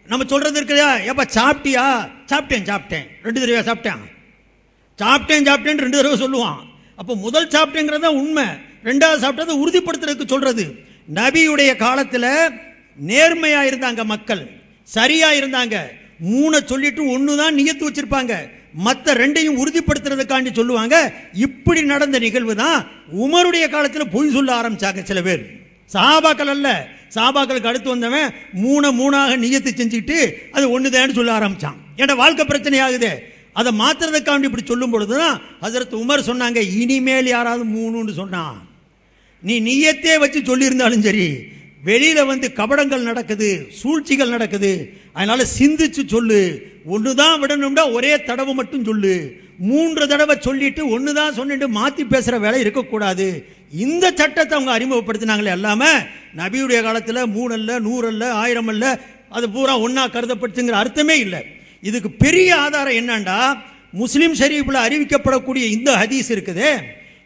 நம்ம சொல்றது இருக்குதா, ஏப்பா சாப்பிட்டியா? சாப்பிட்டேன் சாப்பிட்டேன் 2 தடவை சாப்பிட்டேன், சாப்பிட்டேன் சாப்பிட்டேன் 2 தடவை சொல்லுவான். அப்போ முதல் சாப்பிட்டேங்கிறதா உண்மை, 2வது சாப்பிட்டதை உறுதிப்படுத்துறதுக்கு சொல்றது. நபியுடைய காலத்தில் நேர்மையா இருந்தாங்க, மக்கள் சரியா இருந்தாங்க. 3 சொல்லிட்டு 1 தான் நியத்து வச்சிருப்பாங்க, மற்ற 2ஐயும் உறுதிப்படுத்துறதுக்காண்டி சொல்லுவாங்க. இப்படி நடந்த நிகழ்வு தான் உமருடைய காலத்தில் பொய் சொல்ல ஆரம்பிச்சாங்க சில பேர். சஹாபாக்கள் அல்ல, சஹாபாக்களுக்கு அடுத்து வந்தவன் 3 நியத்து செஞ்சுட்டு அது 1 தான் சொல்ல ஆரம்பிச்சான். ஏன்னா வாழ்க்கை பிரச்சனை ஆகுது, அதை மாத்துறதுக்காண்டி இப்படி சொல்லும் பொழுதுதான் ஹஜ்ரத் உமர் சொன்னாங்க, இனிமேல் யாராவது 3ன்னு சொன்னான் நீ நியத்தே வச்சு சொல்லியிருந்தாலும் சரி, வெளியில வந்து கபடங்கள் நடக்குது, சூழ்ச்சிகள் நடக்குது, அதனால சிந்திச்சு சொல்லு. 1 தான் விடணும்னா ஒரே தடவை மட்டும் சொல்லு, 3 தடவை சொல்லிட்டு 1 தான் சொன்னிட்டு மாத்தி பேசுற வேலை இருக்கக்கூடாது. இந்த சட்டத்தை அவங்க அறிமுகப்படுத்தினாங்களே அல்லாம நபியுடைய காலத்தில் 3 அல்ல 100 அல்ல 1000 அல்ல அது பூரா ஒன்னா கருதப்படுத்துங்கிற அர்த்தமே இல்லை. இதுக்கு பெரிய ஆதாரம் என்னண்டா, முஸ்லிம் ஷரீஃப்ல அறிவிக்கப்படக்கூடிய இந்த ஹதீஸ் இருக்குது.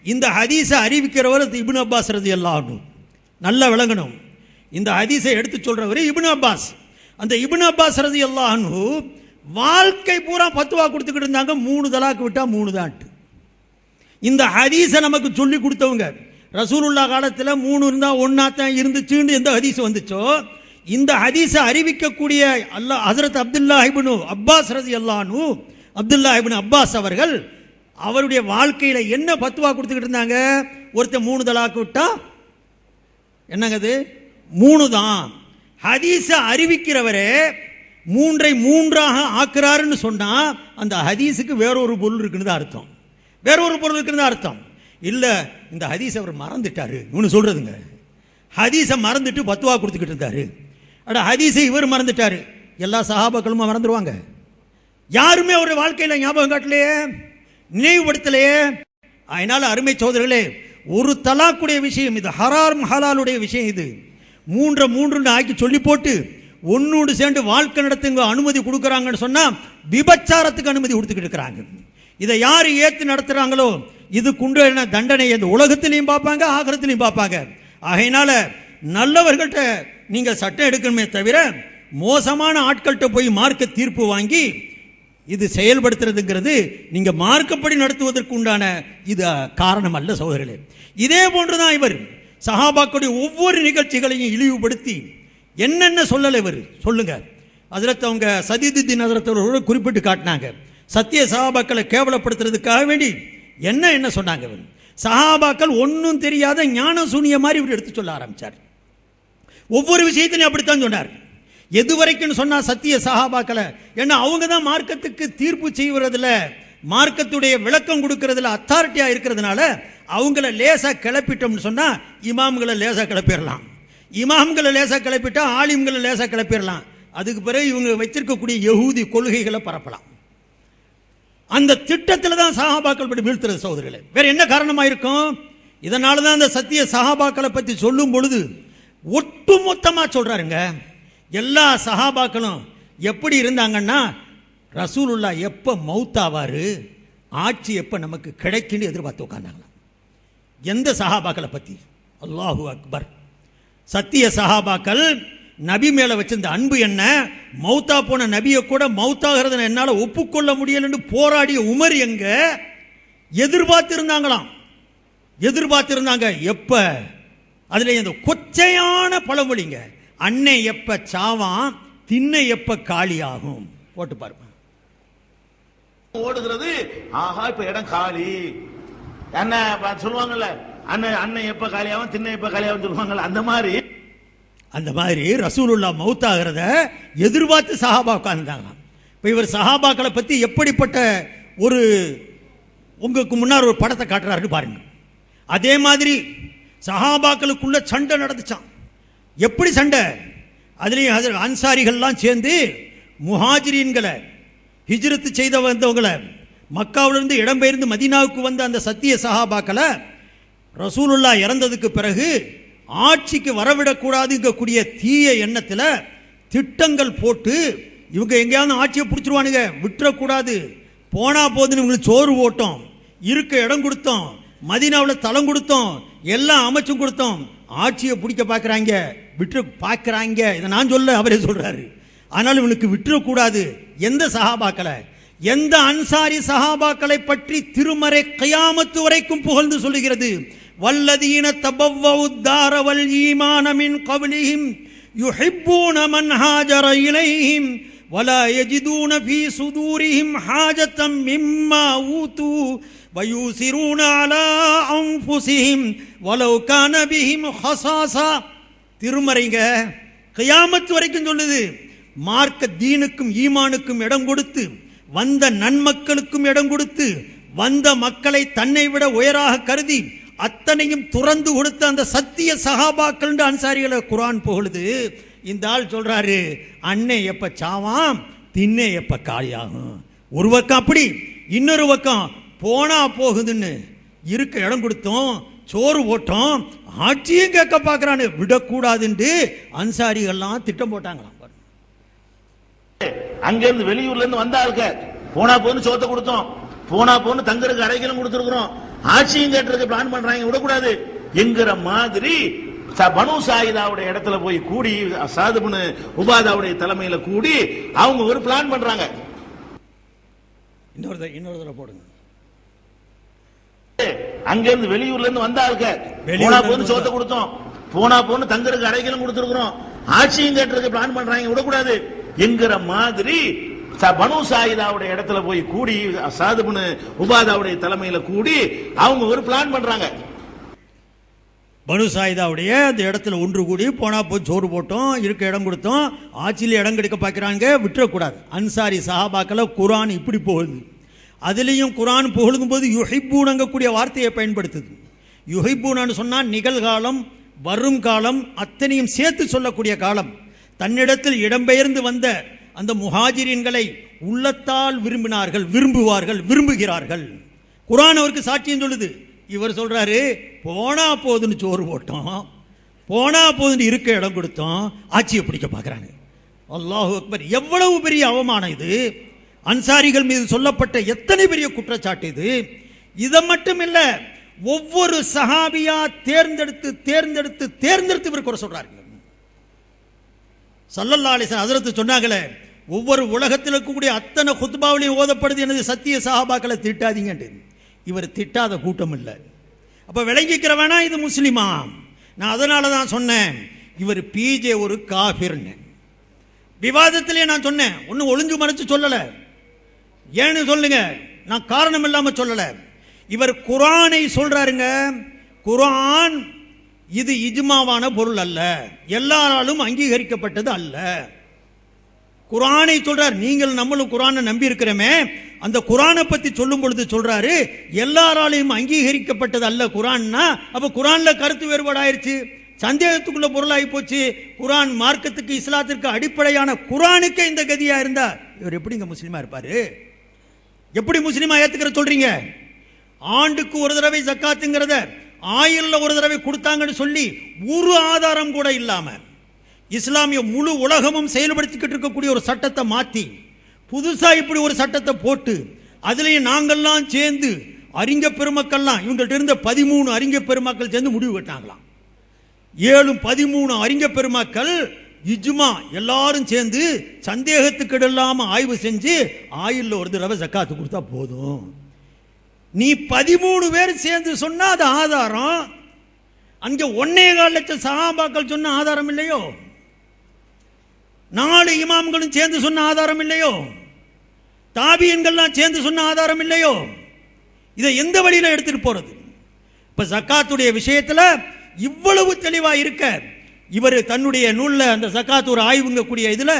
இந்த ஹதீஸை அறிவிக்கிறவர் இப்னு அப்பாஸ் ரலியல்லாஹு அன்ஹு. நல்லா விளங்கணும், இந்த ஹதீஸை எடுத்து சொல்றவர் இப்னு அப்பாஸ். அந்த இப்னு அப்பாஸ் ரலியல்லாஹு அன்ஹு வாழ்க்கை பூரா ஃபத்வா கொடுத்துக்கிட்டு இருந்தாங்க, 3 தலாக் விட்டா 3 தான். இந்த ஹதீஸை நமக்கு சொல்லி கொடுத்தவங்க ரசூலுல்லாஹ் காலத்தில் 3 இருந்தா 1 தான் இருந்துச்சுன்னு எந்த ஹதீஸ் வந்துச்சோ, இந்த ஹதீஸை அறிவிக்கக்கூடிய அல்லாஹ் ஹஜ்ரத் அப்துல்லாஹ் இப்னு அப்பாஸ் ரலியல்லாஹு அன்ஹு, அப்துல்லாஹ் இப்னு அப்பாஸ் அவர்கள் அவருடைய வாழ்க்கையில என்ன ஃபத்வா கொடுத்துக்கிட்டு இருந்தாங்க? ஒருத்தர் 3 தலாக் விட்டா என்னங்க அது 3 தான். ஹதீஸை அறிவிக்கிறவரே 3ஐ 3ஆக ஆக்குறாருன்னு சொன்னா அந்த ஹதீஸுக்கு வேறொரு பொருள் இருக்குன்னு அர்த்தம், வேறொரு பொருள் இருக்குன்னு அர்த்தம். இல்ல இந்த ஹதீஸ் அவர் மறந்துட்டாரு இவனு சொல்றதுங்க. ஹதீஸை மறந்துட்டு ஃபத்வா கொடுத்துக்கிட்டு இருந்தாரு. அட ஹதீஸை இவர் மறந்துட்டாரு, எல்லா சஹாபாக்களும் மறந்துடுவாங்க? யாருமே அவருடைய வாழ்க்கையில ஞாபகம் காட்டலையே, நினைவுபடுத்தலையே. அதனால அருமை சோதரர்களே, ஒரு தலாக்குடைய விஷயம் இது, ஹராம் ஹலாலுடைய விஷயம் இது. 3 ஆக்கி சொல்லி போட்டு 1 சேர்ந்து வாழ்க்கை நடத்துங்க அனுமதி கொடுக்குறாங்கன்னு சொன்னா விபச்சாரத்துக்கு அனுமதி கொடுத்துக்கிட்டு இருக்கிறாங்க. இதை யார் ஏத்து நடத்துறாங்களோ இதுக்குண்டு என்ன தண்டனை இந்த உலகத்திலையும் பார்ப்பாங்க, ஆகிரத்திலையும் பார்ப்பாங்க. ஆகையினால நல்லவர்கள்ட்ட நீங்க சட்டம் எடுக்கணுமே தவிர மோசமான ஆட்கள்கிட்ட போய் மார்க்க தீர்ப்பு வாங்கி இது செயல்படுத்துறதுங்கிறது நீங்க மார்க்கப்படி நடத்துவதற்கு உண்டான இது காரணம் அல்ல சகோதரர்களே. இதே போன்றுதான் இவர் சஹாபாக்களுடைய ஒவ்வொரு நிகழ்ச்சிகளையும் இழிவுபடுத்தி என்னென்ன சொல்லல இவர் சொல்லுங்க. ஹஜ்ரத் அவங்க சதீதுத்தீன் ஹஜ்ரத் அவர்களோட குறிப்பிட்டு காட்டினாங்க, சத்திய சஹாபாக்களை கேவலப்படுத்துறதுக்காக வேண்டி என்ன சொன்னாங்க. சஹாபாக்கள் ஒன்றும் தெரியாத ஞான சூனிய மாதிரி இவர் எடுத்து சொல்ல ஆரம்பிச்சார். ஒவ்வொரு விஷயத்திலையும் அப்படித்தான் சொன்னார். எது வரைக்கும் சொன்னா சத்திய சஹாபாக்களை, ஏன்னா அவங்க தான் மார்க்கத்துக்கு தீர்ப்பு செய்வதில், மார்க்கத்துடைய விளக்கம் கொடுக்கறதுல அத்தாரிட்டியா இருக்கிறதுனால அவங்கள லேசா கிளப்பிட்டோம்னு சொன்னா இமாம்களை லேசா கிளப்பிடலாம், இமாம்களை லேசா கிளப்பிட்டா ஆலிம்களை லேசா கிளப்பிடலாம். அதுக்கு பிறகு இவங்க வச்சிருக்கக்கூடிய யஹூதி கொள்கைகளை பரப்பலாம். அந்த திட்டத்தில் தான் சஹாபாக்கள் படி வீழ்த்துறது சகோதரர்களே. வேற என்ன காரணமா இருக்கும்? இதனால தான் அந்த சத்திய சஹாபாக்களை பற்றி சொல்லும் பொழுது ஒட்டுமொத்தமா சொல்றாருங்க. எல்லா சஹாபாக்களும் எப்படி இருந்தாங்கன்னா, ரசூலுல்லாஹ் எப்ப மௌத்தாவாரு, ஆட்சி எப்ப நமக்கு கிடைக்குன்னு எதிர்பார்த்து உட்கார்ந்தாங்களாம். எந்த சஹாபாக்களை பத்தி? அல்லாஹு அக்பர். சத்திய சஹாபாக்கள் நபி மேல வச்சிருந்த அன்பு என்ன, மௌத்தா போன நபியை கூட மௌத்தாகிறது என்னால ஒப்புக்கொள்ள முடியலன்னு போராடிய உமர் எங்க எதிர்பார்த்திருந்தாங்களாம், எதிர்பார்த்திருந்தாங்க. எப்ப? அதுல இந்த கொச்சையான பழமொழிங்க, அன்னை எப்ப சாவான் திண்ணை எப்ப காலி ஆகும் போட்டு பாருங்க. ஓடுகிறது, ஆஹா இப்ப இடம் காலி என்ன சொல்லுவாங்கல்ல, அண்ணன் எப்ப காலியாகும் திண்ணை எப்ப காலியாகும் சொல்லுவாங்கல்ல, அந்த மாதிரி ரசூலுல்லாஹ் மௌத்தாகிறத எதிர்பார்த்து சஹாபா உட்கார்ந்தாங்க. இப்போ இவர் சஹாபாக்களை பத்தி எப்படிப்பட்ட ஒரு உங்களுக்கு முன்னாடி ஒரு படத்தை காட்டுறாருன்னு பாருங்க. அதே மாதிரி சஹாபாக்களுக்குள்ள சண்டை நடந்துச்சான். எப்படி சண்டை? அதுலேயும் அன்சாரிகள்லாம் சேர்ந்து முஹாஜிரீன்களை ஹிஜ்ரத் செய்த வந்தவங்களை மக்காவிலிருந்து இடம்பெயர்ந்து மதீனாவுக்கு வந்த அந்த சத்திய சஹாபாக்களை ரசூலுல்லாஹ் இறந்ததுக்கு பிறகு ஆட்சிக்கு வரவிடக்கூடாதுங்கக்கூடிய தீய எண்ணத்தில் திட்டங்கள் போட்டு இவங்க எங்கேயாவது ஆட்சியை பிடிச்சிருவானுங்க, விட்டுறக்கூடாது, போனா போதுன்னு இவங்களுக்கு சோறு ஓட்டோம், இருக்க இடம் கொடுத்தோம், மதீனாவில் தளம் கொடுத்தோம், எல்லாம் அமைச்சும் கொடுத்தோம், ஆட்சியை பிடிக்க பார்க்குறாங்க, விட்டு பார்க்குறாங்க. இதை நான் சொல்ல, அவரே சொல்றாரு. ஆனால் இவனுக்கு விட்டுறக்கூடாது. எந்த சஹாபாக்களை, எந்த அன்சாரி சஹாபாக்களை பற்றி திருமறை கியாமத்து வரைக்கும் புகழ்ந்து சொல்லுகிறது. வல்லதீன தபவ்வவுத்தார வல் ஈமான மின் கப்லிஹிம் யுஹிப்பூன மன் ஹாஜர இலைஹிம் வலா யஜிதூன ஃபீ சுதூரிஹிம் ஹாஜத்தம் மிம்மா ஊது வயூசிரூன அலா அன்ஃபுஸிஹிம் வலவ் கான பிஹிம் ஹஸாஸா. திருமறைங்க கியாமத்து வரைக்கும் சொல்லுது. மார்க்க தீனுக்கும் ஈமானுக்கும் இடம் கொடுத்து, வந்த நன்மக்களுக்கும் இடம் கொடுத்து, வந்த மக்களை தன்னை விட உயராக கருதி அத்தனையும் துறந்து கொடுத்த அந்த சத்திய சஹாபாக்கள் அன்சாரிகளை குர்ஆன் புகழுது. இந்த ஆள் சொல்றாரு, அன்னை எப்ப சாவாம், திண்ணை எப்ப காலியாகும். ஒரு பக்கம் அப்படி, இன்னொரு பக்கம் போனா போகுதுன்னு இருக்க இடம் கொடுத்தோம், சோறு போட்டோம், ஆட்சியும் கேட்க பார்க்கறானு, விடக்கூடாதுன்னு அன்சாரிகள்லாம் திட்டம் போட்டாங்களாம். அங்கிருந்து வெளியூர்ல இருந்து வந்தாருக்க, போனா போன்னு சோத்த கொடுத்தோம், போனா போன்னு தங்கருக்கு அறைகளும் கொடுத்துருக்கிறோம், ஆட்சியும் கேட்டிருக்க பிளான் பண்றாங்க, விடக்கூடாது என்கிற மாதிரி பனு சாயிதாவுடைய இடத்துல போய் கூடி, சாது பின் உபாதாவுடைய தலைமையில கூடி அவங்க ஒரு பிளான் பண்றாங்க. இன்னொரு தடவை போடுங்க. அங்கிருந்து வெளியூர்ல இருந்து வந்தாருக்க, போனா போன்னு சோத்த கொடுத்தோம், போனா போன்னு தங்கருக்கு அறைகளும் கொடுத்துருக்கிறோம், ஆட்சியும் கேட்டிருக்க பிளான் பண்றாங்க, விடக்கூடாது என்கிற மாதிரி பனு சாயிதாவுடைய இடத்துல போய் கூடி, சாது பின் உபாதாவுடைய தலைமையில கூடி அவங்க ஒரு பிளான் பண்றாங்க. பனு சாயிதாவுடைய அந்த இடத்துல ஒன்று கூடி, போனா போய் சோறு போட்டோம், இருக்க இடம் கொடுத்தோம், ஆட்சியில் இடம் கிடைக்க பார்க்கிறாங்க, விட்டுறக்கூடாது. அன்சாரி சஹாபாக்களை குர்ஆன் இப்படி போகுது. அதுலேயும் குர்ஆன் புகழும் போது யுஹிப்பூனங்கக்கூடிய வார்த்தையை பயன்படுத்துது. யுஹிப்பூனான்னு சொன்னால் நிகழ்காலம், வரும் காலம் அத்தனையும் சேர்த்து சொல்லக்கூடிய காலம். தன்னிடத்தில் இடம்பெயர்ந்து வந்த அந்த முஹாஜிரீன்களை உள்ளத்தால் விரும்பினார்கள், விரும்புவார்கள், விரும்புகிறார்கள். குர்ஆன் அவருக்கு சாட்சியம் சொல்லுது. இவர் சொல்றாரு, போனா போதுன்னு சோறு போட்டோம், போனா போதுன்னு இருக்க இடம் கொடுத்தோம், ஆட்சியை பிடிக்க பார்க்கறாங்க. அல்லாஹு அக்பர். எவ்வளவு பெரிய அவமானம் இது! அன்சாரிகள் மீது சொல்லப்பட்ட எத்தனை பெரிய குற்றச்சாட்டு இது! இதை மட்டும் இல்ல, ஒவ்வொரு சஹாபியா தேர்ந்தெடுத்து தேர்ந்தெடுத்து தேர்ந்தெடுத்து இவர் குறை சொல்றாரு. ஸல்லல்லாஹு அலைஹி வஸல்லம் ஹஜ்ரத் சொன்னாங்களே, ஒவ்வொரு உலகத்தில் இருக்கக்கூடிய அத்தனை குத்பாவிலையும் ஓதப்படுது எனது சத்திய சஹாபாக்களை திட்டாதீங்க. இவர் திட்டாத கூட்டம் இல்லை. அப்ப விளங்கிக்கிற வேணா இது முஸ்லிமா? நான் அதனால தான் சொன்னேன், இவர் பிஜே ஒரு காஃபிர்னு. விவாதத்திலே நான் சொன்னேன், ஒன்னும் ஒளிஞ்சு மறைச்சு சொல்லல. ஏன்னு சொல்லுங்க, நான் காரணம் இல்லாம சொல்லல. இவர் குர்ஆனை சொல்றாருங்க. குர்ஆன் இது இஜ்மாவான பொருள் அல்ல, எல்லாராலும் அங்கீகரிக்கப்பட்டது அல்ல. குர்ஆனை சொல்றார். நீங்கள் நம்மளும் குர்ஆனை நம்பி இருக்கிறோமே, அந்த குர்ஆனை பத்தி சொல்லும் பொழுது சொல்றாரு, எல்லாராலையும் அங்கீகரிக்கப்பட்டது அல்ல குர்ஆன்னா. அப்ப குர்ஆன்ல கருத்து வேறுபாடு ஆயிருச்சு, சந்தேகத்துக்குள்ள பொருளாகி போச்சு. குர்ஆன் மார்க்கத்துக்கு, இஸ்லாத்திற்கு அடிப்படையான குர்ஆனுக்கு இந்த கதியா இருந்தா இவர் எப்படிங்க முஸ்லீமா இருப்பாரு? எப்படி முஸ்லீமா ஏத்துக்கிற சொல்றீங்க? ஆண்டுக்கு ஒரு தடவை ஜக்காத்துங்கிறத ஆயில்ல ஒரு தடவை கொடுத்தாங்கன்னு சொல்லி ஒரு ஆதாரம் கூட இல்லாம இஸ்லாமிய முழு உலகமும் செயல்படுத்திக்கிட்டு இருக்கக்கூடிய ஒரு சட்டத்தை மாத்தி புதுசா இப்படி ஒரு சட்டத்தை போட்டு, அதுலயும் நாங்கள்லாம் சேர்ந்து அறிஞ பெருமக்கள்லாம், இவங்கள்ட்ட இருந்த 13 அறிஞ பெருமக்கள் சேர்ந்து முடிவு கட்டாங்களாம். 13 அறிஞ பெருமக்கள் இஜ்மா எல்லாரும் சேர்ந்து சந்தேகத்துக்கு இல்லாம ஆய்வு செஞ்சு ஆயில்ல ஒரு தடவை ஜக்காத்து கொடுத்தா போதும். நீ 13 பேர் சேர்ந்து சொன்னா அது ஆதாரம். அங்க 1.25 லட்சம் சஹாபாக்கள் சொன்ன ஆதாரம் இல்லையோ? 4 இமாம்களும் சேர்ந்து சொன்ன ஆதாரம் இல்லையோ? தாபியன்கள்லாம் சேர்ந்து சொன்ன ஆதாரம் இல்லையோ? இதை எந்த வழியில எடுத்துட்டு போறது? இப்ப ஜக்காத்துடைய விஷயத்துல இவ்வளவு தெளிவா இருக்க, இவர் தன்னுடைய நூல்ல அந்த ஜக்காத் ஒரு ஆய்வுங்க கூடிய இதுல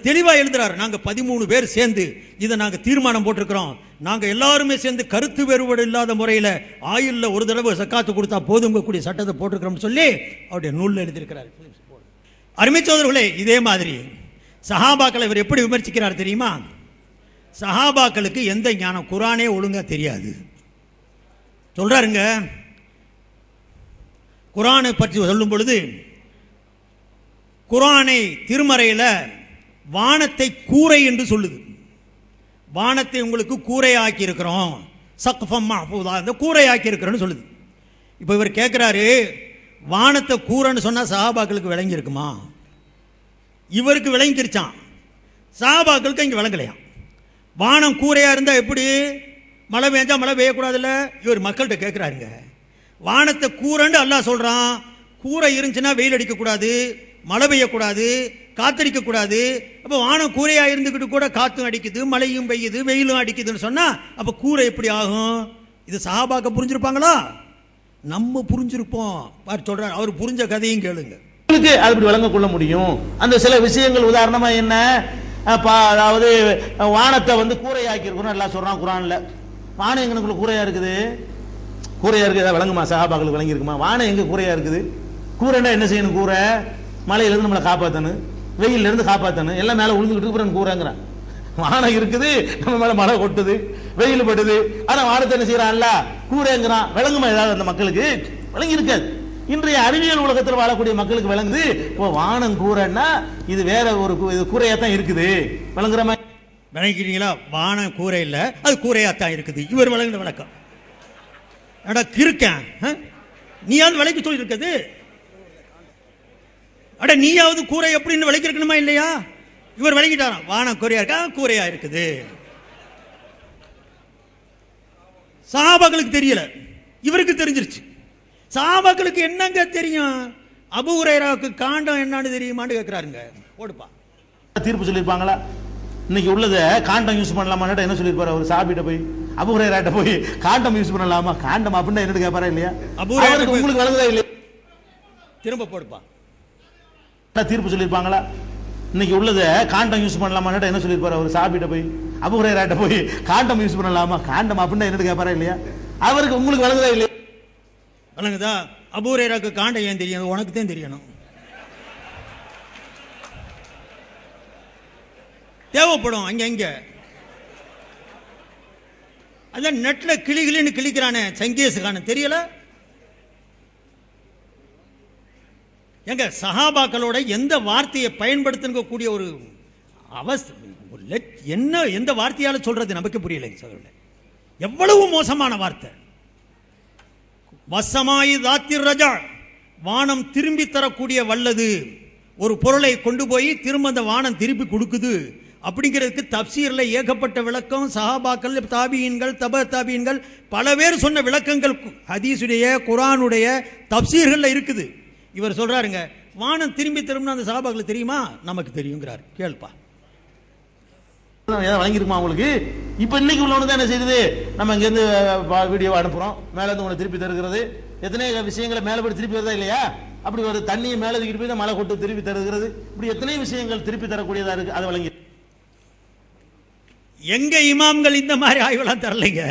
தெளிவா எழுதுறாரு. நாங்க 13 பேர் சேர்ந்து இதை நாங்க தீர்மானம் போட்டிருக்கிறோம், நாங்க எல்லாருமே சேர்ந்து கருத்து வேறுபாடு இல்லாத முறையில ஆயுள்ல ஒரு தடவை ஜக்காத்து கொடுத்தா போதுங்க கூடிய சட்டத்தை போட்டிருக்கிறோம் சொல்லி அவருடைய நூல்ல எழுதியிருக்கிறார். அருமை சோதர்களே, இதே மாதிரி சஹாபாக்களை இவர் எப்படி விமர்சிக்கிறார் தெரியுமா? சஹாபாக்களுக்கு எந்த ஞானம், குரானே ஒழுங்கா தெரியாது சொல்றாருங்க. குரானை பற்றி சொல்லும் பொழுது குரானை திருமறையில் வானத்தை கூரை என்று சொல்லுது. வானத்தை உங்களுக்கு கூரை ஆக்கி இருக்கிறோம், சக்ஃபம் மஹ்ஃபூதா, இந்த கூரை ஆக்கி இருக்கிறோன்னு சொல்லுது. இப்போ இவர் கேட்குறாரு, வானத்தை கூரைன்னு சொன்னால் சஹாபாக்களுக்கு விளங்கி இருக்குமா? இவருக்கு விளங்கிருச்சான், சஹாபாக்களுக்கு இங்கே விளங்கலையாம். வானம் கூரையாக இருந்தால் எப்படி மழை பெஞ்சா மழை பெய்யக்கூடாதுல்ல? இவர் மக்கள்கிட்ட கேட்குறாருங்க. வானத்தை கூரைன்னு அல்லாஹ் சொல்கிறான். கூரை இருந்துச்சுன்னா வெயில் அடிக்கக்கூடாது, மழை பெய்யக்கூடாது, காத்தடிக்கக்கூடாது. அப்போ வானம் கூரையாக இருந்துக்கிட்டு கூட காற்றும் அடிக்குது, மழையும் பெய்யுது, வெயிலும் அடிக்குதுன்னு சொன்னால் அப்போ கூரை எப்படி ஆகும்? இது சஹாபாக்க புரிஞ்சிருப்பாங்களா? நம்ம புரிஞ்சிருப்போம். சொல்கிறார், அவர் புரிஞ்ச கதையும் கேளுங்க. அது இப்படி விளங்க கொள்ள முடியும். அந்த சில விஷயங்கள் உதாரணமா என்ன, அதாவது வானத்தை வந்து கூரையாக்கி இருக்கணும் எல்லாம் சொல்றான் குரான்ல. வானம் எங்களுக்குள்ள கூரையா இருக்குது, கூரையா இருக்குது, விளங்குமா? சஹாபாக்களுக்கு விளங்கி இருக்குமா? வானம் எங்க கூரையா இருக்குது? கூரைன்னா என்ன செய்யணும்? கூரை மழையில இருந்து நம்மளை காப்பாற்றணும், வெயில இருந்து காப்பாற்றணும், எல்லாம் மேல விழுந்துகிட்டு இருக்கு கூரைங்கிறான். வானம் இருக்குது, நம்ம மேல மழை கொட்டுது, வெயில் படுது, ஆனா வானத்தை என்ன செய்யறான்ல கூரைங்கிறான். விளங்குமா? ஏதாவது அந்த மக்களுக்கு விளங்கி இருக்காது. இன்றைய அறிவியல் உலகத்தில் வாழக்கூடிய மக்களுக்கு விளங்குது. வானம் கூரைன்னா இது வேற ஒரு கூரையா தான் இருக்குது. விளங்குற மாதிரி விளங்கிட்டீங்களா? வானம் கூரை இல்லை, அது கூரையா தான் இருக்குது. இவர் விளங்குற விளக்கம் இருக்கேன். நீயாவது விலைக்கு சொல்லி இருக்குது. அட நீயாவது கூரை எப்படின்னு விலைக்கு இருக்கணுமா இல்லையா? இவர் விளங்கிட்டாராம், வானம் கூரையா இருக்கா, கூரையா இருக்குது. சஹாபாக்களுக்கு தெரியல, இவருக்கு தெரிஞ்சிருச்சு. சஹாபாக்களுக்கு என்னங்க தெரியும்? அபூ ஹுரைராவுக்கு காண்டம் என்னன்னு தெரியுமான்னு கேட்கிறாருங்க. ஓடுப்பா, தீர்ப்பு சொல்லியிருப்பாங்களா? இன்னைக்கு உள்ளத காண்டம் யூஸ் பண்ணலாமா? என்ன சொல்லியிருப்பாரு அவர்? சாபிட்ட போய் அபூ ஹுரைராட்ட போய் காண்டம் யூஸ் பண்ணலாமா? காண்டம் அப்படின்னா என்னன்னு கேட்பாரா இல்லையா? அபூ ஹுரைராவுக்கு உங்களுக்கு விளங்குதா இல்லையா? திரும்ப போடுப்பா. தீர்ப்பு சொல்லியிருப்பாங்களா? இன்னைக்கு உள்ளத காண்டம் யூஸ் பண்ணலாமா? என்ன சொல்லியிருப்பாரு அவர்? சாபிட்ட போய் அபூ ஹுரைராட்ட போய் காண்டம் யூஸ் பண்ணலாமா? காண்டம் அப்படின்னா என்னன்னு கேட்பாரா இல்லையா? அவருக்கு உங்களுக்கு விளங்குதா இல்லையா? விளங்குதா? அபூ ஹுரைராவுக்கு காண்டம் ஏன் தெரியும்? உனக்கு தான் தெரியணும். தேவைப்படும் அங்க அதான் நெட்ல கிளிகிளின்னு கிளிக்கிறானே சங்கேசுகான தெரியல. எங்க சஹாபாக்களோட எந்த வார்த்தையை பயன்படுத்த கூடிய ஒரு என்ன எந்த வார்த்தையால சொல்றது நமக்கு புரியல. எவ்வளவு மோசமான வார்த்தை. வசமாயி தாத்திர் ரஜா, வானம் திரும்பி தரக்கூடிய வல்லது. ஒரு பொருளை கொண்டு போய் திரும்ப அந்த வானம் திருப்பி கொடுக்குது அப்படிங்கிறதுக்கு தப்சீர்ல ஏகப்பட்ட விளக்கம். சஹாபாக்கள், தாபியீன்கள், தப தாபியீன்கள் பல பேர் சொன்ன விளக்கங்கள் ஹதீஸுடைய குர்ஆனுடைய தப்சீர்கள்ல இருக்குது. இவர் சொல்றாருங்க, வானம் திரும்பி திரும்பினா அந்த சஹாபாக்களுக்கு தெரியுமா? நமக்கு தெரியுங்கிறார். கேள்ப்பா, வழங்கிருக்குமா உங்களுக்கு? இப்ப இன்னைக்கு உள்ளவனு தான் என்ன செய்யுது? நம்ம இங்க இருந்து வீடியோ அனுப்புறோம், மேல இருந்து உங்களை திருப்பி தருகிறது. எத்தனை விஷயங்களை மேல போய் திருப்பி வருதா இல்லையா? அப்படி ஒரு தண்ணியை மேல தூக்கிட்டு போய் மழை கொட்டு திருப்பி தருகிறது. இப்படி எத்தனை விஷயங்கள் திருப்பி தரக்கூடியதா இருக்கு. அதை வழங்கி எங்க இமாம்கள் இந்த மாதிரி ஆய்வெல்லாம் தரலைங்க.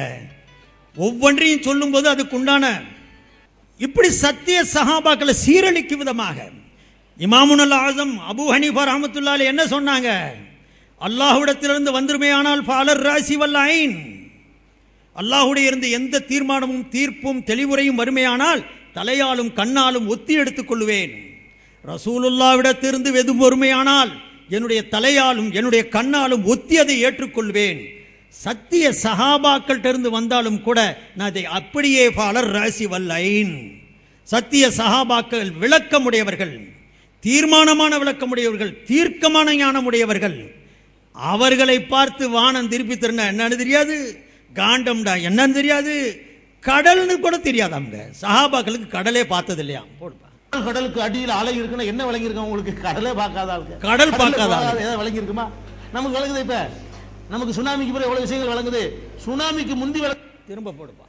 ஒவ்வொன்றையும் சொல்லும் போது அதுக்கு உண்டான இப்படி சத்திய சஹாபாக்களை சீரழிக்கும் விதமாக இமாமுல் ஆஸம் அபூ ஹனீஃபா ரஹ்மத்துல்லாஹி அலைஹி என்ன சொன்னாங்க? அல்லாஹ்விடத்திலிருந்து வந்துருமே ஆனால் ஃபாலர் ராசி வல் ஐன், அல்லாஹ்வுடைய இருந்து எந்த தீர்மானமும் தீர்ப்பும் தெளிவுரையும் வருமையானால் தலையாலும் கண்ணாலும் ஒத்தி எடுத்துக் கொள்வேன். ரசூலுல்லாஹ்விடத்திலிருந்து எது வருமையானால் என்னுடைய தலையாலும் என்னுடைய கண்ணாலும் ஒத்தி அதை ஏற்றுக்கொள்வேன். சத்திய சஹாபாக்கள்கிட்ட இருந்து வந்தாலும் கூட நான் அதை அப்படியே ஃபாலர் ராசி வல் ஐன், சத்திய சஹாபாக்கள் விளக்கமுடையவர்கள், தீர்மானமான விளக்கமுடையவர்கள், தீர்க்கமான ஞானமுடையவர்கள். அவர்களை பார்த்து வானம் திருப்பி தருங்க என்னன்னு தெரியாது, காண்டம்டா என்னன்னு தெரியாது, கடல்னு கூட தெரியாதாங்க. சஹாபாக்களுக்கு கடலே பார்த்தது இல்லையா? போடுப்பா. கடலுக்கு அடியில் அலை இருக்குன்னா என்ன விளங்கி இருக்கு உங்களுக்கு? கடலே பார்க்காத ஆளுங்க, கடல் பார்க்காத ஏதாவது விளங்கி இருக்குமா? நமக்கு விளங்குது. இப்ப நமக்கு சுனாமிக்கு பிறகு எவ்வளவு விஷயங்கள் விளங்குது. சுனாமிக்கு முந்தி திரும்ப போடுப்பா.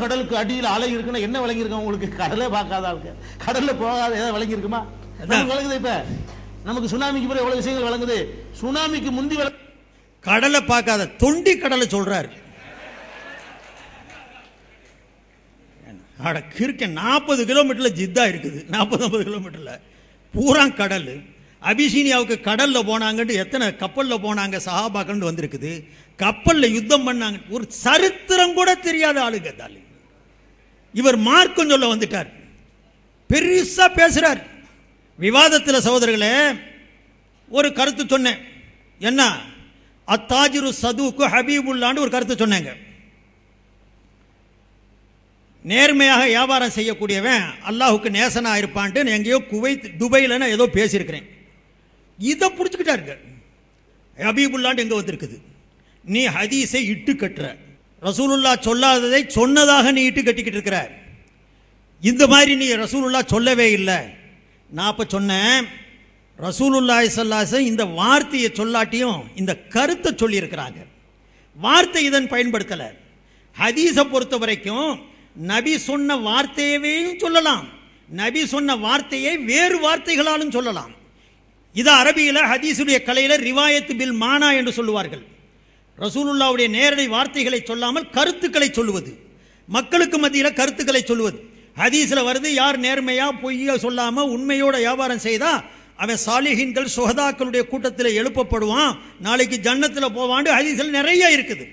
கடலுக்கு அடியில் அலை இருக்குன்னா என்ன விளங்கி இருக்கு உங்களுக்கு? கடலே பார்க்காத ஆளுங்க, கடல்ல போகாத ஏதாவது விளங்கி இருக்குமா? நமக்கு விளங்குது. இப்ப நமக்கு சுனாமிக்கு பிறகு எவ்வளவு விஷயங்கள் விளங்குது. சுனாமிக்கு முந்தி கடலை பார்க்காத தொண்டி கடலை சொல்றாரு. கிருக்க 40 கிலோமீட்டர்ல ஜித்தா இருக்குது, 40-50 கிலோமீட்டர்ல பூரா கடல். அபிசீனியாவுக்கு கடல்ல போனாங்கன்னு எத்தனை கப்பல்ல போனாங்க சஹாபாக்கள் வந்திருக்குது. கப்பல்ல யுத்தம் பண்ணாங்க. ஒரு சரித்திரம் கூட தெரியாத ஆளுங்க தாலி. இவர் மார்க்கம் சொல்ல வந்துட்டார், பெருசா பேசுறார். விவாதத்தில் சகோதரர்களே ஒரு கருத்து சொன்னேன். என்ன? அத்தாஜிரு சதுக்கு ஹபீபுல்லான்னு ஒரு கருத்து சொன்னாங்க. நேர்மையாக வியாபாரம் செய்யக்கூடியவன் அல்லாஹுக்கு நேசனா இருப்பான்ட்டு எங்கேயோ குவைத் துபையில் ஏதோ பேசியிருக்கிறேன். இதை பிடிச்சிக்கிட்டாருங்க. ஹபீபுல்லான்னு எங்கே வந்திருக்குது? நீ ஹதீஸை இட்டு கட்டுற, ரசூலுல்லா சொல்லாததை சொன்னதாக நீ இட்டு கட்டிக்கிட்டு இருக்கிற. இந்த மாதிரி நீ ரசூலுல்லா சொல்லவே இல்லை. நான் அப்போ சொன்னேன், ரசூலுல்லாஹி ஸல்லல்லாஹு அலைஹி வஸல்லம் இந்த வார்த்தையை சொல்லாட்டியும் இந்த கருத்தை சொல்லியிருக்கிறாங்க. வார்த்தை இதன் பயன்படுத்தலை. ஹதீஸை பொறுத்த வரைக்கும் நபி சொன்ன வார்த்தையவே சொல்லலாம், நபி சொன்ன வார்த்தையை வேறு வார்த்தைகளாலும் சொல்லலாம். இது அரபியில் ஹதீஸுடைய கலையில் ரிவாயத்து பில் மானா என்று சொல்லுவார்கள். ரசூலுல்லாவுடைய நேரடி வார்த்தைகளை சொல்லாமல் கருத்துக்களை சொல்லுவது, மக்களுக்கு மத்தியில் கருத்துக்களை சொல்லுவது. ஹதீஸில் வருது, யார் நேர்மையா பொய்யா சொல்லாமல் உண்மையோட வியாபாரம் செய்தா அவன் சாலிஹீன்கள் சுஹதாக்களுடைய கூட்டத்தில் எழுப்பப்படுவான், நாளைக்கு ஜன்னத்தில் போவான்னு ஹதீஸில் நிறைய இருக்குது.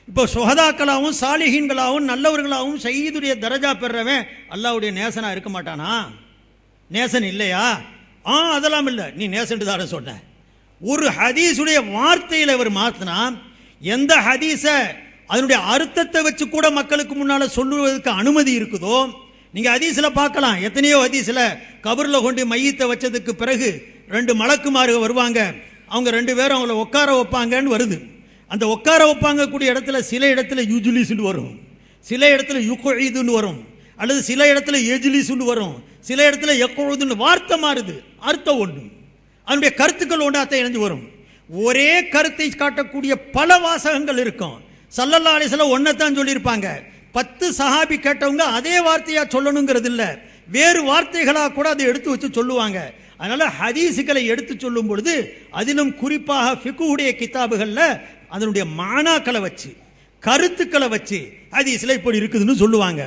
இப்போ சுஹதாக்களாகவும் சாலிஹீன்களாகவும் நல்லவர்களாகவும் சயீதுடைய தரஜா பெறவன் அல்லாஹ்வுடைய நேசனா இருக்க மாட்டானா? நேசன் இல்லையா? அதெல்லாம் இல்லை, நீ நேசன் தான சொன்ன. ஒரு ஹதீஸுடைய வார்த்தையில் அவர் மாற்றினா, எந்த ஹதீஸை அதனுடைய அர்த்தத்தை வச்சு கூட மக்களுக்கு முன்னால் சொல்லுவதற்கு அனுமதி இருக்குதோ, நீங்கள் ஹதீஸில் பார்க்கலாம். எத்தனையோ ஹதீஸில் கபரில் கொண்டு மையத்தை வச்சதுக்கு பிறகு 2 மலக்குமார்கள் வருவாங்க, அவங்க 2 பேரும் அவங்கள உட்கார வைப்பாங்கன்னு வருது. அந்த உட்கார வைப்பாங்க கூடிய இடத்துல சில இடத்துல யுஜ்லிஸ்னு வரும், சில இடத்துல யுக்இதுன்னு வரும், அல்லது சில இடத்துல எஜ்லிஸ்னு வரும், சில இடத்துல யக்உதுன்னு வார்த்தை மாறுது, அர்த்தம் ஒன்று, அதனுடைய கருத்துக்கள் ஒன்றாத்த இணைஞ்சு வரும். ஒரே கருத்தை காட்டக்கூடிய பல வாசகங்கள் இருக்கும். ஸல்லல்லாஹு அலைஹி வஸல்லம் ஒன்றைத்தான் சொல்லியிருப்பாங்க. 10 சஹாபி கேட்டவங்க அதே வார்த்தையா சொல்லணுங்கிறது இல்லை, வேறு வார்த்தைகளாக கூட அதை எடுத்து வச்சு சொல்லுவாங்க. அதனால ஹதீஸுகளை எடுத்து சொல்லும் பொழுது அதிலும் குறிப்பாக ஃபிக்ஹுடைய கிதாபுகளில் அதனுடைய மானாக்களை வச்சு கருத்துக்களை வச்சு ஹதீஸில் இப்படி இருக்குதுன்னு சொல்லுவாங்க.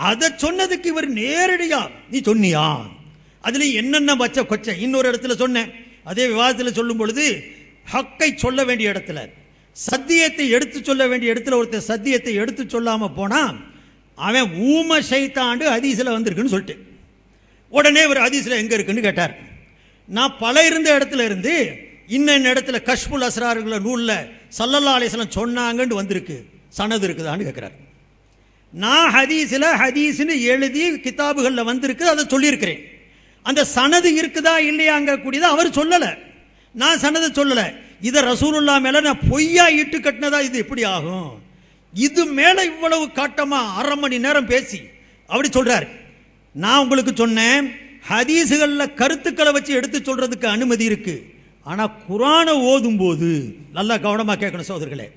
அதை சொன்னதுக்கு இவர் நேரடியா நீ சொன்னியா, அதுல என்னென்ன வச்ச கொச்ச. இன்னொரு இடத்துல சொன்னேன், அதே விவாதத்தில் சொல்லும் பொழுது ஹக்கை சொல்ல வேண்டிய இடத்துல, சத்தியத்தை எடுத்து சொல்ல வேண்டிய இடத்துல ஒருத்தர் சத்தியத்தை எடுத்து சொல்லாம போனா அவன் ஊம ஷைத்தாண்டு ஹதீஸில் வந்திருக்குன்னு சொல்லிட்டு உடனே ஒரு ஹதீஸில் எங்க இருக்குன்னு கேட்டார். நான் பல இருந்த இடத்துல இருந்து இன்ன இடத்துல கஷ்புல் அஸ்ராருங்கிற நூலில் ஸல்லல்லாஹு அலைஹி வஸல்லம் சொன்னாங்கன்னு வந்திருக்கு, சனது இருக்குதான்னு கேட்கிறார். நான் ஹதீஸ்னு எழுதி கிதாபுகளில் வந்திருக்கு, அதை சொல்லியிருக்கிறேன். அந்த சனது இருக்குதா இல்லையாங்க கூடியதை அவர் சொல்லலை, நான் சனதை சொல்லலை. இதை ரசூலுல்லா மேல நான் பொய்யா இட்டு கட்டினதா இது எப்படி ஆகும்? இது மேல இவ்வளவு காட்டமா 1/2 மணி நேரம் பேசி அப்படி சொல்றாரு. நான் உங்களுக்கு சொன்னேன், ஹதீஸுகளில் கருத்துக்களை வச்சு எடுத்து சொல்றதுக்கு அனுமதி இருக்கு. ஆனா குர்ஆனை ஓதும் போது நல்லா கவனமா கேட்கணும் சகோதரர்களே.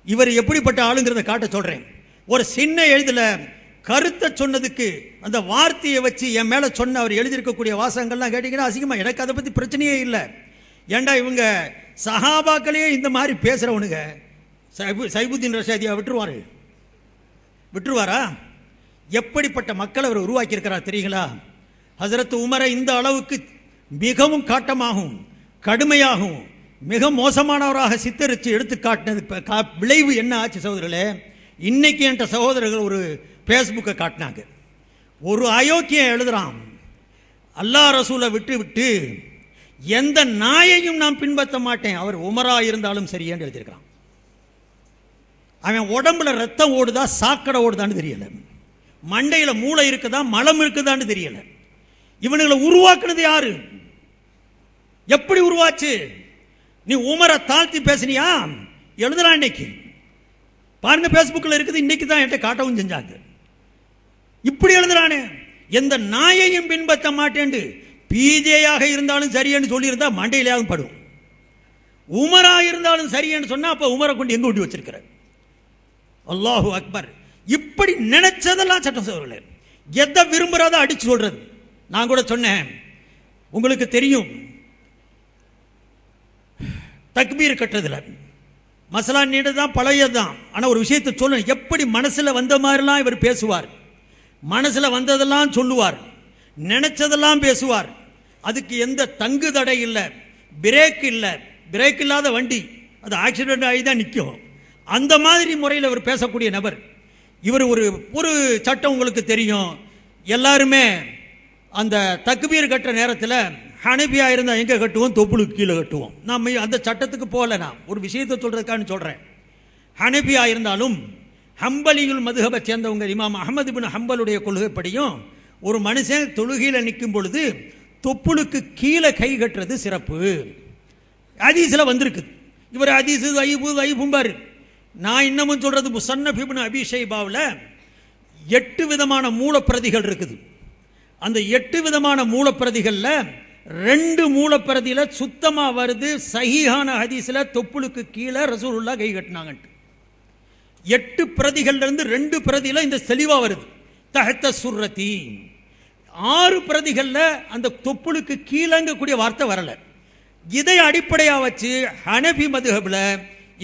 இவர் எப்படிப்பட்ட ஆளுங்கிறத காட்ட சொல்றேன். ஒரு சின்ன எழுதுல கருத்தை சொன்னதுக்கு அந்த வார்த்தையை வச்சு என் மேல சொன்ன அவர் எழுதியிருக்கக்கூடிய வாசகங்கள்லாம் கேட்டீங்கன்னா அசிங்கமா, எனக்கு அதை பத்தி பிரச்சனையே இல்லை. ஏண்டா இவங்க சஹாபாக்களே இந்த மாதிரி பேசுறவனுங்க, சைபுத்தீன் ரஷாதியா விட்டுருவாரா? எப்படிப்பட்ட மக்களை அவர் உருவாக்கி இருக்கிறார் தெரியுங்களா? ஹஜரத் உமரை இந்த அளவுக்கு மிகவும் காட்டமாகவும் கடுமையாகவும் மிக மோசமானவராக சித்தரித்து எடுத்து காட்டினது விளைவு என்ன ஆச்சு சகோதரர்களே? இன்னைக்கு என்ற சகோதரர்கள் ஒரு ஃபேஸ்புக்கை காட்டினாங்க. ஒரு அயோக்கியம் எழுதுறான், அல்லாஹ் ரசூலை விட்டு எந்த நாயையும் நான் பின்பற்ற மாட்டேன், அவர் உமரா இருந்தாலும் சரியான்னு எழுதியிருக்கிறான். அவன் உடம்புல ரத்தம் ஓடுதா சாக்கடை ஓடுதான்னு தெரியல, மண்டையில மூளை இருக்குதா மலம் இருக்குதான்னு தெரியல. இவனுங்களை உருவாக்குனது யாரு? எப்படி உருவாச்சு? நீ உமரை தாழ்த்தி பேசினியா? எழுதுறான் இன்னைக்கு பாருங்க, பேஸ்புக்கில் இருக்குது, இன்னைக்கு தான் என்கிட்ட காட்டவும் செஞ்சாங்க. இப்படி எழுதுறானே, எந்த நாயையும் பின்பற்ற மாட்டேன், பிஜேயாக இருந்தாலும் சரியன்னு சொல்லியிருந்தா மண்டையிலாகவும் படும். உமரா இருந்தாலும் சரியன்னு சொன்னா அப்ப உமரை கொண்டு எங்க கொண்டு வச்சிருக்கிற? அல்லாஹு அக்பர். இப்படி நினைச்சதெல்லாம் சட்டம் சோழர்களே, எதை விரும்புறத அடிச்சு சொல்றது. நான் கூட சொன்னேன், உங்களுக்கு தெரியும் தக்பீர் கட்டுறதுல மசலா நீடு தான் பழையதான். ஆனா ஒரு விஷயத்தை சொல்ல, எப்படி மனசுல வந்த மாதிரிலாம் இவர் பேசுவார், மனசுல வந்ததெல்லாம் சொல்லுவார், நினைச்சதெல்லாம் பேசுவார். அதுக்கு எந்த தங்கு தடை இல்லை, பிரேக் இல்லை. பிரேக் இல்லாத வண்டி அது ஆக்சிடென்ட் ஆகி தான் நிற்கும். அந்த மாதிரி முறையில் அவர் பேசக்கூடிய நபர். இவர் ஒரு சட்டம் உங்களுக்கு தெரியும், எல்லாருமே அந்த தக்பீர் கட்டுற நேரத்தில் ஹனபியா இருந்தால் எங்கே கட்டுவோம்? தொப்புளுக்கு கீழே கட்டுவோம். நம்ம அந்த சட்டத்துக்கு போகல. நான் ஒரு விஷயத்தை சொல்றதுக்கான சொல்கிறேன். ஹனபியா இருந்தாலும் ஹம்பலியுல் மதுஹபை சேர்ந்தவங்க இமாம் அஹமது பின் ஹம்பலுடைய கொள்கைப்படியும் ஒரு மனுஷன் தொழுகையில் நிற்கும் பொழுது தொப்புளுக்கு கீழே கை கட்டுறது சிறப்பு. ஹதீஸ்ல வந்திருக்கு. இவர் ஹதீஸ் ஐபும்பாரு. நான் இன்னமும் சொல்றது முஸன்னஃப் இப்னு அபீ ஷைபாவில் 8 விதமான மூலப்பிரதிகள் இருக்குது. அந்த 8 விதமான மூலப்பிரதிகளில் 2 மூலப்பிரதியில் சுத்தமா வருது சஹீஹான ஹதீஸ்ல தொப்புளுக்கு கீழே ரசூலுல்லாஹ் கை கட்டினாங்கன்ட்டு. 8 பிரதிகள்ல இருந்து 2 பிரதியில இந்த தெளிவா வருது. தஹத்த சுர்ரதி. 6 பிரதிகள்ல அந்த தொப்புளுக்கு கீழங்கக்கூடிய வார்த்தை வரல. இதை அடிப்படையா வச்சு ஹனபி மதுஹப்ல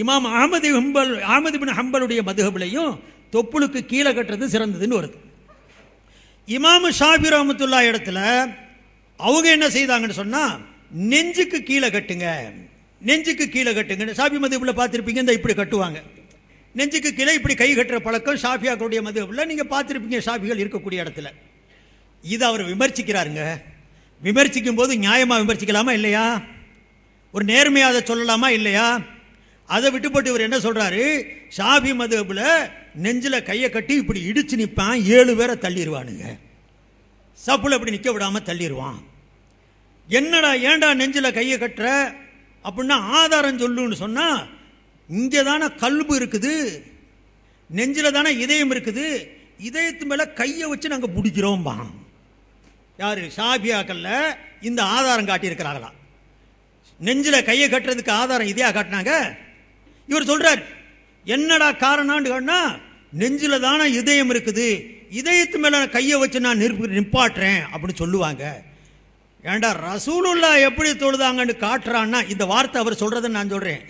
இமாம் அஹமது பின் ஹம்பலுடைய மதுஹப்லையும் தொப்புளுக்கு கீழே கட்டுறது சிறந்ததுன்னு வருது. இமாம் ஷாஃபி ரஹ்மத்துல்லாஹி இடத்துல அவங்க என்ன செய்தாங்கன்னு சொன்னா நெஞ்சுக்கு கீழே கட்டுங்க, நெஞ்சுக்கு கீழே கட்டுங்க. ஷாஃபி மதுஹப்ல பார்த்திருப்பீங்க, இந்த இப்படி கட்டுவாங்க. நெஞ்சுக்கு கீழே இப்படி கை கட்டுற பழக்கம் ஷாஃபியாக்களுடைய மதுஹப்ல நீங்க பார்த்திருப்பீங்க, ஷாஃபிகள் இருக்கக்கூடிய இடத்துல. இதை அவர் விமர்சிக்கிறாருங்க. விமர்சிக்கும் போது நியாயமா விமர்சிக்கலாமா இல்லையா? ஒரு நேர்மையாக அதை சொல்லலாமா இல்லையா? அதை விட்டுப்பட்டு இவர் என்ன சொல்றாரு? ஷாஃபி மதுஹப்ல நெஞ்சில கையை கட்டி இப்படி இடிச்சு நிற்பான், 7 பேரை தள்ளிடுவானுங்க. சப்புல இப்படி நிற்க விடாம தள்ளிடுவான். என்னடா ஏண்டா நெஞ்சில கையை கட்டுற அப்படின்னா ஆதாரம் சொல்லுன்னு சொன்னா, இங்கே தானே கல்பு இருக்குது, நெஞ்சில தானே இதயம் இருக்குது, இதயத்து மேல கையை வச்சு நாங்கள் பிடிக்கிறோம். யாரு? ஷாஃபியாக்கள்ல இந்த ஆதாரம் காட்டியிருக்கிறாங்களா? நெஞ்சில கையை கட்டுறதுக்கு ஆதாரம் இதையா காட்டினாங்க? இவர் சொல்றார் என்னடா காரணம்னு கேட்டா, நெஞ்சில தானே இதயம் இருக்குது, இதயத்து மேல கையை வச்சு நான் நிப்பாட்டுறேன் அப்படின்னு சொல்லுவாங்க. ஏண்டா ரசூலுல்லாஹ் எப்படி தொழுதாங்கன்னு காட்டுறான்னா, இந்த வார்த்தை அவர் சொல்றதுன்னு நான் சொல்றேன்.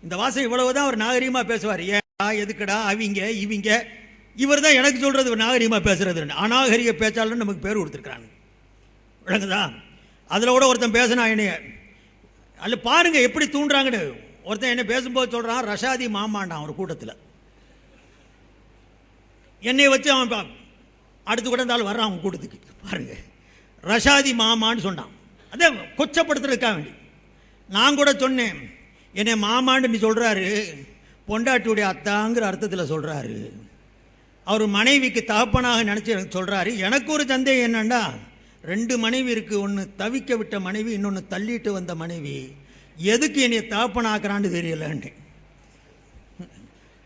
இந்த வாசம் இவ்வளவுதான் அவர் நாகரிகமா பேசுவார். ஏடா எதுக்குடா அவங்க இவங்க, இவர் தான் எனக்கு சொல்றது நாகரிகமா பேசுறது. அநாகரிக பேச்சாளர் நமக்கு பேர் கொடுத்துருக்காங்க, விளங்குதா? அதுல கூட ஒருத்தன் பேசினா என்னைய அல்ல பாருங்க எப்படி தூண்டுறாங்கன்னு. ஒருத்தன் என்ன பேசும்போது சொல்றான் ரஷாதி மாமாண்டான் ஒரு கூட்டத்தில். என்னை வச்சு அவன் அடுத்து கூட இருந்தாலும் வர்றான் அவங்க கூட்டத்துக்கு. பாருங்க ரஷாதி மாமான்னு சொன்னான். அதே கொச்சப்படுத்துறதுக்காக வேண்டி நான் கூட சொன்னேன், என்னை மாமான்னு சொல்றாரு, பொண்டாட்டியுடைய அத்தாங்கிற அர்த்தத்தில் சொல்றாரு. அவர் மனைவிக்கு தகப்பனாக நினைச்சு எனக்கு சொல்றாரு. எனக்கு ஒரு சந்தேகம் என்னன்னா, 2 மனைவி இருக்கு, ஒன்று தவிக்க விட்ட மனைவி, இன்னொன்று தள்ளிட்டு வந்த மனைவி. எதுக்கு என்னை தகப்பனாக்குறான்னு தெரியலன்னு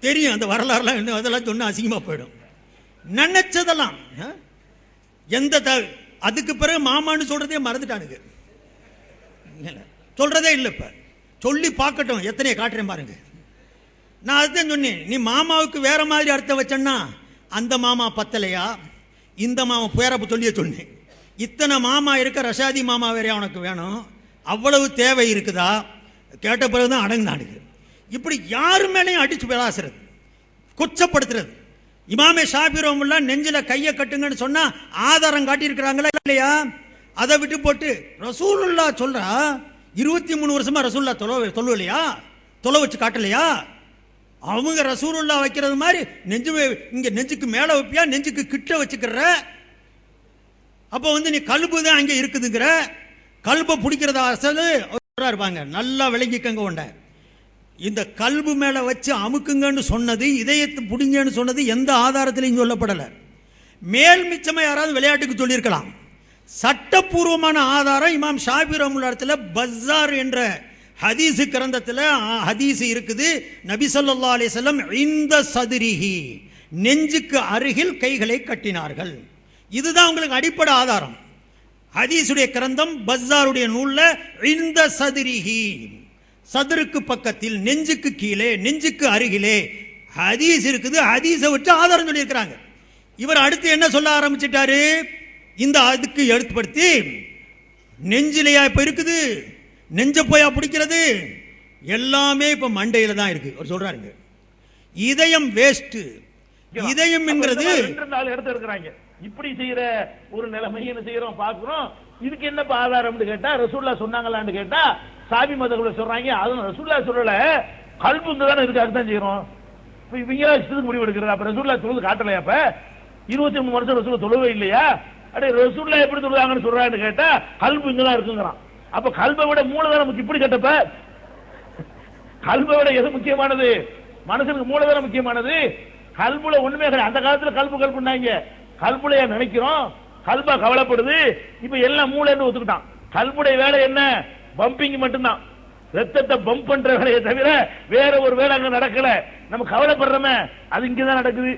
தெரியும். அந்த வரலாறுலாம் இன்னும் அதெல்லாம் சொன்ன அசிங்கமா போயிடும். நினைச்சதெல்லாம் எந்த அதுக்கு பிறகு மாமான்னு சொல்றதே மறந்துட்டானுங்க, சொல்றதே இல்லை. இப்ப சொல்லி பார்க்கட்டும், எத்தனையை காட்டுறேன் பாருங்க. நான் அதுதான் சொன்னேன், நீ மாமாவுக்கு வேற மாதிரி அர்த்தம் வச்சேன்னா அந்த மாமா பத்தலையா, இந்த மாமா பேரப்ப சொல்லியே சொன்னேன். இத்தனை மாமா இருக்க ரஷாதி மாமா வேறையா உனக்கு வேணும், அவ்வளவு தேவை இருக்குதா? கேட்ட பிறகுதான் அடங்குனானுங்க. இப்படி யாரு மேலேயும் அடிச்சு பேசுறது, கொச்சப்படுத்துறது. இமாமே ஷாஃபி ரஹ்மத்துல்லாஹ் நெஞ்சில கையை கட்டுங்கன்னு சொன்னா ஆதாரம் காட்டி இருக்கிறாங்களா இல்லையா? அதை விட்டு போட்டு ரசூலுல்லாஹ் சொல்றா 23 வருஷமா ரசூலுல்லாஹ் தொழலையா, தொலை வச்சு காட்டலையா? அவங்க ரசூலுல்லாஹ் வைக்கிறது மாதிரி இங்க நெஞ்சுக்கு மேல வைப்பியா, நெஞ்சுக்கு கிட்ட வச்சுக்கிற? அப்ப நீ கல்பு தான் அங்க இருக்குதுங்கிற, கல்பை பிடிக்கிறதா அசலு இருப்பாங்க. நல்லா விளங்கிக்கங்க. உண்ட இந்த கல்பு மேல வச்சு அமுக்குங்கன்னு சொன்னது, இதயத்தை பிடிங்கன்னு சொன்னது எந்த ஆதாரத்திலையும் சொல்லப்படல. மேல் மிச்சமா யாராவது விளையாட்டுக்கு சொல்லியிருக்கலாம். சட்டப்பூர்வமான ஆதாரம் இமாம் ஷாஃபி ரஹ்மத்துல்லாஹி பஸார் என்ற ஹதீஸ் கிரந்தத்தில் ஹதீஸ் இருக்குது. நபி ஸல்லல்லாஹு அலைஹி வஸல்லம் இந்த சதுரிஹி, நெஞ்சுக்கு அருகில் கைகளை கட்டினார்கள். இதுதான் உங்களுக்கு அடிப்படை ஆதாரம். ஹதீஸுடைய கிரந்தம் பஸாருடைய நூல்ல இந்த சதுரிஹி, சதுருக்கு பக்கத்தில், நெஞ்சுக்கு கீழே, நெஞ்சுக்கு அருகிலே ஹதீஸ் இருக்குது. ஹதீஸை விட்டு ஆதாரம் சொல்லி இருக்கிறாங்க. இவர் அடுத்து என்ன சொல்ல ஆரம்பிச்சிட்டாரு? இந்த அதுக்கு எடுத்துப்படுத்தி நெஞ்சிலையா இப்ப இருக்குது, நெஞ்ச போயா பிடிக்கிறது, எல்லாமே இப்ப மண்டையில தான் இருக்கு. அவர் சொல்றாருங்க இதயம் வேஸ்ட். இதயம் என்கிறது எடுத்து இருக்கிறாங்க. இப்படி செய்யற ஒரு நிலைமை என்ன செய்யறோம் பாக்குறோம். இதுக்கு என்ன ஆதாரம்னு கேட்டா ரசூல்லா சொன்னாங்களான்னு கேட்டா சாபி மதங்களை சொல்றாங்க. அதுவும் ரசூல்லா சொல்லல, கல்பு தானே இருக்கு, அதுதான் செய்யறோம். இவங்க இஷ்டத்துக்கு முடிவு எடுக்கிறது. அப்ப ரசூல்லா சொல்லுது காட்டலையா? அப்ப 23 வருஷம் ரசூல்லா தொழுவே இல்லையா? அடே ரசூல்லா எப்படி தொழுதாங்கன்னு சொல்றான்னு கேட்டா கல்பு இங்கதான் இருக்குங்கிறான். அப்ப கல்பை விட மூலதனம் நமக்கு இப்படி கேட்டப்ப கல்பை விட எது முக்கியமானது? மனுஷனுக்கு மூலதனம் முக்கியமானது. கல்புல ஒண்ணுமே கிடையாது. அந்த காலத்துல கல்புனாங்க, கல்புலையா நினைக்கிறோம், கல்பா கவலைப்படுது. இப்ப எல்லாம் மூளைன்னு ஒத்துக்கிட்டான். கல்புடைய வேலை என்ன? பம்பிங் மட்டும்தான். ரத்தத்தை பம்ப் பண்ற வேலையை தவிர வேற ஒரு வேலை அங்க நடக்கல. நம்ம கவலைப்படுறோமே அது இங்கதான் நடக்குது.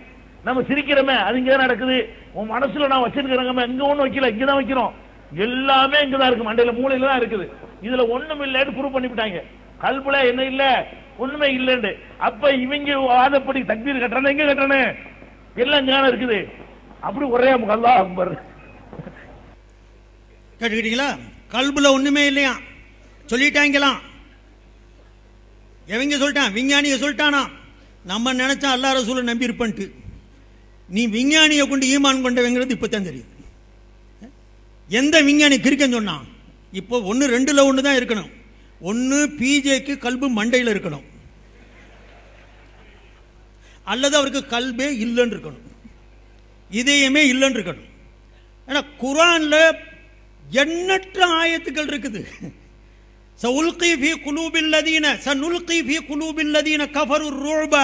நம்ம சிரிக்கிறோமே அது இங்கதான் நடக்குது. உன் மனசுல நான் வச்சிருக்கிறோங்க இங்க ஒண்ணும் வைக்கல, இங்கதான் வைக்கிறோம். எல்லாமே இங்கதான் இருக்கு, மண்டையில மூளையில தான் இருக்குது. இதுல ஒண்ணும் இல்லைன்னு ப்ரூவ் பண்ணிவிட்டாங்க. கல்புல என்ன இல்ல, ஒண்ணுமே இல்லைன்னு. அப்ப இவங்க வாதப்படி தக்பீர் கட்டுறானே, எங்க கட்டுறானே? எல்லாம் ஞானம் இருக்குது. அப்படி ஒரே அல்லாஹ் அக்பர். கேட்டுக்கிட்டீங்களா? கல்புல ஒண்ணுமே இல்லையா சொல்லிட்டாங்களாம். எவங்க சொல்லிட்டான்? விஞ்ஞானிய சொல்லிட்டானா? நம்ம நினைச்சா அல்லாஹ் ரசூலை நம்பி இருப்பன்ட்டு. நீ விஞ்ஞானியை கொண்டு ஈமான் கொண்டவங்கிறது இப்பதான் தெரியுது. எந்த விஞ்ஞானி கிறுக்கன்னு சொன்னான்? இப்போ 1 2ல் 1 தான் இருக்கணும். ஒன்னு பிஜேக்கு கல்பு மண்டையில் இருக்கணும், அல்லது அவருக்கு கல்பே இல்லைன்னு இருக்கணும், இதயமே இல்லைன்னு இருக்கணும். ஏன்னா குர்ஆன்ல எண்ணற்ற ஆயத்துக்கள் இருக்குது. சஉல்கி ஃபீ குலூபில் லதீன சனுல்கி ஃபீ குலூபில் லதீன கஃபரு ருஅப.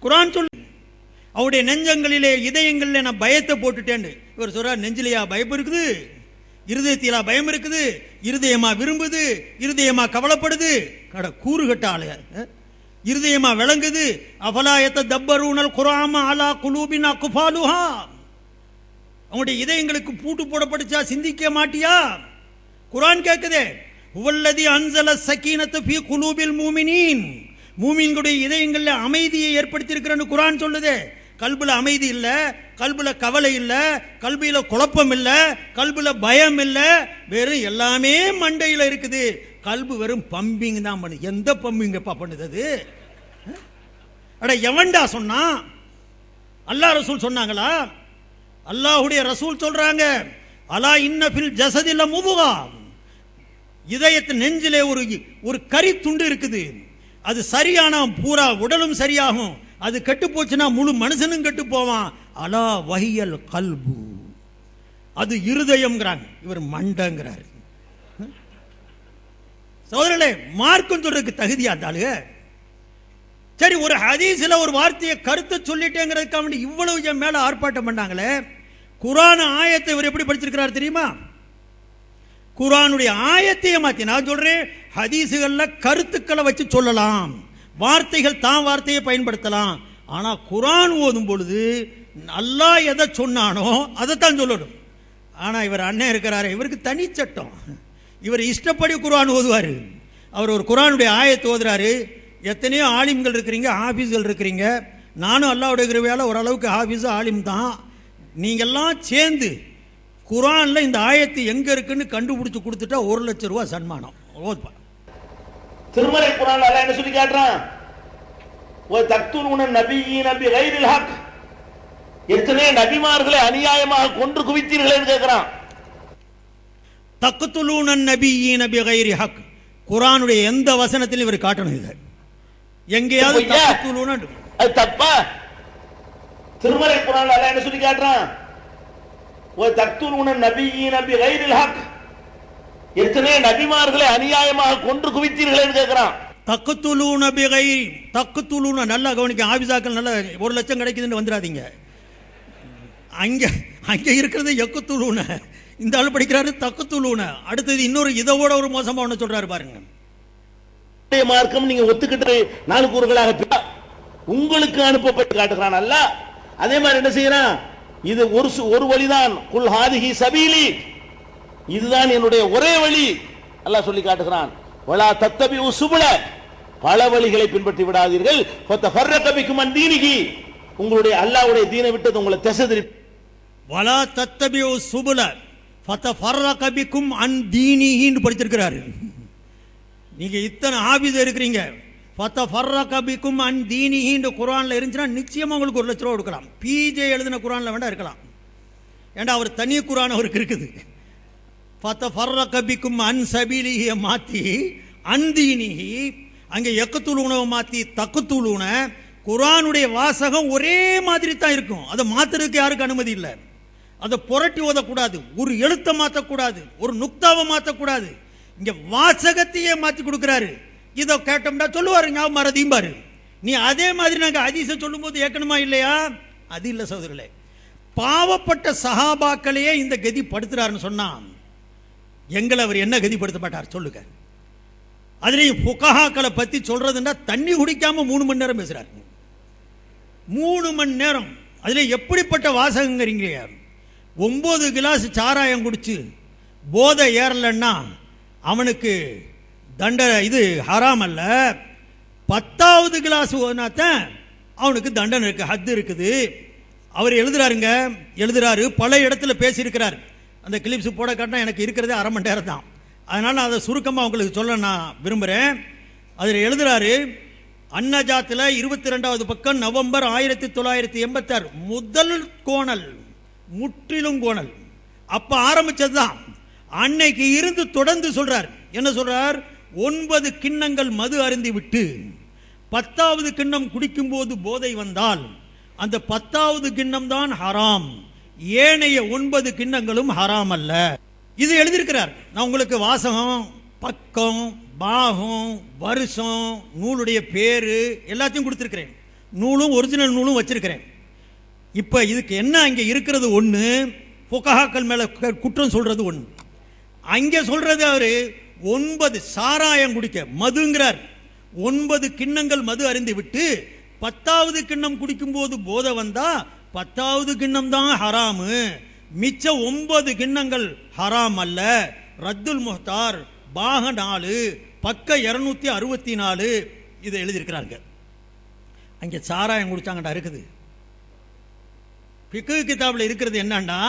குர்ஆன் சொல்லு, அவருடைய நெஞ்சங்களிலே இதயங்களிலே நான் பயத்தை போட்டுட்டேன்னு. இவர் சொல்றார், நெஞ்சிலையா பயம் இருக்குது? இருதயத்திலா பயம் இருக்குது? இருதயமா விரும்புது? இருதயமா கவலைப்படுது? கூறுகட்ட ஆளுக. இருதயமா விளங்குது? அஃபலா யததப்பரூனல் குர்ஆன அலா குலூபின் அக்ஃபாலுஹா. அவங்களுடைய இதயங்களுக்கு பூட்டு போடப்பட்டுச்சா? சிந்திக்க மாட்டியா? குர்ஆன் கேட்குதே, ஹுவல்லதி அன்ஸல ஸகீனத ஃபீ குலூபில் மூமினீன். மூமின்களுடைய இதயங்கள்ல அமைதியை ஏற்படுத்தி இருக்கிறன்னு குர்ஆன் சொல்லுதே. கல்புல அமைதி இல்ல, கல்புல கவலை இல்ல, கல்வியில குழப்பம் இல்ல, கல்புல பயம் இல்ல, வெறும் எல்லாமே மண்டையில இருக்குது. கல்பு வெறும் பம்பிங் தான் பண்ணுது. எந்த பம்பிங் பண்ணுது அது? அட எவன்டா சொன்னா? அல்லாஹ் ரசூல் சொன்னாங்களா? அல்லாஹ்வுடைய ரசூல் சொல்றாங்க, அலா இன்ன ஃபில் ஜஸதில முதுகா. இதயத்து நெஞ்சிலே ஒரு கறி துண்டு இருக்குது. அது சரியான பூரா உடலும் சரியாகும். அது கெட்டு போச்சுன்னா முழு மனுஷனும் கெட்டு போவான். அலா வஹியல் கல்பு, அது இருதயம்ங்கிறாங்க. இவர் மண்டங்கிறாரு. சகோதரர்களே, மார்க்கம் சொல்றதுக்கு தகுதியா இருந்தாலுங்க? சரி, ஒரு ஹதீஸ்ல ஒரு வார்த்தையை கருத்தை சொல்லிட்டேங்கிறதுக்காக வேண்டி இவ்வளவு என் மேல ஆர்ப்பாட்டம் பண்ணாங்களே. குர்ஆன் ஆயத்தை இவர் எப்படி படிச்சிருக்கிறார் தெரியுமா? குர்ஆனுடைய ஆயத்தையே மாத்தி. நான் சொல்றேன், ஹதீசுகள்ல கருத்துக்களை வச்சு சொல்லலாம், வார்த்தைகள் தான் வார்த்தையை பயன்படுத்தலாம். ஆனா குர்ஆன் ஓதும் பொழுது அல்லாஹ் எதை சொன்னானோ அதைத்தான் சொல்லணும். ஆனா இவர் அண்ணன் இருக்கிறாரு, இவருக்கு தனி சட்டம். இவர் இஷ்டப்படி குர்ஆன் ஓதுவாரு. அவர் ஒரு குர்ஆனுடைய ஆயத்தை ஓதுறாரு. எத்தனையோ ஆலிம்கள் இருக்கிறீங்க, ஹாஃபிஸ்கள் இருக்கிறீங்க. நானும் அல்லாஹ்வுடைய கிருபையால ஓரளவுக்கு ஹாஃபிஸ் ஆலிம் தான். நீங்கெல்லாம் சேர்ந்து குர்ஆன்ல இந்த ஆயத்து எங்க இருக்குன்னு கண்டுபிடிச்சு கொடுத்துட்டா 1 லட்சம் ரூபாய் சன்மானம். ஓதுப்பா. திருமறை குர்ஆன்ல அல்லாஹ் என்ன சொல்லி காட்டுறான்? வ தக்துலூன நபியீன பிகைரில் ஹக். எத்தனை நபிமார்களை அநியாயமாக கொன்று குவித்தீர்களேன்னு கேக்குறான். தக்துலூன நபியீன பிகைரி ஹக். குர்ஆனுடைய எந்த வசனத்திலும் இவர் காட்டணும் இது. எங்கேயாவது தக்துலூன அது தப்பா? திருமறை குர்ஆன்ல அல்லாஹ் என்ன சொல்லி காட்டுறான்? வ தக்துலூன நபியீன பிகைரில் ஹக். எத்தனை நபிமார்களை அநியாயமாக கொன்று குவித்தீர்களேன்னு கேக்குறான். தக்துலூன பிகைரி, தக்துலூன நல்லா கவனிக்க. ஆபிசாக்கள் நல்லா 1 லட்சம் கிடைக்குதுன்னு வந்துடாதீங்க. அங்க அங்க இருக்கிறது யக்துலூன. இந்த ஆள் படிக்கிறாரு தக்துலூன. அடுத்தது இன்னொரு இதோட ஒரு மோசமா ஒண்ணு சொல்றாரு பாருங்க. மார்க்கம் நீங்க ஒத்துக்கிட்டு 4 கூறுகளாக உங்களுக்கு அனுப்பப்பட்டு காட்டுகிறான் அல்லாஹ். அதே மாதிரி என்ன செய்யறான்? இது ஒரு வழிதான். குல் ஹாதிஹி சபீலி, இதுதான் என்னுடைய ஒரே வழி அல்லாஹ் சொல்லி காட்டுகிறான். வலா தத்தபிஉ சுபுல, பல வழிகளை பின்பற்றி விடாதீர்கள். ஃபதஃபர்ரக பிக்கும் அன் தீனிஹி, உங்களுடைய அல்லாஹ்வுடைய தீனை விட்டு உங்களை திசை திருப்பி. வலா தத்தபிஉ சுபுல ஃபதஃபர்ரக பிக்கும் அன் தீனிஹின்னு படிச்சிருக்கிறாரு. நீங்க இத்தனை ஹாஃபிஸ் இருக்கிறீங்க, ஃபதஃபர்ரக பிக்கும் அன் தீனிஹின்னு குர்ஆன்ல இருந்துச்சுன்னா நிச்சயமா உங்களுக்கு 1 லட்சம் ரூபாய் கொடுக்கலாம். பிஜே எழுதின குர்ஆன்ல வேண்டாம் இருக்கலாம். ஏண்டா அவர் தனி குர்ஆன் அவருக்கு இருக்குது. ஃபதஃபர்ரக பிக்கும் அன் சபீலிஹி மாத்தி அன்தீனிஹி, அங்கே யக்துலூனவை மாத்தி தக்துலூன. குர்ஆனுடைய வாசகம் ஒரே மாதிரி தான் இருக்கும், அதை மாத்துறதுக்கு யாருக்கு அனுமதி இல்லை. அதை புரட்டி ஓதக்கூடாது, ஒரு எழுத்தை மாற்றக்கூடாது, ஒரு நுக்தாவை மாற்றக்கூடாது. இங்க வாசகத்தையே மாற்றி கொடுக்கிறாரு. இதை கேட்டோம்னா சொல்லுவாரு ஞாபகம் மறதியும் பாரு. நீ அதே மாதிரி நாங்கள் ஹதீஸை சொல்லும் போது ஏற்கனமா இல்லையா? அது இல்லை சகோதரர்களே. பாவப்பட்ட சஹாபாக்களையே இந்த கதி படுத்துறாருன்னு சொன்னா எங்களை அவர் என்ன கதிப்படுத்த மாட்டார் சொல்லுங்க. அதுலேயும் ஃபுகஹாக்களை பற்றி சொல்றதுன்னா தண்ணி குடிக்காம 3 மணி நேரம் பேசுறாரு. 3 மணி நேரம். அதில் எப்படிப்பட்ட வாசகங்கிறீங்க? 9 கிளாஸ் சாராயம் குடிச்சு போதை ஏறலன்னா அவனுக்கு இது ஹராம் அல்ல. 10வது கிளாஸ் ஓனாத்தான் அவனுக்கு தண்டனை இருக்கு, ஹத்து இருக்குது. அவர் எழுதுறாரு, பல இடத்துல பேசியிருக்கிறார். அந்த கிளிப்ஸ் போட காட்டினா எனக்கு இருக்கிறதே அரை மணி நேரம் தான், அதனால நான் அதை சுருக்கமாக உங்களுக்கு சொல்ல நான் விரும்புகிறேன். அதில் எழுதுறாரு, அன்னஜாத்தில் 22வது பக்கம், நவம்பர் 1986, முதல் கோணல், முற்றிலும் கோணல். அப்ப ஆரம்பிச்சது தான். அன்னைக்கு இருந்து தொடர்ந்து சொல்றார். என்ன சொல்றார்? 9 கிண்ணங்கள் மது அருந்தி விட்டு 10வது கிண்ணம் குடிக்கும் போது போதை வந்தால் அந்த 10வது கிண்ணம் தான் ஹராம், ஏனைய 9 கிண்ணங்களும் ஹராம் அல்ல. இது எழுதியிருக்கிறார். நான் உங்களுக்கு வாசகம், பக்கம், பாகம், வருஷம், நூலுடைய பேரு எல்லாத்தையும் கொடுத்திருக்கிறேன். நூலும் ஒரிஜினல் நூலும் வச்சிருக்கிறேன். இப்ப இதுக்கு என்ன அங்க இருக்கிறது ஒண்ணு, ஃபுகஹாக்கள் மேல குற்றம் சொல்றது ஒண்ணு. அங்க சொல்றது அவரு 9 சாராயம் குடிக்க மதுங்கிறார். 9 கிண்ணங்கள் மது அருந்தி விட்டு 10வது கிண்ணம் குடிக்கும் போது போதை வந்தா 10வது கிண்ணம் தான் ஹராமு, மிச்ச 9 கிண்ணங்கள் ஹராம் அல்ல. ரத்துல் முஹ்தார் பாக 4 பக்க 264 இதை எழுதியிருக்கிறாங்க. அங்கே சாராயம் குடிச்சாங்கடா இருக்குது. ஃபிக்ஹ் கிதாபில் இருக்கிறது என்னன்னா,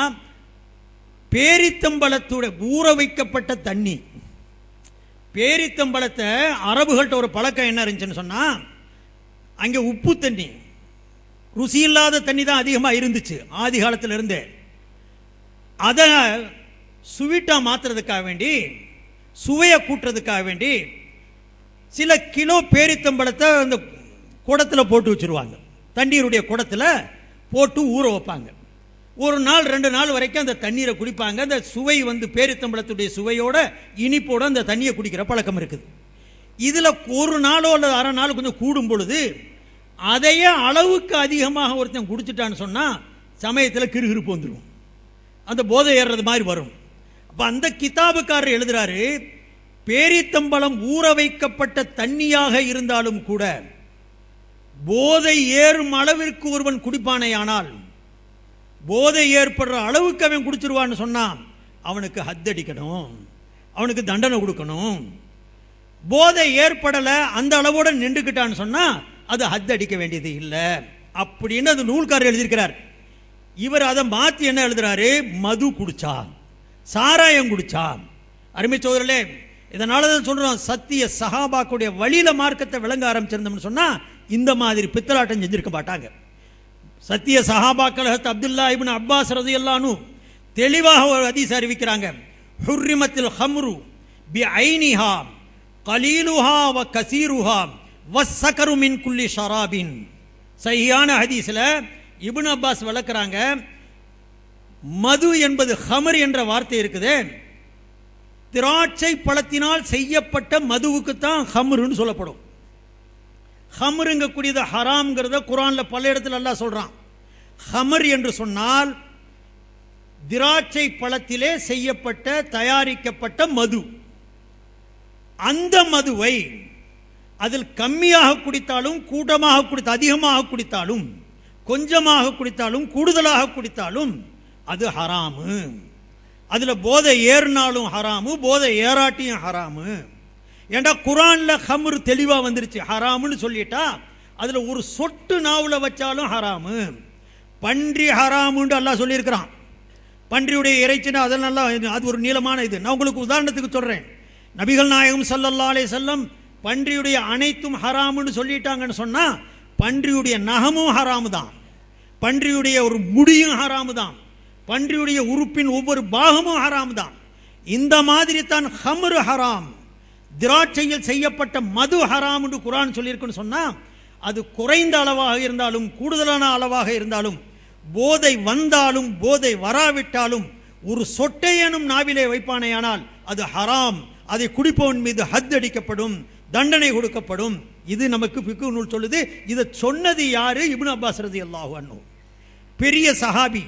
பேரித்தம்பழத்தோட ஊற வைக்கப்பட்ட தண்ணி. பேரித்தம்பழத்தை அரபுகள்கிட்ட ஒரு பழக்கம் என்ன இருந்துச்சுன்னு சொன்னா, அங்கே உப்பு தண்ணி, ருசி இல்லாத தண்ணி தான் அதிகமாக இருந்துச்சு ஆதி காலத்தில் இருந்தே. அதை சுவீட்டா மாத்துறதுக்காக வேண்டி, சுவையை கூட்டுறதுக்காக வேண்டி சில கிலோ பேரித்தம்பழத்தை அந்த குடத்தில் போட்டு வச்சிருவாங்க. தண்ணீருடைய குடத்தில் போட்டு ஊற வைப்பாங்க. ஒரு நாள் 2 நாள் வரைக்கும் அந்த தண்ணீரை குடிப்பாங்க. அந்த சுவை பேரித்தம்பழத்துடைய சுவையோட இனிப்போட அந்த தண்ணியை குடிக்கிற பழக்கம் இருக்குது. இதில் ஒரு நாளோ அல்லது அரை நாள் கொஞ்சம் கூடும் பொழுது அதையே அளவுக்கு அதிகமாக ஒருத்தன் குடிச்சிட்டான்னு சொன்னா சமயத்தில் கிறுகிறுப்பு வந்துடும், அந்த போதை ஏறுறது மாதிரி வரும். அப்ப அந்த கிதாபுக்காரர் எழுதுறாரு, பேரித்தம்பழம் ஊற வைக்கப்பட்ட தண்ணியாக இருந்தாலும் கூட போதை ஏறும் அளவிற்கு ஒருவன் குடிப்பானேயானால், போதை ஏற்படுற அளவுக்கு அவன் குடிச்சிருவான்னு சொன்னா அவனுக்கு ஹத்தடிக்கணும், அவனுக்கு தண்டனை கொடுக்கணும். போதை ஏற்படல, அந்த அளவோட நின்றுக்கிட்டான்னு சொன்னா அது ஹத்தடிக்க வேண்டியது இல்லை அப்படின்னு அது நூல்காரர் எழுதியிருக்கிறார். இவர் அதை மாற்றி என்ன எழுதுறாரு, மது குடிச்சா, சாராயம் குடிச்சா. அருமை சோதரர்களே, இதனால தான் சொல்றோம், சத்திய சஹாபாக்குடைய வழியில மார்க்கத்தை விளங்க ஆரம்பிச்சிருந்தோம்னு சொன்னா இந்த மாதிரி பித்தலாட்டம் செஞ்சிருக்க மாட்டாங்க. சத்திய சஹாபாக்கள் அப்துல்லா இப்னு அப்பாஸ் ரலியல்லாஹு அன்ஹு தெளிவாக ஒரு ஹதீஸ் அறிவிக்கிறாங்க. ஹுர்ரிமத்தில் ஹம்ரு பி ஐனிஹா கலீலுஹா வ கஸீருஹா வஸ்ஸகரு மின் குல்லி ஷராபின். சஹீஹான ஹதீஸ்ல இப்னு அப்பாஸ் விளக்குறாங்க, மது என்பது ஹமர் என்ற வார்த்தை இருக்குது, திராட்சை பழத்தினால் செய்யப்பட்ட மதுவுக்கு தான் ஹம்ருன்னு சொல்லப்படும். ஹம்ருங்க கூடியது ஹராம்ங்கிறத குர்ஆன்ல பல இடத்துல அல்லாஹ் சொல்றான். ஹமர் என்று சொன்னால் திராட்சை பழத்திலே செய்யப்பட்ட தயாரிக்கப்பட்ட மது. அந்த மதுவை அதில் கம்மியாக குடித்தாலும், கூட்டமாக குடித்தாலும், அதிகமாக குடித்தாலும், கொஞ்சமாக குடித்தாலும், கூடுதலாக குடித்தாலும் அது ஹராமு. அதுல போதை ஏறினாலும் ஹராமு, போதை ஏறாட்டியும் ஹராமு. ஏண்டா குர்ஆன்ல ஹம்ரு தெளிவா வந்துருச்சு, ஹராமுன்னு சொல்லிட்டா அதுல ஒரு சொட்டு நாவுல வச்சாலும் ஹராமு. பன்றி ஹராமுன்னு அல்லாஹ் சொல்லியிருக்கிறான். பன்றியுடைய இறைச்சினா அதெல்லாம் அது ஒரு நீளமான இது. நான் உங்களுக்கு உதாரணத்துக்கு சொல்றேன். நபிகள் நாயகம் ஸல்லல்லாஹு அலைஹி வஸல்லம் பன்றியுடைய அனைத்தும் ஹராமுன்னு சொல்லிட்டாங்கன்னு சொன்னா பன்றியுடைய நகமும் ஹராமு தான், பன்றியுடைய ஒரு முடியும் ஹராமு தான், பன்றியுடைய உறுப்பின் ஒவ்வொரு பாகமும் ஹராமு தான். இந்த மாதிரி தான் ஹம்ரு ஹராம், திராட்சையில் செய்யப்பட்ட மது ஹராம் என்று குர்ஆன் சொல்லியிருக்குன்னு சொன்னா, அது குறைந்த அளவாக இருந்தாலும் கூடுதலான அளவாக இருந்தாலும், போதை வந்தாலும் போதை வராவிட்டாலும், ஒரு சொட்டையனும் நாவிலே வைப்பானேயானால் அது ஹராம். அதை குடிப்பவன் மீது ஹத் அடிக்கப்படும், தண்டனை கொடுக்கப்படும். இது நமக்கு ஃபிக்ஹ் நூல் சொல்லுது. இதை சொன்னது யாரு? இப்னு அப்பாஸ் ரலியல்லாஹு அன்ஹு, பெரிய சஹாபி,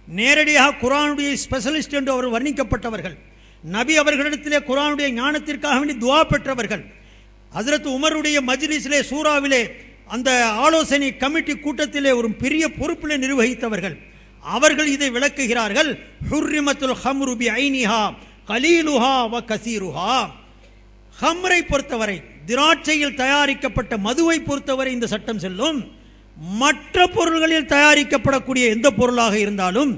நேரடியாக குர்ஆனுடைய ஸ்பெஷலிஸ்ட் என்று அவர் வர்ணிக்கப்பட்டவர்கள், நபி அவர்களிடத்திலே குர்ஆனுடைய ஞானத்திற்காக வேண்டி துஆ பெற்றவர்கள், ஹஜ்ரத் உமருடைய மஜ்லிஸிலே சூராவிலே அந்த ஆலோசனை கமிட்டி கூட்டத்திலே ஒரு பெரிய பொறுப்பிலே நிர்வகித்தவர்கள். அவர்கள் இதை விளக்குகிறார்கள். ஹுர்ரிமத்துல் ஹம்ரு பிஐனிஹா கலீலுஹா வ கஸீருஹா. ஹம்ரை பொறுத்தவரை, திராட்சையில் தயாரிக்கப்பட்ட மதுவை பொறுத்தவரை இந்த சட்டம் செல்லும். மற்ற பொருள்களில் தயாரிக்கப்படக்கூடிய எந்த பொருளாக இருந்தாலும்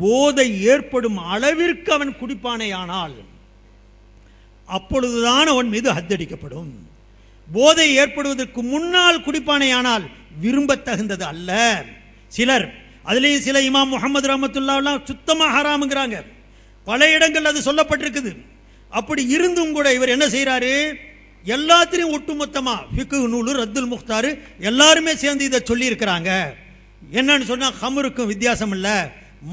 போதை ஏற்படும் அளவிற்கு அவன் குடிப்பானேயானால் அப்பொழுதுதான் அவன் மீது ஹத்தடிக்கப்படும். போதை ஏற்படுவதற்கு முன்னால் குடிப்பானேயானால் விரும்பத்தகுந்தது அல்ல. சிலர், அதுலேயும் சில இமாம் முஹம்மது ரஹ்மத்துல்லாஹ் சுத்தமாக ஹராமுங்கிறாங்க. பல இடங்கள் அது சொல்லப்பட்டிருக்குது. அப்படி இருந்தும் கூட இவர் என்ன செய்யறாரு? எல்லாத்திலையும் ஒட்டுமொத்தமா ஃபிக்ஹ் நூலு, ரத்துல் முக்தார் எல்லாருமே சேர்ந்து இதை சொல்லி இருக்கிறாங்க. என்னன்னு சொன்னா, ஹம்ருக்கும் வித்தியாசம் இல்லை,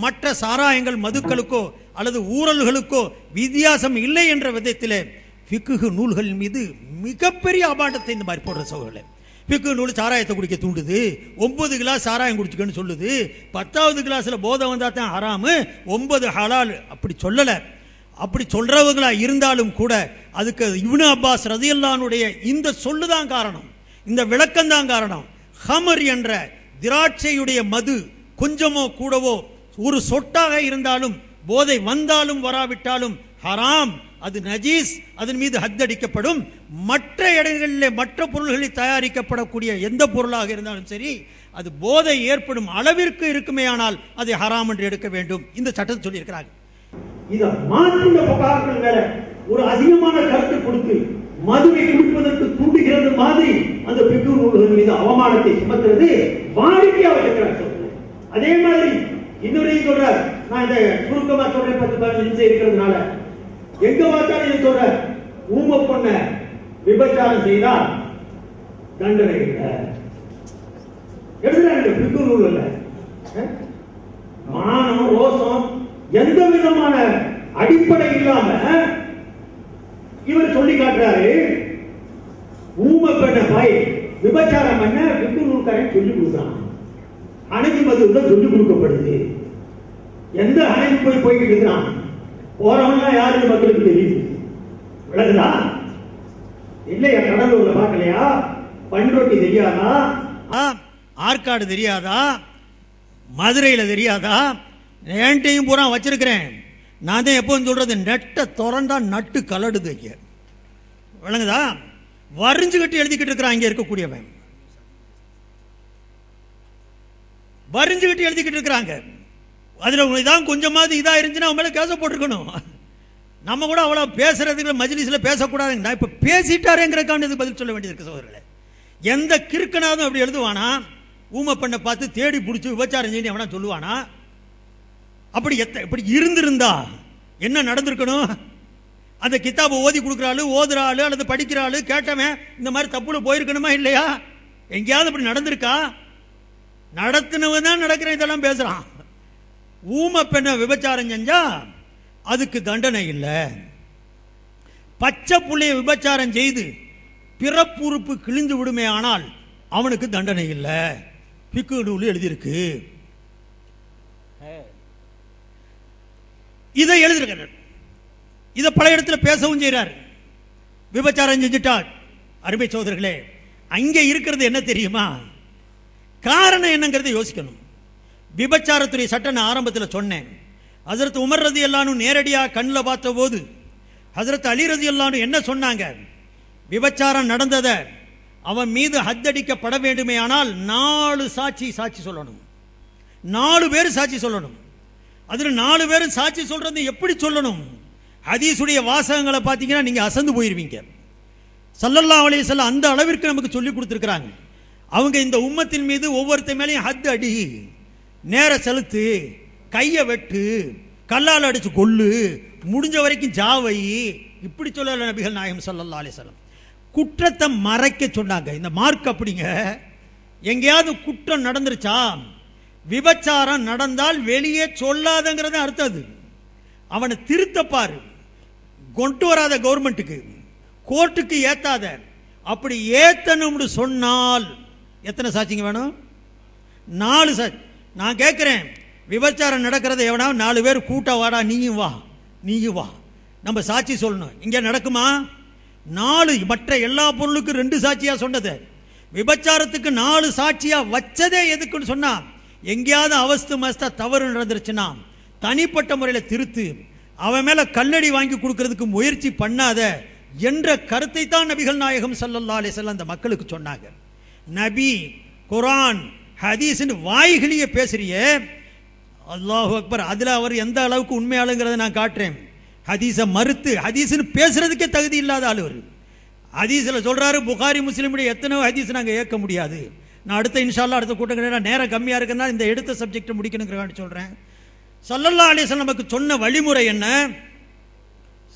மற்ற சாராயங்கள் மதுக்களுக்கோ அல்லது ஊரல்களுக்கோ வித்தியாசம் இல்லை என்ற விதத்திலே ஃபிக்ஹ் நூல்கள் மீது மிகப்பெரிய அபாண்டத்தை இந்த மாதிரி போடுற சகோதரர்களே. ஃபிக்ஹ் நூல் சாராயத்தை குடிக்க தூண்டுது, 9 கிளாஸ் சாராயம் குடிச்சுக்கன்னு சொல்லுது, 10வது கிளாஸ்ல போதை வந்தா தான் ஹராமு, 9 ஹலால். அப்படி சொல்லல. அப்படி சொல்றவங்களா இருந்தாலும் கூட அதுக்கு இப்னு அப்பாஸ் ரலியல்லாஹுடைய இந்த சொல்லுதான் காரணம், இந்த விளக்கம் தான் காரணம். ஹமர் என்ற திராட்சையுடைய மது கொஞ்சமோ கூடவோ ஒரு சொட்டாக இருந்தாலும் போதை வந்தாலும் வராவிட்டாலும் ஹராம், அது நஜீஸ், அதன் மீது ஹத்தடிக்கப்படும். மற்ற இடங்களிலே மற்ற பொருள்களில் தயாரிக்கப்படக்கூடிய எந்த பொருளாக இருந்தாலும் சரி, அது போதை ஏற்படும் அளவிற்கு இருக்குமேயானால் அதை ஹராம் என்று எடுக்க வேண்டும். இந்த சட்டத்தை சொல்லியிருக்கிறாங்க. இதை மாற்றின புகார்கள் மேல ஒரு அதிகமான கருத்து கொடுத்து மதுவை குடிப்பதற்கு தூண்டுகிறது மாதிரி அந்த ஃபிக்ஹ் நூல்கள் மீது அவமானத்தை சுமத்துறது வாடிக்கையாக இருக்கிறார். அதே மாதிரி இன்னொரு சொல்ற, நான் இந்த சுருக்கமா சொல்றேன், 10-15 நிமிஷம் இருக்கிறதுனால எங்க பார்த்தாலும் இதை சொல்ற, ஊம பொண்ண விபச்சாரம் செய்தால் தண்டனை இல்லை எழுதுறாங்க ஃபிக்ஹ் நூல்ல. மானம், ரோசம், எந்த விதமான அடிப்படை இல்லாம இவர் சொல்லி காட்டுறாரு. ஊம பெண்ண பாய் விபச்சாரம் பண்ண ஃபிக்ஹ் நூல்காரன் சொல்லி கொடுக்குறான். அணைக்கு மதுல சொல்லிக் கொடுக்கப்படுது. எந்த அணைக்கு போய்கிட்டு இருக்கிறான்? போறவனா யாருன்னு மக்களுக்கு தெரியுது. விளக்குதா இல்லையா? கடலூர்ல பார்க்கலையா? பண்ரொட்டி தெரியாதா? ஆற்காடு தெரியாதா? மதுரையில தெரியாதா? என்கிட்டையும் பூரா வச்சிருக்கிறேன். நான் தான் எப்போதும் சொல்றது, நெட்டை திறந்தா நட்டு கலடுது. விளங்குதா? வரிஞ்சுக்கிட்டு எழுதிக்கிட்டு இருக்கிறான் இங்க இருக்கக்கூடியவன், வரிஞ்சுக்கிட்டு எழுதிக்கிட்டு இருக்கிறாங்க. அதுல இதான் கொஞ்சமாவது இதா இருந்துச்சுன்னா அவன் மேல கேச போட்டுருக்கணும். நம்ம கூட அவ்வளவு பேசுறதுக்கு மஜ்லிஸ்ல பேசக்கூடாதுங்க. நான் இப்ப பேசிட்டாரேங்கிறதுக்கான பதில் சொல்ல வேண்டியது சகோதரர்களே. எந்த கிறுக்கனாதும் அப்படி எழுதுவானா? ஊமை பெண்ணை பார்த்து தேடி பிடிச்சி விபச்சாரம் செய்ய அவனா சொல்லுவானா? அப்படி இப்படி இருந்திருந்தா என்ன நடந்திருக்கணும்? அந்த கிதாபை ஓதி கொடுக்குறாள், ஓதுற ஆளு அல்லது படிக்கிற ஆளு கேட்டவன் இந்த மாதிரி தப்புல போயிருக்கணுமா இல்லையா? எங்கேயாவது அப்படி நடந்திருக்கா? நடத்தினவன் தான் நடக்கிற இதெல்லாம் பேசுறான். ஊமை பெண்ணை விபச்சாரம் செஞ்சா அதுக்கு தண்டனை இல்லை. பச்சை புள்ளைய விபச்சாரம் செய்து பிறப்புறுப்பு கிழிந்து விடுமே ஆனால் அவனுக்கு தண்டனை இல்லை. ஃபிக்ஹ் நூல் எழுதியிருக்கு. இதை எழுதியிருக்கிறார். இதை பல இடத்துல பேசவும் செய்கிறார். விபச்சாரம் செஞ்சுட்டார். அருமை சோதர்களே, அங்கே இருக்கிறது என்ன தெரியுமா? காரணம் என்னங்கிறத யோசிக்கணும். விபச்சாரத்துடைய சட்டம் நான் ஆரம்பத்தில் சொன்னேன். ஹஜ்ரத் உமர் ரலியல்லாஹு நேரடியாக கண்ணில் பார்த்த போது ஹஜ்ரத் அலி ரலியல்லாஹு என்ன சொன்னாங்க? விபச்சாரம் நடந்தத அவன் மீது ஹத்தடிக்கப்பட வேண்டுமே ஆனால் 4 சாட்சி சொல்லணும். 4 பேர் சாட்சி சொல்லணும். அதுல 4 பேரும் சாட்சி சொல்றது எப்படி சொல்லணும்? ஹதீஸுடைய வாசகங்களை பார்த்தீங்கன்னா நீங்க அசந்து போயிருவீங்க. ஸல்லல்லாஹு அலைஹி வஸல்லம் அந்த அளவிற்கு நமக்கு சொல்லி கொடுத்துருக்காங்க. அவங்க இந்த உம்மத்தின் மீது ஒவ்வொருத்த மேலையும் ஹத் அடி, நேர செலுத்து, கையை வெட்டு, கல்லால் அடிச்சு கொல்லு, முடிஞ்ச வரைக்கும் ஜாவை இப்படி சொல்லல நபிகள் நாயகம் ஸல்லல்லாஹு அலைஹி வஸல்லம். குற்றத்தை மறைக்க சொன்னாங்க. இந்த மார்க் அப்படிங்க. எங்கேயாவது குற்றம் நடந்துருச்சா, விபச்சாரம் நடந்தால் வெளியே சொல்லாதங்கிறத அர்த்தம். அது அவனை திருத்தப்பாரு, கொண்டு வராத கவர்மெண்ட்டுக்கு, கோர்ட்டுக்கு ஏத்தாத. அப்படி ஏத்தணும்னு சொன்னால் எத்தனை சாட்சிங்க வேணும்? 4 சாட்சி. நான் கேட்கிறேன், விபச்சாரம் நடக்கிறத எவனா 4 பேர் கூட்ட வாடா, நீயும் வா நீயும் வா, நம்ம சாட்சி சொல்லணும். இங்கே நடக்குமா? 4, மற்ற எல்லா பொருளுக்கும் 2 சாட்சியா சொன்னது. விபச்சாரத்துக்கு 4 சாட்சியா வச்சதே எதுக்குன்னு சொன்னா, எங்கேயாவது அவஸ்து மஸ்தா தவறு நடந்துருச்சுன்னா தனிப்பட்ட முறையில் திருத்து, அவன் மேல கல்லடி வாங்கி கொடுக்கறதுக்கு முயற்சி பண்ணாத என்ற கருத்தை தான் நபிகள் நாயகம் ஸல்லல்லாஹு அலைஹி வஸல்லம் அந்த மக்களுக்கு சொன்னாங்க. நபி குர்ஆன் ஹதீஸ்னு வாய்களியே பேசுறியே, அல்லாஹு அக்பர். அதுல அவர் எந்த அளவுக்கு உண்மையாளுங்கிறத நான் காட்டுறேன். ஹதீஸை மறுத்து ஹதீஸ்னு பேசுறதுக்கே தகுதி இல்லாத ஆள் அவர். ஹதீஸ்ல சொல்றாரு, புகாரி முஸ்லிமுடைய எத்தனை ஹதீஸ் நாங்கள் ஏற்க முடியாது. நான் அடுத்த இன்ஷா அல்லாஹ் அடுத்த கூட்டம் நேரம் கம்மியா இருக்குன்னா இந்த எடுத்த சப்ஜெக்ட் முடிக்கணுங்கிறத சொல்றேன். ஸல்லல்லாஹு அலைஹி வஸல்லம் நமக்கு சொன்ன வழிமுறை என்ன?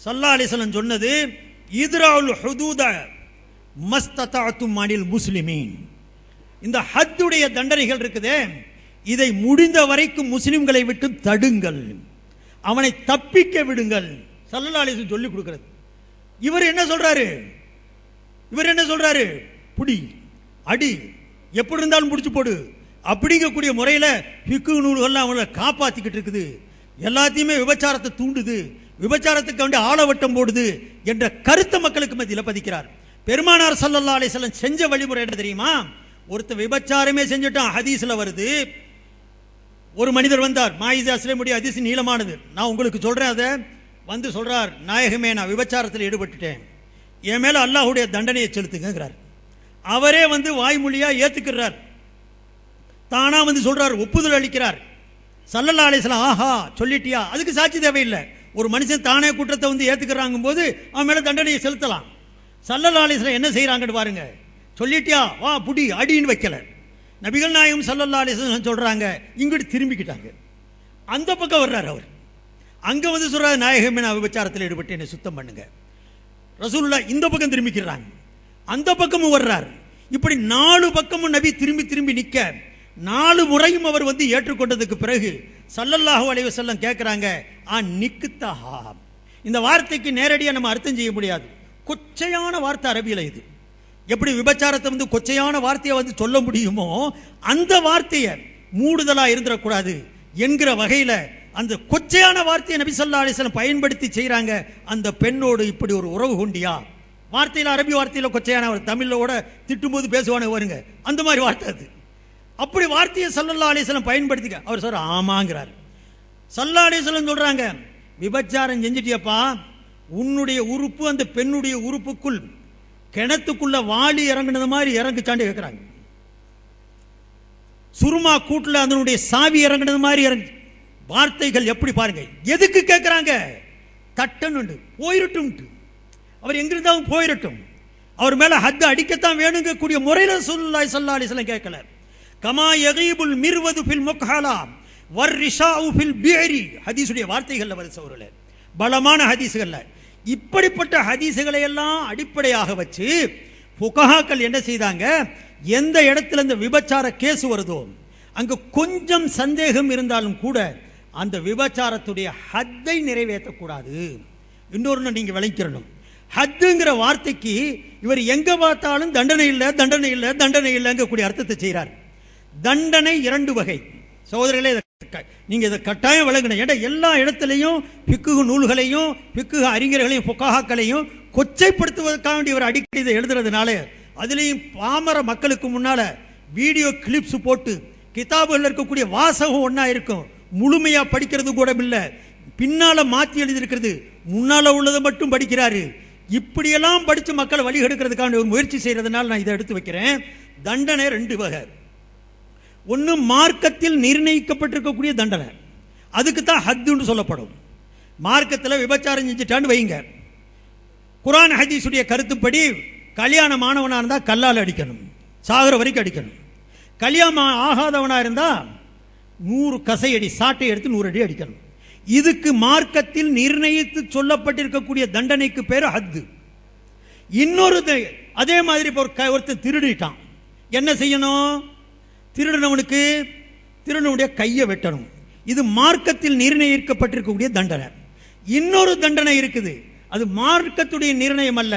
ஸல்லல்லாஹு அலைஹி வஸல்லம் சொன்னது, இத்ராஉல் ஹுதூத மஸ்ததஅதும் அனில் முஸ்லிமீன். இந்த ஹத்துடைய தண்டனைகள் இருக்குதே, இதை முடிந்த வரைக்கும் முஸ்லிம்களை விட்டு தடுங்கள், அவனை தப்பிக்க விடுங்கள். ஸல்லல்லாஹு அலைஹி வஸல்லம் சொல்லி கொடுக்கிறது. இவர் என்ன சொல்றாரு? புடி அடி, எப்படி இருந்தாலும் முடிச்சு போடு அப்படிங்கக்கூடிய முறையில் ஃபிக்ஹ் நூல்கள் அவங்களை காப்பாற்றிக்கிட்டு இருக்குது. எல்லாத்தையுமே விபச்சாரத்தை தூண்டுது, விபச்சாரத்துக்கு வேண்டிய ஆளவட்டம் போடுது என்ற கருத்தை மக்களுக்கு மத்தியில் பதிக்கிறார். பெருமானார் ஸல்லல்லாஹு அலைஹி வஸல்லம் செஞ்ச வழிமுறை என்ன தெரியுமா? ஒருத்தர் விபச்சாரமே செஞ்சுட்டான், ஹதீஸ்ல வருது. ஒரு மனிதர் வந்தார், மாயிஸா அஸ்லமுடைய ஹதீஸ் நீளமானது, நான் உங்களுக்கு சொல்றேன். அதை வந்து சொல்றார், நாயகமே நான் விபச்சாரத்தில் ஈடுபட்டுட்டேன், என் மேல அல்லாஹ்வுடைய தண்டனையை செலுத்துங்கிறார். அவரே வந்து வாய்மொழியா ஏத்துக்கிறார், தானா வந்து சொல்றார், ஒப்புதல் அளிக்கிறார். ஸல்லல்லாஹு அலைஹி வஸல்லம் ஆஹா சொல்லிட்டியா, அதுக்கு சாட்சி தேவையில்லை. ஒரு மனுஷன் தானே குற்றத்தை வந்து ஏத்துக்கிறாங்க போது அவன் மேல தண்டனையை செலுத்தலாம். ஸல்லல்லாஹு அலைஹி வஸல்லம் என்ன செய்யறாங்கன்னு பாருங்க. சொல்லிட்டியா வா புடி அடின்னு வைக்கல. நபிகள் நாயகம் ஸல்லல்லாஹு அலைஹி வஸல்லம் சொல்றாங்க, இங்கிட்டு திரும்பிக்கிட்டாங்க. அந்த பக்கம் வர்றாரு அவர், அங்க வந்து சொல்றாரு, நாயகமே நான் விபச்சாரத்தில் ஈடுபட்டு என்னை சுத்தம் பண்ணுங்க. ரசூலுல்லாஹ் இந்த பக்கம் திரும்பிக்கிறாங்க, அந்த பக்கமும் வர்றார். இப்படி 4 பக்கமும் நபி திரும்பி திரும்பி நிக்க 4 முறையும் அவர் வந்து ஏற்றுக்கொண்டதுக்கு பிறகு ஸல்லல்லாஹு அலைஹி வஸல்லம் கேட்கிறாங்க, நிக்குத்தஹா. இந்த வார்த்தைக்கு நேரடியாக நம்ம அர்த்தம் செய்ய முடியாது, கொச்சையான வார்த்தை அரபியில். இது எப்படி விபச்சாரத்தை வந்து கொச்சையான வார்த்தையை வந்து சொல்ல முடியுமோ, அந்த வார்த்தையை மூடுதலா இருந்துடக்கூடாது என்கிற வகையில் அந்த கொச்சையான வார்த்தையை நபி ஸல்லல்லாஹு அலைஹி வஸல்லம் பயன்படுத்தி செய்கிறாங்க. அந்த பெண்ணோடு இப்படி ஒரு உறவு கொண்டியா, வார்த்தையில் அரபி வார்த்தையில் கொச்சையான தமிழோட திட்டும்போது பேசுவானே வருங்க, அந்த மாதிரி வார்த்தை அது. அப்படி வார்த்தையை ஸல்லல்லாஹு அலைஹி வஸல்லம் பயன்படுத்திக்க அவர் சார் ஆமாங்கிறார். ஸல்லல்லாஹு அலைஹி வஸல்லம் சொல்றாங்க, விபச்சாரம் செஞ்சிட்டியப்பா, உன்னுடைய உறுப்பு அந்த பெண்ணுடைய உறுப்புக்குள் கிணத்துக்குள்ள வாளி இறங்குனது மாதிரி இறங்குச்சாண்டு கேட்கிறாங்க. சுருமா கூட்டுல அதனுடைய சாவி இறங்குனது மாதிரி இறங்கு. வார்த்தைகள் எப்படி பாருங்க, எதுக்கு கேட்கிறாங்க? தட்டன்னு போயிரட்டும், அவர் எங்கிருந்தாலும் போயிரட்டும், அவர் மேல ஹத்து அடிக்கத்தான் வேணுங்க கூடிய முறையில் ரசூலுல்லாஹி ஸல்லல்லாஹு அலைஹி வஸல்லம் கேட்கல. கமா யகீபுல் மிர்வது ஃபில் முக்ஹலா வர்ரிஷாஉ ஃபில் பிஅரி, ஹதீஸுடைய வார்த்தைகள்ல வருது சௌரல, பலமான ஹதீஸ்கள்ல. இப்படிப்பட்ட ஹதீஸுகளை எல்லாம் அடிப்படையாக வச்சு ஃபுகஹாக்கள் என்ன செய்தாங்க, எந்த இடத்துல இந்த விபச்சார கேஸ் வருதோ அங்க கொஞ்சம் சந்தேகம் இருந்தாலும் கூட அந்த விபச்சாரத்துடைய ஹத்தை நிறைவேற்றக்கூடாது. இன்னொரு நீங்க விளங்கிக்கணும், ஹத்துங்கிற வார்த்தைக்கு இவர் எங்க பார்த்தாலும் தண்டனை இல்லை தண்டனை இல்லை தண்டனை இல்லைங்க கூடிய அர்த்தத்தை செய்கிறார். தண்டனை 2 வகை சகோதரர்களே, நீங்க இதை கட்டாயம் விளங்கணும். ஏன்னா எல்லா இடத்துலையும் ஃபிக்ஹ் நூல்களையும் ஃபிக்ஹ் அறிஞர்களையும் ஃபுகஹாக்களையும் கொச்சைப்படுத்துவதற்காக இவர் அடிக்கடி இதை எழுதுறதுனால, அதுலேயும் பாமர மக்களுக்கு முன்னால வீடியோ கிளிப்ஸ் போட்டு கிதாபுகள் இருக்கக்கூடிய வாசகம் ஒன்னா இருக்கும், முழுமையா படிக்கிறது கூட இல்லை, பின்னால மாற்றி எழுதியிருக்கிறது, முன்னால உள்ளதை மட்டும் படிக்கிறாரு. இப்படியெல்லாம் படித்து மக்களை வழி எடுக்கிறதுக்கான ஒரு முயற்சி செய்யறதுனால நான் இதை எடுத்து வைக்கிறேன். தண்டனை 2 வகை. ஒன்று மார்க்கத்தில் நிர்ணயிக்கப்பட்டிருக்கக்கூடிய தண்டனை, அதுக்கு தான் ஹத்துன்னு சொல்லப்படும். மார்க்கத்தில் விபச்சாரம் செஞ்சுட்டான்னு வைங்க, குர்ஆன் ஹதீஸுடைய கருத்துப்படி கல்யாணமானவனாக இருந்தால் கல்லால் அடிக்கணும், சாகிற வரைக்கும் அடிக்கணும். கல்யாணம் ஆகாதவனாக இருந்தால் 100 கசையடி சாட்டை எடுத்து 100 அடி அடிக்கணும். இதுக்கு மார்க்கத்தில் நிர்ணயித்து சொல்லப்பட்டிருக்கக்கூடிய தண்டனைக்கு பேர் ஹத்து. இன்னொரு அதே மாதிரி ஒருத்தன் திருடிட்டான், என்ன செய்யணும்? திருடனுடைய கையை வெட்டணும். இது மார்க்கத்தில் நிர்ணயிக்கப்பட்டிருக்கக்கூடிய தண்டனை. இன்னொரு தண்டனை இருக்குது, அது மார்க்கத்துடைய நிர்ணயம் அல்ல,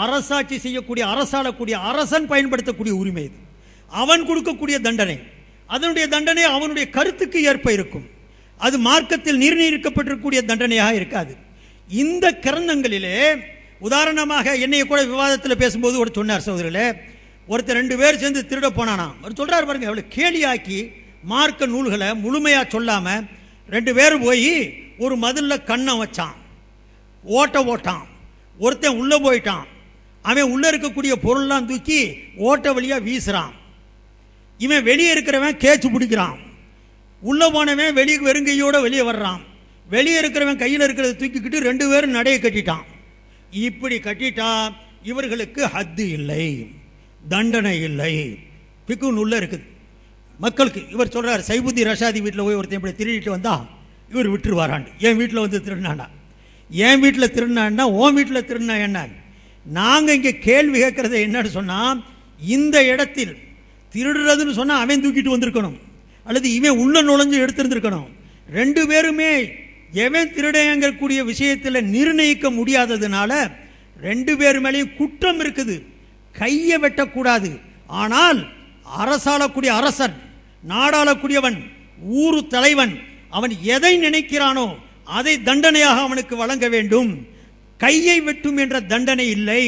அரசாட்சி செய்யக்கூடிய அரசாளக்கூடிய அரசன் பயன்படுத்தக்கூடிய உரிமை. இது அவன் கொடுக்கக்கூடிய தண்டனை. அதனுடைய தண்டனை அவனுடைய கருத்துக்கு ஏற்ப இருக்கும். அது மார்க்கத்தில் நிர்ணயிக்கப்பட்டிருக்கக்கூடிய தண்டனையாக இருக்காது. இந்த கிரந்தங்களிலே உதாரணமாக என்னைய கூட விவாதத்தில் பேசும்போது ஒரு சொன்னார், சகோதரர்களே, ஒருத்தர் 2 பேர் சேர்ந்து திருட போனானா, அவர் சொல்றாரு பாருங்க, அவளை கேலியாக்கி மார்க்க நூல்களை முழுமையா சொல்லாம 2 பேர் போய் ஒரு மதில்ல கண்ணை வச்சான், ஓட்டான். ஒருத்தன் உள்ள போயிட்டான், அவன் உள்ள இருக்கக்கூடிய பொருள்லாம் தூக்கி ஓட்ட வழியா வீசுறான். இவன் வெளியே இருக்கிறவன் கேச்சு பிடிக்கிறான். உள்ள போனவன் வெளியே வெறுங்கையோட வெளியே வர்றான். வெளியே இருக்கிறவன் கையில் இருக்கிறத தூக்கிக்கிட்டு 2 பேரும் நடைய கட்டிட்டான். இப்படி கட்டிட்டா இவர்களுக்கு ஹத்து இல்லை, தண்டனை இல்லை. பிக்கு உள்ள இருக்குது மக்களுக்கு. இவர் சொல்றாரு, சைபுத்தி ரஷாதி வீட்டில் போய் ஒருத்தன் இப்படி திருடிட்டு வந்தா இவர் விட்டுருவாரான். என் வீட்டில் வந்து திருடினாண்டா, என் வீட்டில் திருடினான்னா உன் வீட்டில் திருடினா என்ன? நாங்கள் இங்கே கேள்வி கேட்கறத என்னன்னு சொன்னா, இந்த இடத்தில் திருடுறதுன்னு சொன்னா அவன் தூக்கிட்டு வந்திருக்கணும், அல்லது இவன் உள்ள நுழைஞ்சு எடுத்திருந்திருக்கணும். 2 பேருமே எவன் திருடங்கக்கூடிய விஷயத்தில் நிர்ணயிக்க முடியாததுனால 2 பேர் மேலேயும் குற்றம் இருக்குது. கையை வெட்டக்கூடாது. ஆனால் அரசாளக்கூடிய அரசன், நாடாளக்கூடியவன், ஊரு தலைவன், அவன் எதை நினைக்கிறானோ அதை தண்டனையாக அவனுக்கு வழங்க வேண்டும். கையை வெட்டும் என்ற தண்டனை இல்லை.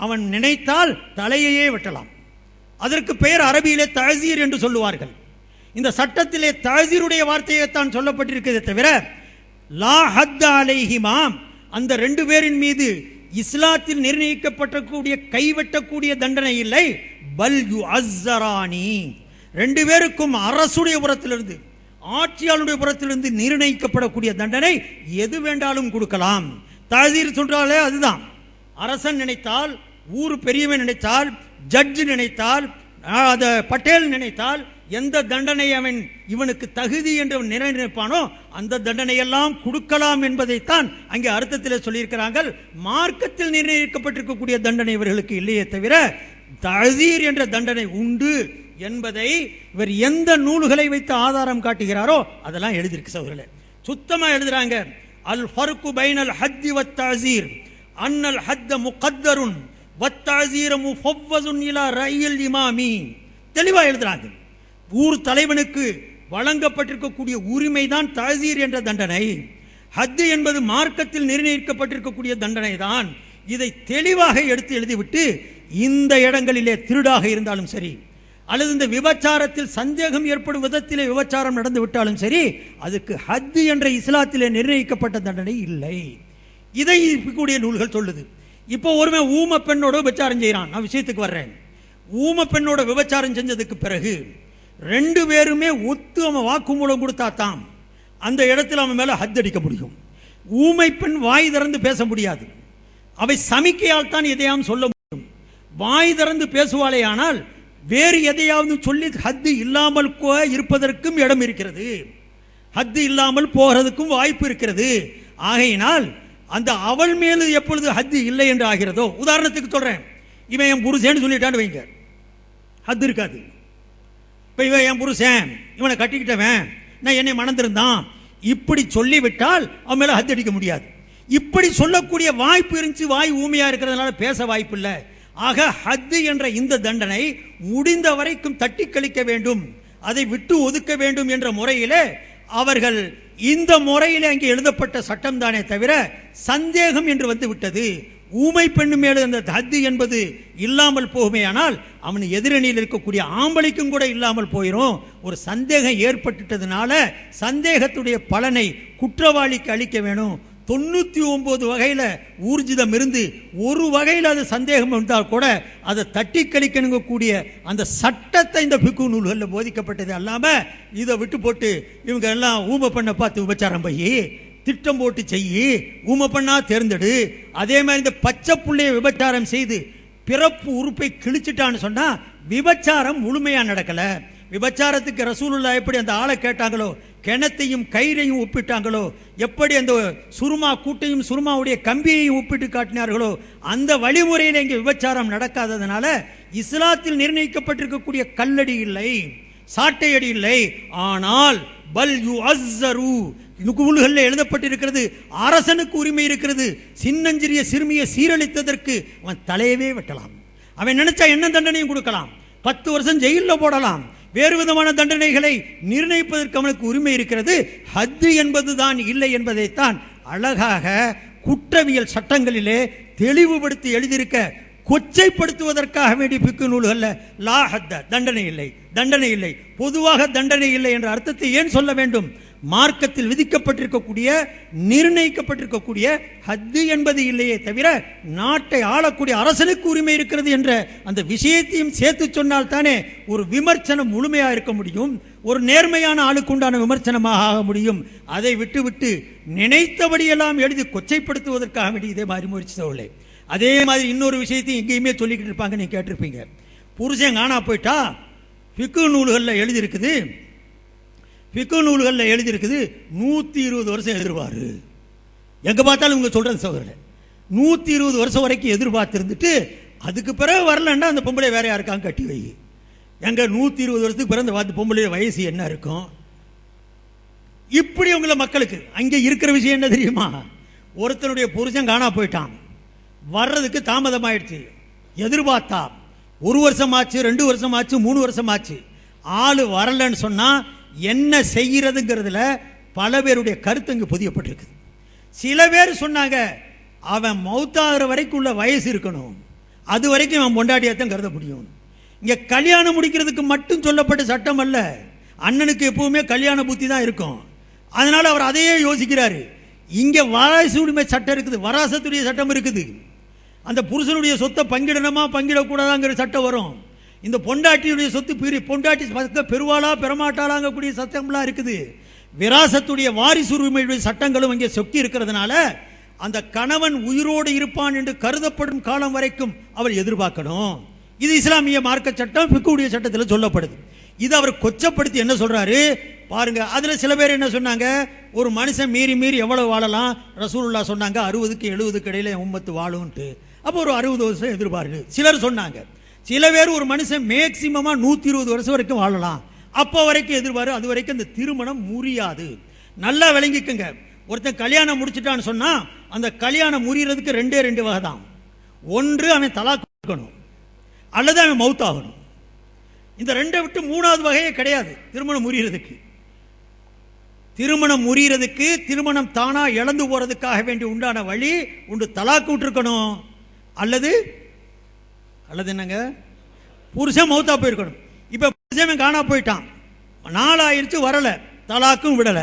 அவன் நினைத்தால் தலையையே வெட்டலாம். அதற்கு பெயர் அரபியிலே தஅசீர் என்று சொல்லுவார்கள். இந்த சட்டத்திலே தஅசீருடைய வார்த்தையைத்தான் சொல்லப்பட்டிருக்கிறதே தவிர லா ஹத்த அலைஹிமா, அந்த 2 பேரின் மீது இஸ்லாத்தில் நிர்ணயிக்கப்பட்டக்கூடிய கைவெட்டக்கூடிய தண்டனை இல்லை. பல் யுஅஸ்ஸரானி, 2 பேருக்கும் அரசுடைய புறத்திலிருந்து, ஆட்சியாளருடைய புறத்திலிருந்து நிர்ணயிக்கப்படக்கூடிய தண்டனை எது வேண்டாலும் கொடுக்கலாம். தஅசீர் சொல்றாலே அதுதான். அரசன் நினைத்தால், ஊர் பெரியவன் நினைத்தால், ஜட்ஜ் நினைத்தால், பட்டேல் நினைத்தால், எந்த தண்டனை அவன் இவனுக்கு தகுதி என்று நினைப்பானோ அந்த தண்டனையெல்லாம் கொடுக்கலாம் என்பதைத்தான் அங்கே அர்த்தத்தில் சொல்லியிருக்கிறார்கள். மார்க்கத்தில் நிர்ணயிக்கப்பட்டிருக்கக்கூடிய தண்டனை இவர்களுக்கு இல்லையே தவிர தஅசீர் என்ற தண்டனை உண்டு என்பதை இவர் எந்த நூல்களை வைத்து ஆதாரம் காட்டுகிறாரோ அதெல்லாம் எழுதியிருக்கு சகோதரர்களே. சுத்தமா எழுதுறாங்க. அல் ஃபர்கு பைனல் ஹத்தி வத் தஅசீர் அன்னல் ஹத்த முகத்தருன் வத் தஅசீர முஃபவ்வஸுன் இலா ரயில் இமாமி. தெளிவா எழுதுறாங்க. ஊர் தலைவனுக்கு வழங்கப்பட்டிருக்கக்கூடிய உரிமை தான் தஅசீர் என்ற தண்டனை. ஹத்து என்பது மார்க்கத்தில் நிர்ணயிக்கப்பட்டிருக்கக்கூடிய தண்டனை தான். இதை தெளிவாக எடுத்து எழுதிவிட்டு இந்த இடங்களிலே திருடாக இருந்தாலும் சரி, அல்லது இந்த விபச்சாரத்தில் சந்தேகம் ஏற்படும் விதத்திலே விபச்சாரம் நடந்து விட்டாலும் சரி, அதுக்கு ஹத்து என்ற இஸ்லாத்திலே நிர்ணயிக்கப்பட்ட தண்டனை இல்லை. இதை கூடிய நூல்கள் சொல்லுது. இப்போ ஒருவன் ஊம பெண்ணோட விபச்சாரம் செய்யறான். நான் விஷயத்துக்கு வர்றேன். ஊம பெண்ணோட விபச்சாரம் செஞ்சதுக்கு பிறகு 2 பேருமே ஒத்து அவன் வாக்குமூலம் கொடுத்தா தான் அந்த இடத்துல அவன் மேல ஹத் அடிக்க முடியும். ஊமை பெண் வாய் திறந்து பேச முடியாது. அவை சமிக்கையால் தான் எதையாவது சொல்ல முடியும். வாய் திறந்து பேசுவாளே ஆனால் வேறு எதையாவது சொல்லி ஹத்து இல்லாமல் இருப்பதற்கும் இடம் இருக்கிறது, ஹத்து இல்லாமல் போகிறதுக்கும் வாய்ப்பு இருக்கிறது. ஆகையினால் அந்த அவள் மேலு எப்பொழுது ஹத்து இல்லை என்று ஆகிறதோ, உதாரணத்துக்கு சொல்றேன், இவன் என் புருஷன் சொல்லிட்டான்னு வைங்க, ஹத்து இருக்காது. இப்ப இவன் என் புருஷன், இவனை கட்டிக்கிட்டவன், நான் என்னை மணந்திருந்தான், இப்படி சொல்லிவிட்டால் அவன் மேல ஹத்து அடிக்க முடியாது. இப்படி சொல்லக்கூடிய வாய்ப்பு இருந்துச்சு, வாய் ஊமையா இருக்கிறதுனால பேச வாய்ப்பு இல்லை. ஆக ஹத்து என்ற இந்த தண்டனை முடிந்த வரைக்கும் தட்டி கழிக்க வேண்டும், அதை விட்டு ஒதுக்க வேண்டும் என்ற முறையிலே அவர்கள் இந்த முறையிலே அங்கே எழுதப்பட்ட சட்டம் தானே தவிர சந்தேகம் என்று வந்து விட்டது. ஊமை பெண்ணு மேலே அந்த ஹத்து என்பது இல்லாமல் போகுமே ஆனால் அவன் எதிரணியில் இருக்கக்கூடிய ஆம்பளைக்கும் கூட இல்லாமல் போயிடும். ஒரு சந்தேகம் ஏற்பட்டுட்டதுனால சந்தேகத்துடைய பலனை குற்றவாளிக்கு அளிக்க வேணும். 99 வகையில் ஊர்ஜிதம் இருந்து ஒரு வகையில் அது சந்தேகம் இருந்தால் கூட அதை தட்டி கழிக்கணுங்கக்கூடிய அந்த சட்டத்தை இந்த பிக்கு நூல்களில் போதிக்கப்பட்டது அல்லாம இதை விட்டு போட்டு இவங்க எல்லாம் ஊமை பண்ண பார்த்து விபச்சாரம் போய் திட்டம் போட்டு செய்யி, ஊமை பண்ணா தேர்ந்தெடு. அதே மாதிரி இந்த பச்சை புள்ளைய விபச்சாரம் செய்து பிறப்பு உறுப்பை கிழிச்சிட்டான்னு சொன்னா விபச்சாரம் முழுமையா நடக்கல. விபச்சாரத்துக்கு ரசூலுல்லாஹ் எப்படி அந்த ஆளை கேட்டாங்களோ, கிணத்தையும் கயிறையும் ஒப்பிட்டாங்களோ, எப்படி அந்த சுருமா கூட்டையும் சுருமாவுடைய கம்பியையும் ஒப்பிட்டு காட்டினார்களோ, அந்த வழிமுறையில் இங்கே விபச்சாரம் நடக்காததுனால இஸ்லாத்தில் நிர்ணயிக்கப்பட்டிருக்கக்கூடிய கல்லடி இல்லை, சாட்டையடி இல்லை. ஆனால் பல் யு அஸ்ஸரு நூல்களில் எழுதப்பட்டிருக்கிறது, அரசனுக்கு உரிமை இருக்கிறது. சின்னஞ்சிறிய சிறுமியை சீரழித்ததற்கு அவன் தலையவே வெட்டலாம். அவன் நினைச்சா என்ன தண்டனையும் கொடுக்கலாம், 10 வருஷம் ஜெயிலில் போடலாம். வேறு விதமான தண்டனைகளை நிர்ணயிப்பதற்கு அவனுக்கு உரிமை இருக்கிறது. ஹத்து என்பதுதான் இல்லை என்பதைத்தான் அழகாக குற்றவியல் சட்டங்களிலே தெளிவுபடுத்தி எழுதியிருக்க, கொச்சைப்படுத்துவதற்காக வேண்டிய பிக்கு நூல்களில் லா ஹத்த தண்டனை இல்லை, தண்டனை இல்லை, பொதுவாக தண்டனை இல்லை என்ற அர்த்தத்தை ஏன் சொல்ல வேண்டும்? மார்க்கத்தில் விதிக்கப்பட்டிருக்கக்கூடிய நிர்ணயிக்கப்பட்டிருக்கக்கூடிய ஹத்து என்பது இல்லையே தவிர நாட்டை ஆளக்கூடிய அரசனுக்கு உரிமை இருக்கிறது என்ற அந்த விஷயத்தையும் சேர்த்து சொன்னால் தானே ஒரு விமர்சனம் முழுமையாக இருக்க முடியும், ஒரு நேர்மையான ஆளுக்கு உண்டான விமர்சனமாக ஆக முடியும். அதை விட்டுவிட்டு நினைத்தபடியெல்லாம் எழுதி கொச்சைப்படுத்துவதற்காக வேண்டி இதே மாதிரி முயற்சி. அதே மாதிரி இன்னொரு விஷயத்தையும் எங்கேயுமே சொல்லிக்கிட்டு இருப்பாங்க, நீங்க கேட்டிருப்பீங்க. புருஷன் காணா போயிட்டா ஃபிக்கு நூல்களில் எழுதியிருக்குது, ஃபிக்கு நூல்களில் எழுதியிருக்குது 120 வருஷம் எதிர்பாரு. எங்கே பார்த்தாலும் இவங்க சொல்கிறது சகோதரர், 120 வருஷம் வரைக்கும் எதிர்பார்த்துருந்துட்டு அதுக்கு பிறகு வரலன்னா அந்த பொம்பளை வேற யாருக்காங்க கட்டி வை. எங்க 120 வருஷத்துக்கு பிறந்த பார்த்து பொம்பளை வயசு என்ன இருக்கும்? இப்படி உங்களை மக்களுக்கு அங்கே இருக்கிற விஷயம் என்ன தெரியுமா? ஒருத்தனுடைய புருஷன் காணா போயிட்டான், வர்றதுக்கு தாமதமாயிடுச்சு, எதிர்பார்த்தா 1 வருஷம் ஆச்சு, 2 வருஷம் ஆச்சு, 3 வருஷம் ஆச்சு, ஆளு வரலன்னு சொன்னா என்ன செய்யறதுங்கிறதுல பல பேருடைய கருத்து இங்கு புதியப்பட்டிருக்குது. சில பேர் சொன்னாங்க அவன் மௌத்தாகிற வரைக்கும் உள்ள வயசு இருக்கணும், அது வரைக்கும் அவன் பொண்டாட்டியாத்தான் கருத முடியும். இங்க கல்யாணம் முடிக்கிறதுக்கு மட்டும் சொல்லப்பட்ட சட்டம் அல்ல, அண்ணனுக்கு எப்பவுமே கல்யாண புத்தி தான் இருக்கும். அதனால அவர் அதையே யோசிக்கிறாரு. இங்க வாரிசு உரிமை சட்டம் இருக்குது, வராசத்துடைய சட்டம் இருக்குது. அந்த புருஷனுடைய சொத்தை பங்கிடணுமா பங்கிடக்கூடாதாங்கிற சட்டம் வரும். இந்த பொண்டாட்டியுடைய சொத்து பொண்டாட்டி பெருவாளா பெறமாட்டாளாங்கக்கூடிய சட்டம்லாம் இருக்குது. விராசத்துடைய வாரிசு உரிமையுடைய சட்டங்களும் இங்கே சொக்கி இருக்கிறதுனால அந்த கணவன் உயிரோடு இருப்பான் என்று கருதப்படும் காலம் வரைக்கும் அவள் எதிர்பார்க்கணும். இது இஸ்லாமிய மார்க்க சட்டம், ஃபிக்குடைய சட்டத்தில் சொல்லப்படுது. இது அவர் கொச்சப்படுத்தி என்ன சொல்றாரு பாருங்க. அதுல சில பேர் என்ன சொன்னாங்க, ஒரு மனுஷன் மீறி மீறி எவ்வளவு வாழலாம், ரசூலுல்லாஹ் சொன்னாங்க 60க்கு 70க்கு இடையில உம்மத்து வாழும்ட்டு. அப்போ ஒரு 60 வருஷம் எதிர்பார்க்கு சிலர் சொன்னாங்க. சில பேர் ஒரு மனுஷன் மேக்சிமமா 120 வருஷம் வரைக்கும் வாழலாம், அப்போ வரைக்கும் எதிர்பார்க்கு, அது வரைக்கும் அந்த திருமணம் முறியாது. நல்லா விளங்கிக்குங்க. ஒருத்தன் கல்யாணம் முடிச்சுட்டான்னு சொன்னா அந்த கல்யாணம் முறியறதுக்கு 2 வகை தான். ஒன்று அவன் தலாக் கொடுக்கணும், அல்லது அவன் மௌத்தாகணும். இந்த 2 விட்டு 3வது வகையே கிடையாது. திருமணம் முறியறதுக்கு திருமணம் தானா இழந்து போறதுக்காக வேண்டி உண்டான வழி உண்டு. தலாக்கு விட்டுருக்கணும், அல்லது என்னங்க புருஷன் மௌத்தா போயிருக்கணும். இப்ப புருஷன் காணா போயிட்டான், நாளாயிருச்சு வரல, தலாக்கும் விடல,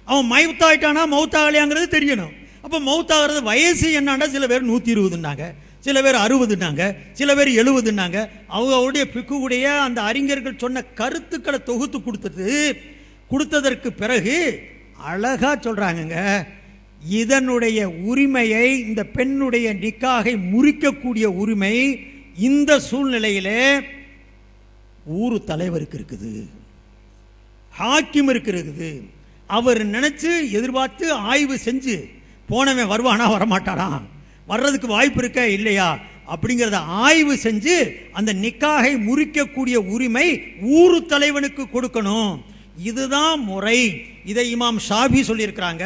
அவன் மௌத்தாயிட்டானா மௌத்தாகலையாங்கிறது தெரியணும். அப்ப மௌத்தாகிறது வயசு என்னன்னா சில பேர் 120ன்னாங்க, சில பேர் 60ன்னாங்க, சில பேர் 70ன்னாங்க. அவங்களுடைய பிக்குடைய அந்த அறிஞர்கள் சொன்ன கருத்துக்களை தொகுத்து கொடுத்ததற்கு பிறகு அழகா சொல்றாங்க, இதனுடைய உரிமையை, இந்த பெண்ணுடைய நிக்காகை முறிக்கக்கூடிய உரிமை இந்த சூழ்நிலையிலே ஊரு தலைவருக்கு இருக்குது, ஹாக்கிம் இருக்குது. அவர் நினைச்சு எதிர்பார்த்து ஆய்வு செஞ்சு போனவன் வருவானா வரமாட்டானா, வர்றதுக்கு வாய்ப்பு இருக்க இல்லையா அப்படிங்கிறத ஆய்வு செஞ்சு அந்த நிக்காகை முறிக்கக்கூடிய உரிமை ஊரு தலைவனுக்கு கொடுக்கணும். இதுதான் முறை. இதை இமாம் ஷாபி சொல்லியிருக்கிறாங்க,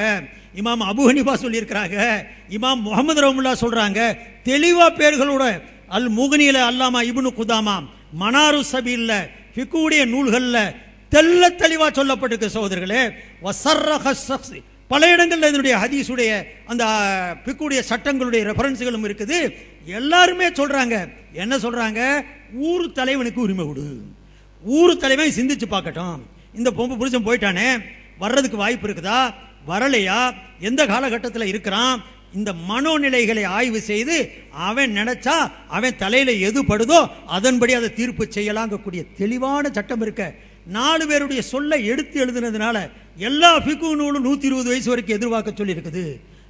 இமாம் அபு ஹனீஃபா சொல்லியிருக்கிறாங்க, இமாம் முகமது ரஹ்மத்துல்லாஹி சொல்றாங்க. தெளிவா பேர்களோட அல் முகனியில அல்லாமா இப்னு குதாமா, மனாரு சபீல்ல, ஃபிக்குடைய நூல்கள்ல தெல்ல தெளிவா சொல்லப்பட்டிருக்கு சகோதரர்களே. வஸர்ரஹ ஷக்ஸ், பல இடங்கள்ல இதனுடைய ஹதீஸுடைய அந்த ஃபிக்குடைய சட்டங்களுடைய ரெஃபரன்ஸ்களும் இருக்குது. எல்லாருமே சொல்றாங்க, என்ன சொல்றாங்க, ஊர் தலைவனுக்கு உரிமை கொடு, ஊர் தலைவன் சிந்திச்சு பார்க்கட்டும். இந்த பொம்பு புருஷன் போயிட்டானே, வர்றதுக்கு வாய்ப்பு இருக்குதா, வரலையா, எந்த காலகட்டத்தில் இருக்கிறான், இந்த மனோநிலைகளை ஆய்வு செய்து அவன் நினைச்சா அவன் தலையில எது படுதோ அதன்படி அதை தீர்ப்பு செய்யலாங்கக்கூடிய தெளிவான சட்டம் இருக்க. 4 பேருடைய சொல்ல எடுத்து எழுதுனதுனால எல்லா ஃபிக்கு நூலும் 120 வயசு வரைக்கும் எதிர்பார்க்க சொல்லி இருக்குது,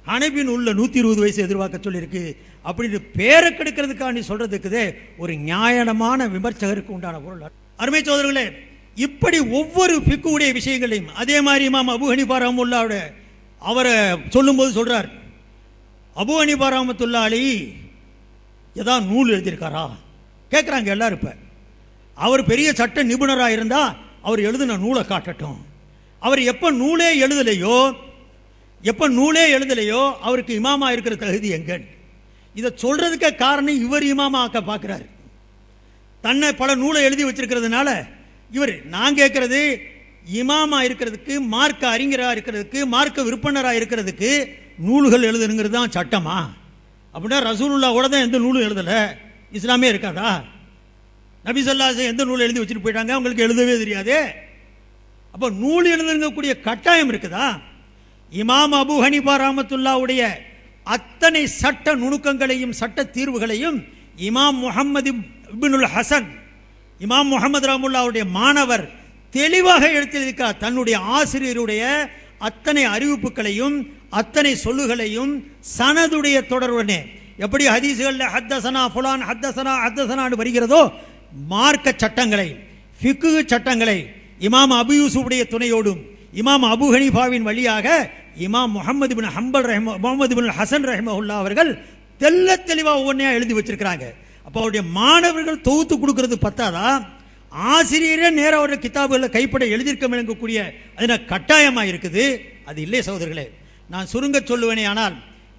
ஹனபி நூல்ல 120 வயசு எதிர்பார்க்க சொல்லி இருக்கு. அப்படின்னு பேரை கெடுக்கிறதுக்காண்டி சொல்றதுக்குதே ஒரு நியாயமான விமர்சகருக்கு உண்டான பொருள். அருமை சோதரர்களே, இப்படி ஒவ்வொரு ஃபிக்குடைய விஷயங்களையும் அதே மாதிரி இமாம் அபூ ஹனீஃபா ரஹ்மத்துல்லாஹி அவரை சொல்லும்போது சொல்றார், அபூ ஹனீஃபா ரஹ்மத்துல்லாஹி அலைஹி ஏதாவது நூல் எழுதியிருக்காரா கேட்குறாங்க எல்லாரும். இப்போ அவர் பெரிய சட்ட நிபுணராக இருந்தால் அவர் எழுதின நூலை காட்டட்டும். அவர் எப்போ நூலே எழுதலையோ அவருக்கு இமாமா இருக்கிற தகுதி எங்கன்னு இதை சொல்றதுக்கு காரணம் இவர் இமாமா ஆக்க பார்க்குறாரு. தன்னை பல நூலை எழுதி வச்சிருக்கிறதுனால இவர் நான் கேட்கறது இமாமா இருக்கிறதுக்கு, மார்க்க அறிஞராக இருக்கிறதுக்கு, மார்க்க விற்பனராக இருக்கிறதுக்கு நூல்கள் எழுதுனுங்கிறது தான் சட்டமா? அப்படின்னா ரசூலுல்லாஹோட தான் எந்த நூலும் எழுதலை, இஸ்லாமே இருக்காதா? நபி ஸல்லல்லாஹு அலைஹி வஸல்லம் எந்த நூல் எழுதி வச்சுட்டு போயிட்டாங்க, அவங்களுக்கு எழுதவே தெரியாதே. அப்போ நூல் எழுதுங்கக்கூடிய கட்டாயம் இருக்குதா? இமாம் அபூ ஹனீஃபா ரஹ்மத்துல்லாஹுடைய அத்தனை சட்ட நுணுக்கங்களையும் சட்ட தீர்வுகளையும் இமாம் முஹம்மது இப்னுல் ஹசன், இமாம் முஹம்மது ரஹ்மத்துல்லாஹுடைய மாணவர் தெளிவாக எடுத்திருக்கிறார். தன்னுடைய ஆசிரியருடைய அத்தனை அறிவிப்புகளையும் அத்தனை சொல்லுகளையும் சனதுடைய தொடர்புடனே எப்படி ஹதீஸ்களில் ஹத்தசனா ஃபுலான் ஹத்தசனான்னு வருகிறதோ மார்க்க சட்டங்களை, ஃபிக்ஹ் சட்டங்களை இமாம் அபூ யூசுஃபுடைய துணையோடும் இமாம் அபூ ஹனீஃபாவின் வழியாக இமாம் முஹம்மது பின் ஹம்பல் முஹம்மது பின் ஹசன் ரஹ்மத்துல்லாஹி அவர்கள் தெளிவாக ஒவ்வொன்றையாக எழுதி வச்சிருக்கிறாங்க. அப்போ அவருடைய மாணவர்கள் தொகுத்து கொடுக்கறது பத்தாதா? ஆசிரியரே நேரம் அவருடைய கிதாபுகளில் கைப்பட எழுதியிருக்க விளங்கக்கூடிய அது கட்டாயமாக இருக்குது. அது இல்லை சகோதரர்களே. நான் சுருங்க சொல்லுவேனே ஆனால்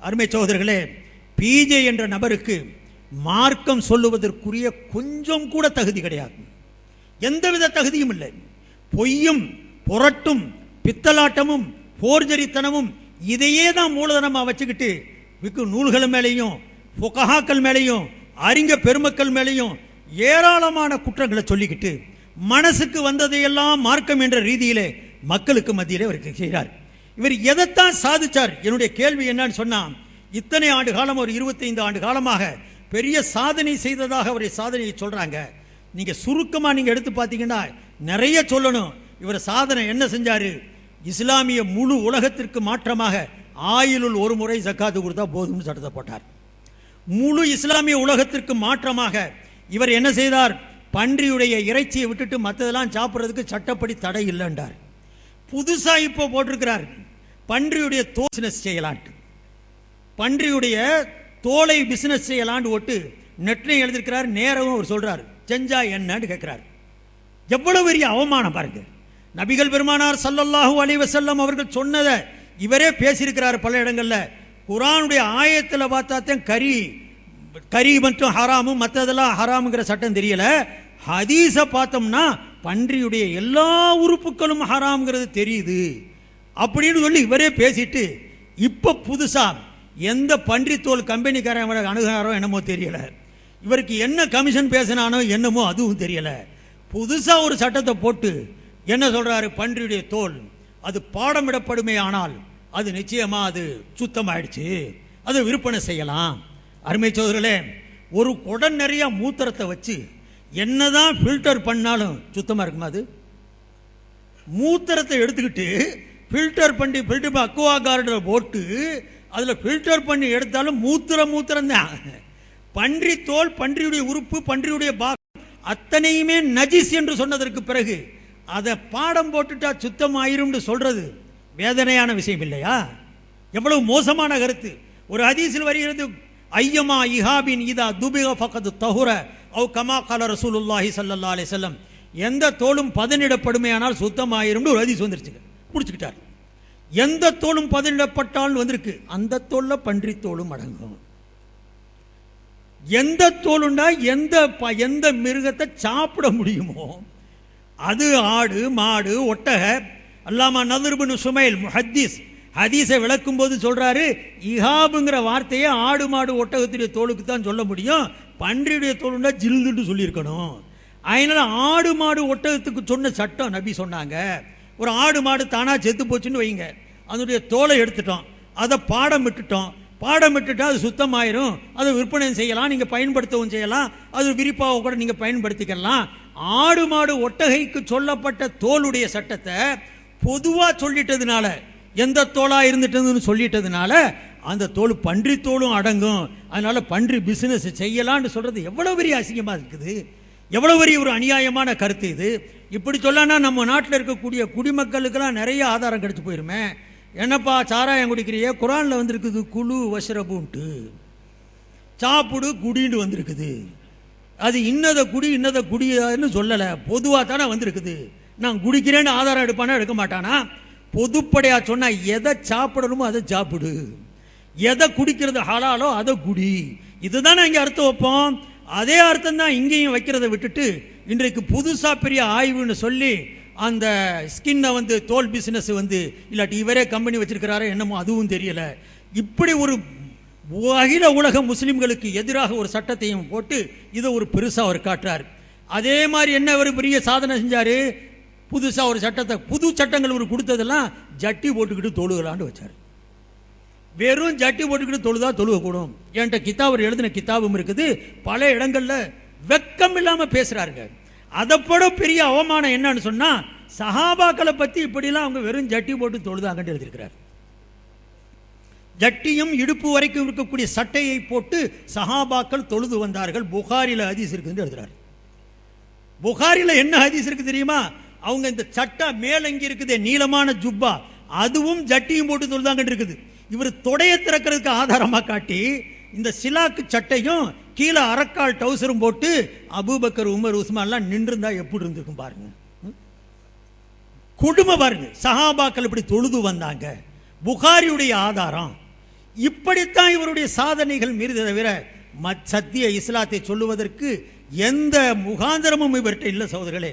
அருமை சகோதரர்களே, பிஜே என்ற நபருக்கு மார்க்கம் சொல்லுவதற்குரிய கொஞ்சம் கூட தகுதி கிடையாது. எந்தவித தகுதியும் இல்லை. பொய்யும் புரட்டும் பித்தலாட்டமும் போர்ஜரித்தனமும் இதையே தான் மூலதனமாக வச்சுக்கிட்டு நூல்கள் மேலேயும் ஃபுகஹாக்கள் மேலேயும் அறிஞ பெருமக்கள் மேலேயும் ஏராளமான குற்றங்களை சொல்லிக்கிட்டு மனசுக்கு வந்ததையெல்லாம் மார்க்கம் என்ற ரீதியிலே மக்களுக்கு மத்தியிலே அவர் செய்கிறார். இவர் எதைத்தான் சாதிச்சார்? என்னுடைய கேள்வி என்னன்னு சொன்னா, இத்தனை ஆண்டு காலம், ஒரு 25 ஆண்டு காலமாக பெரிய சாதனை செய்ததாக அவருடைய சாதனையை சொல்றாங்க. நீங்க சுருக்கமா நீங்க எடுத்து பார்த்தீங்கன்னா நிறைய சொல்லணும். இவர் சாதனை என்ன செஞ்சாரு? இஸ்லாமிய முழு உலகத்திற்கு மாற்றமாக ஆயிலுள் ஒரு முறை ஜக்காத்து கொடுத்தா போதும்னு சட்டத்தை போட்டார். முழு இஸ்லாமிய உலகத்திற்கு மாற்றமாக இவர் என்ன செய்தார்? பன்றியுடைய இறைச்சியை விட்டுட்டு மற்றதெல்லாம் சாப்பிட்றதுக்கு சட்டப்படி தடை இல்லைன்றார். புதுசா இப்போ போட்டிருக்கிறார் பன்றியுடைய தோல் பிசினஸ் செய்யலான்ட்டு, பன்றியுடைய தோலை பிசினஸ் செய்யலான்னு ஒட்டு நெட்லையும் எழுதியிருக்கிறார். நேரமும் அவர் சொல்றார், செஞ்சா என்னன்னு கேட்கிறார். எவ்வளவு பெரிய அவமானம் பாருங்க. நபிகள் பெருமானார் ஸல்லல்லாஹு அலைஹி வஸல்லம் அவர்கள் சொன்னதை இவரே பேசியிருக்கிறார் பல இடங்கள்ல. குர்ஆனுடைய ஆயத்தில் பார்த்தாத்தான் கறி மற்றும் ஹராமும் மற்றதெல்லாம் ஹராமுங்கிற சட்டம் தெரியல. ஹதீஸ பார்த்தோம்னா பன்றியுடைய எல்லா உறுப்புகளும் ஹராம்ங்கிறது தெரியுது அப்படின்னு சொல்லி இவரே பேசிட்டு இப்ப புதுசா எந்த பன்றி தோல் கம்பெனிக்காரன் அணுகாரோ என்னமோ தெரியல, இவருக்கு என்ன கமிஷன் பேசினானோ என்னமோ அதுவும் தெரியல. புதுசா ஒரு சட்டத்தை போட்டு என்ன சொல்றாரு? பன்றியுடைய தோல் அது பாடமிடப்படுமே ஆனால் அது நிச்சயமா அது சுத்தமாயிடுச்சு, அதை விற்பனை செய்யலாம். அருமை சோதரர்களே, ஒரு குடம் நிறைய மூத்திரத்தை வச்சு என்னதான் ஃபில்டர் பண்ணாலும் சுத்தமா இருக்குமா? அது மூத்திரத்தை எடுத்துக்கிட்டு ஃபில்டர் பண்ணி அக்வா கார்டில் போட்டு அதில் ஃபில்டர் பண்ணி எடுத்தாலும் மூத்திரம் தான். பன்றி தோல், பன்றியுடைய உறுப்பு, பன்றியுடைய பாகம் அத்தனையுமே நஜிஸ் என்று சொன்னதற்கு பிறகு அதை பாடம் போட்டுட்டா சுத்தமாயிரும் சொல்றது வேதனையான விஷயம் இல்லையா? எவ்வளவு மோசமான கருத்து. ஒரு ஹதீஸில் வருகிறது, ஐயமா இஹாபின் இதா துபிக ஃபகத் தஹுர அவ் கமா கால ரசூலுல்லாஹி ஸல்லல்லாஹு அலைஹி வஸல்லம், எந்த தோலும் பதனிடப்படுமையானால் சுத்தமாயிரும் ஒரு ஹதீஸ் வந்துருச்சு. பிடிச்சிக்கிட்டார். எந்த தோலும் பதனிடப்பட்டாலும் வந்திருக்கு, அந்த தோல்ல பன்றி தோலும் அடங்கும். எந்த தோலுண்டா எந்த மிருகத்தை சாப்பிட முடியுமோ அது ஆடு மாடு ஒட்டக. அல்லாமா நதுர் பின் சுமைல் முஹத்திஸ் ஹதீஸை விளக்கும் போது சொல்றாரு, இஹாபுங்கிற வார்த்தையை ஆடு மாடு ஒட்டகத்துடைய தோலுக்கு தான் சொல்ல முடியும், பன்றியுடைய தோலுண்டா ஜில்லுன்னு சொல்லியிருக்கணும். அதனால ஆடு மாடு ஒட்டகத்துக்கு சொன்ன சட்டம் நபி சொன்னாங்க. ஒரு ஆடு மாடு தானா செத்து போச்சுன்னு வைங்க, அதனுடைய தோலை எடுத்துட்டோம், அதை பாடம் விட்டுட்டா அது சுத்தமாயிரும், அதை விற்பனை செய்யலாம், நீங்க பயன்படுத்தவும் செய்யலாம், அது விரிப்பாக கூட நீங்க பயன்படுத்திக்கலாம். ஆடு மாடு ஒட்டகைக்கு சொல்லப்பட்ட தோலுடைய சட்டத்தை பொதுவா சொல்லிட்டதுனால, எந்த தோலா இருந்துட்டதுன்னு சொல்லிட்டதுனால அந்த தோல் பன்றி தோலும் அடங்கும், அதனால பன்றி பிசினஸ் செய்யலாம்னு சொல்றது எவ்வளவு பெரிய அசிங்கமா இருக்குது, எவ்வளவு பெரிய ஒரு அநியாயமான கருத்து இது. இப்படி சொல்லனா நம்ம நாட்டில் இருக்கக்கூடிய குடிமக்களுக்கெல்லாம் நிறைய ஆதாரம் கிடைச்சு போயிருமே. என்னப்பா சாராயம் குடிக்கிறியே, குரானில் வந்திருக்குது குழு வஷ்ரபுன்ட்டு, சாப்பிடு குடின்னு வந்திருக்குது. அது இன்னத குடின்னு சொல்லலை, பொதுவாக தானே வந்திருக்குது. நான் குடிக்கிறேன்னு ஆதாரம் எடுப்பானா எடுக்க மாட்டானா? பொதுப்படையா சொன்னா எதை சாப்பிடணுமோ அதை சாப்பிடு, எதை குடிக்கிறது ஹலாலோ அதை குடி, இதுதானே இங்கே அர்த்தம் வைப்போம். அதே அர்த்தம் தான் இங்கேயும் வைக்கிறத விட்டுட்டு இன்றைக்கு புதுசா பெரிய ஆய்வுன்னு சொல்லி அந்த ஸ்கின்னை வந்து தோல் பிசினஸ் வந்து இல்லாட்டி இவரே கம்பெனி வச்சிருக்கிறாரோ என்னமோ அதுவும் தெரியல. இப்படி ஒரு அகில உலக முஸ்லிம்களுக்கு எதிராக ஒரு சட்டத்தையும் போட்டு இதை ஒரு பெருசா அவர் காட்டுறார். அதே மாதிரி என்ன ஒரு பெரிய சாதனை செஞ்சாரு, புதுசா ஒரு சட்டத்தை, புது சட்டங்கள் ஒரு கொடுத்ததெல்லாம் ஜட்டி போட்டுக்கிட்டு தொழுகலான்னு வச்சார். வெறும் ஜட்டி போட்டுக்கிட்டு தொழுதா தொழுகக்கூடும். என்கிட்ட கிதாபர் எழுதின கிதாபும் இருக்குது. பல இடங்கள்ல வெக்கம் இல்லாம பேசுறாருங்க. அதை போட பெரிய அவமானம் என்னன்னு சொன்னா, சஹாபாக்களை பத்தி இப்படிலாம் அவங்க வெறும் ஜட்டி போட்டு தொழுதாங்கன்னு எழுதியிருக்கிறார். ஜட்டியும் இடுப்பு வரைக்கும் இருக்கக்கூடிய சட்டையை போட்டு சஹாபாக்கள் தொழுது வந்தார்கள். புகாரில ஹதீஸ் இருக்குன்னு எழுதுறாரு. புகாரில என்ன ஹதீஸ் இருக்கு தெரியுமா? அவங்க இந்த சட்டை மேலங்கி இருக்குது நீளமான ஜுப்பா, அதுவும் ஜட்டியும் போட்டு தொழுதாங்கன்னு இருக்குது. இவர் தொடையை திறக்கிறதுக்கு ஆதாரமா காட்டி இந்த சிலாக்கு சட்டையும் கீழே அரக்கால் டவுசரும் போட்டு அபூபக்கர் உமர் உஸ்மான்லாம் நின்றுந்தா எப்படி இருந்திருக்கும் பாருங்க. கொடுமை பாருங்க. சஹாபாக்கள் இப்படி தொழுது வந்தாங்க, புகாரியுடைய ஆதாரம். இப்படித்தான் இவருடைய சாதனைகள் மீறி தவிர சத்திய இஸ்லாத்தை சொல்லுவதற்கு எந்த முகாந்திரமும் இவர்கிட்ட இல்லை சகோதரர்களே.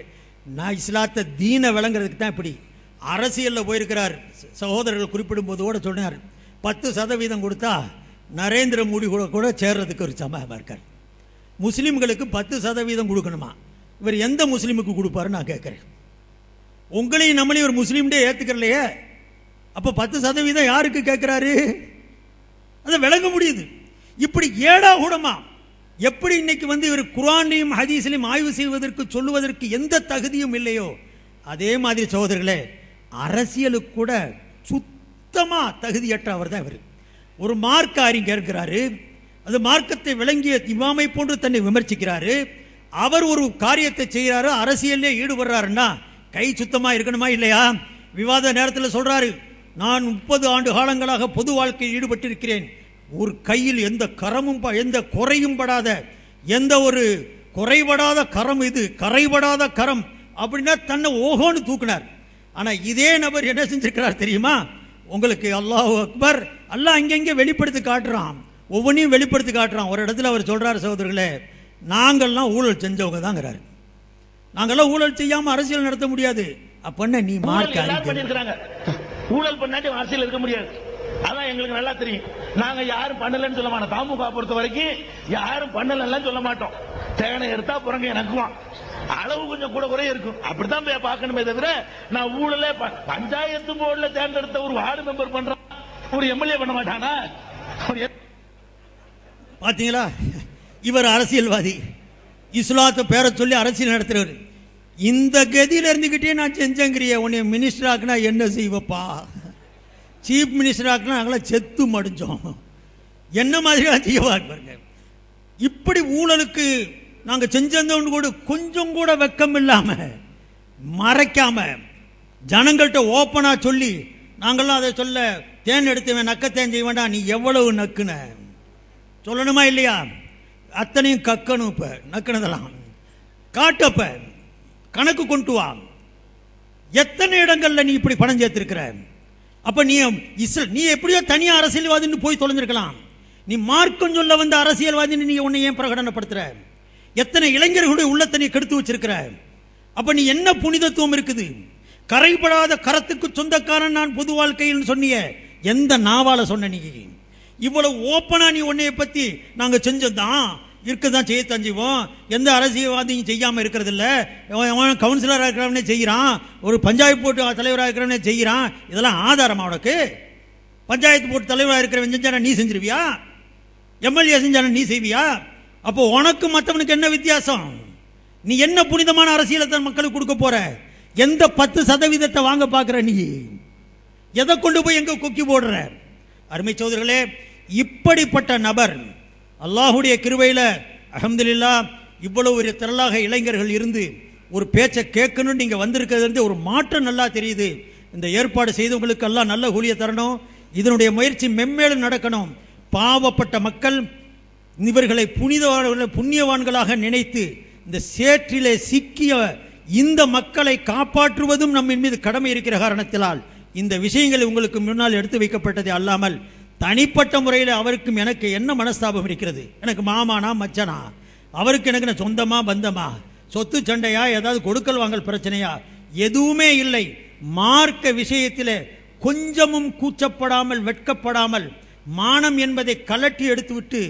நான் இஸ்லாத்தை தீன விளங்குறதுக்கு தான் இப்படி அரசியலில் போயிருக்கிறார். சகோதரர்கள் குறிப்பிடும் போதோட சொன்னார், 10% கொடுத்தா நரேந்திர மோடி கூட சேர்றதுக்கு ஒரு சமயமாக இருக்கார். முஸ்லீம்களுக்கு 10% கொடுக்கணுமா? இவர் எந்த முஸ்லீமுக்கு கொடுப்பாரு நான் கேட்குறேன். உங்களையும் நம்மளையும் ஒரு முஸ்லீம்டே ஏற்றுக்கிறலையே, அப்போ 10% யாருக்கு கேட்குறாரு? அதை விளங்க முடியுது. இப்படி ஏடா கூடமா எப்படி இன்னைக்கு வந்து இவர் குர்ஆனையும் ஹதீஸையும் ஆய்வு செய்வதற்கு சொல்லுவதற்கு எந்த தகுதியும் இல்லையோ, அதே மாதிரி சகோதரர்களே அரசியலுக்கு கூட சுத்தமா தகுதியற்றவர் தான் இவர். ஒரு மார்க்க அறிஞர் இருக்கிறாரு, அது மார்க்கத்தை விளங்கிய இமாமை போன்று தன்னை விமர்சிக்கிறாரு. அவர் ஒரு காரியத்தை செய்கிறாரு, அரசியலே ஈடுபடுறாருன்னா கை சுத்தமா இருக்கணுமா இல்லையா? விவாத நேரத்தில் சொல்றாரு, நான் 30 ஆண்டு காலங்களாக பொது வாழ்க்கையில் ஈடுபட்டிருக்கிறேன், ஒரு கையில் எந்த கரமும் எந்த குறையும் படாத, எந்த ஒரு குறைபடாத கரம், இது கரைபடாத கரம் அப்படின்னா தன்னை ஓஹோன்னு தூக்கினார். ஆனா இதே நபர் என்ன செஞ்சிருக்கிறார் தெரியுமா? உங்களுக்கு அல்லாஹு அக்பர், அல்லாஹ் அங்கங்கே வெளிப்படுத்தி காட்டுறான், ஒவ்வொன்றையும் வெளிப்படுத்தி காட்டுறான். ஒரு இடத்துல அவர் சொல்றாரு, சகோதரர்களே நாங்கள்லாம் ஊழல் செஞ்சவங்க தாங்கிறாரு. நாங்கெல்லாம் ஊழல் செய்யாம அரசியல் நடத்த முடியாது. அப்ப நீ ஊழல் பண்ணாட்டி அரசியல் இருக்க முடியாது. அதான் எங்களுக்கு நல்லா தெரியும். நாங்க யாரும் பண்ணலன்னு சொல்ல மாட்டோம். தாமுக பொறுத்த வரைக்கும் யாரும் பண்ணலன்னு சொல்ல மாட்டோம். தேனை எடுத்தா புறங்க எனக்குவான், அளவு கொஞ்சம் கூட குறைய இருக்கும், அப்படித்தான் போய் பார்க்கணுமே தவிர நான் ஊழல பஞ்சாயத்து போர்டுல தேர்ந்தெடுத்த ஒரு வார்டு மெம்பர் பண்றான், ஒரு எம்எல்ஏ பண்ண மாட்டானா? பாத்தீங்களா? இவர் அரசியல்வாதி, இஸ்லாத்தை பேர சொல்லி அரசியல் நடத்துறவர். இந்த கதியில இருந்துகிட்டே நான் செஞ்சங்கிறிய, உன்னை மினிஸ்டர் ஆக்குனா என்ன செய்வப்பா? சீஃப் மினிஸ்டர் ஆக்குனா நாங்களாம் செத்து மடிஞ்சோம், என்ன மாதிரியா செய்வா பாருங்க. இப்படி ஊழலுக்கு நாங்க செஞ்சோன்னு கூட கொஞ்சம் கூட வெக்கம் இல்லாம மறைக்காம ஜனங்கள்கிட்ட ஓப்பனா சொல்லி, நாங்கள்லாம் அதை சொல்ல தேன் எடுத்துவேன் நக்கத்தேன் செய்ய வேண்டாம், நீ எவ்வளவு நக்குன சொல்லணுமா இல்லையா? அத்தனையும் கக்கணும். இப்ப நக்குனதெல்லாம் காட்டப்ப கணக்கு கொண்டு வா. எத்தனை இடங்கள்ல நீ இப்படி பணம் சேர்த்திருக்கிற? அப்ப நீ எப்படியோ தனியா அரசியல்வாதின்னு போய் தொலைஞ்சிருக்கலாம். நீ மார்க்கம் சொல்ல வந்த அரசியல்வாதின்னு நீ உன்னை ஏன் பிரகடனப்படுத்துற? எத்தனை இளைஞர்களுடைய உள்ளத்தை நீ கெடுத்து வச்சிருக்கிற? அப்ப நீ என்ன புனிதத்துவம் இருக்குது? கரைபடாத கரத்துக்கு சொந்தக்காரன் நான் பொது வாழ்க்கையில் சொன்னிய எந்த நாவால சொன்ன? நீ இவ்வளவு ஓப்பனா நீ உன்னைய பத்தி நாங்க செஞ்சதான் இருக்கதான் செய்யத்தான் செய்வோம். எந்த அரசியல்வாதியும் செய்யாம இருக்கிறது இல்ல. கவுன்சிலராக இருக்கிறவனே செய்யறான், ஒரு பஞ்சாயத்து போர்டு தலைவராக இருக்கிறவனே செய்யறான். இதெல்லாம் ஆதாரமா உனக்கு? பஞ்சாயத்து போர்டு தலைவராக இருக்கிறவன் செஞ்சானா நீ செஞ்சிருவியா? எம்எல்ஏ செஞ்சானா நீ செய்வியா? அப்போ உனக்கு மற்றவனுக்கு என்ன வித்தியாசம்? நீ என்ன புனிதமான அரசியலை தான் மக்களுக்கு கொடுக்க போற? எந்த 10% வாங்க பாக்குற? நீ எதை கொண்டு போய் எங்க கொக்கி போடுற? அருமை சகோதரர்களே, இப்படிப்பட்ட நபர் அல்லாஹுடைய கிருபையில அல்ஹம்துலில்லாஹ் இவ்வளவு ஒரு திரளாக இளைஞர்கள் இருந்து ஒரு பேச்சை கேட்கணும்னு நீங்க வந்திருக்கிறது ஒரு மாற்றம் நல்லா தெரியுது. இந்த ஏற்பாடு செய்தவங்களுக்கு எல்லாம் நல்ல கூலியை தரணும். இதனுடைய முயற்சி மென்மேலும் நடக்கணும். பாவப்பட்ட மக்கள் இவர்களை புண்ணியவான்களாக நினைத்து இந்த சேற்றிலே சிக்கிய இந்த மக்களை காப்பாற்றுவதும் நம்ம மீது கடமை இருக்கிற காரணத்தினால் இந்த விஷயங்கள் உங்களுக்கு முன்னால் எடுத்து வைக்கப்பட்டது அல்லாமல் தனிப்பட்ட முறையில் அவருக்கும் எனக்கு என்ன மனஸ்தாபம் இருக்கிறது? எனக்கு மாமானா மச்சனா, அவருக்கு எனக்கு சொந்தமா பந்தமா, சொத்து சண்டையா, ஏதாவது கொடுக்கல் வாங்கல் பிரச்சனையா? எதுவுமே இல்லை. மார்க்க விஷயத்தில் கொஞ்சமும் கூச்சப்படாமல் வெட்கப்படாமல் மானம் என்பதை கலட்டி எடுத்துவிட்டு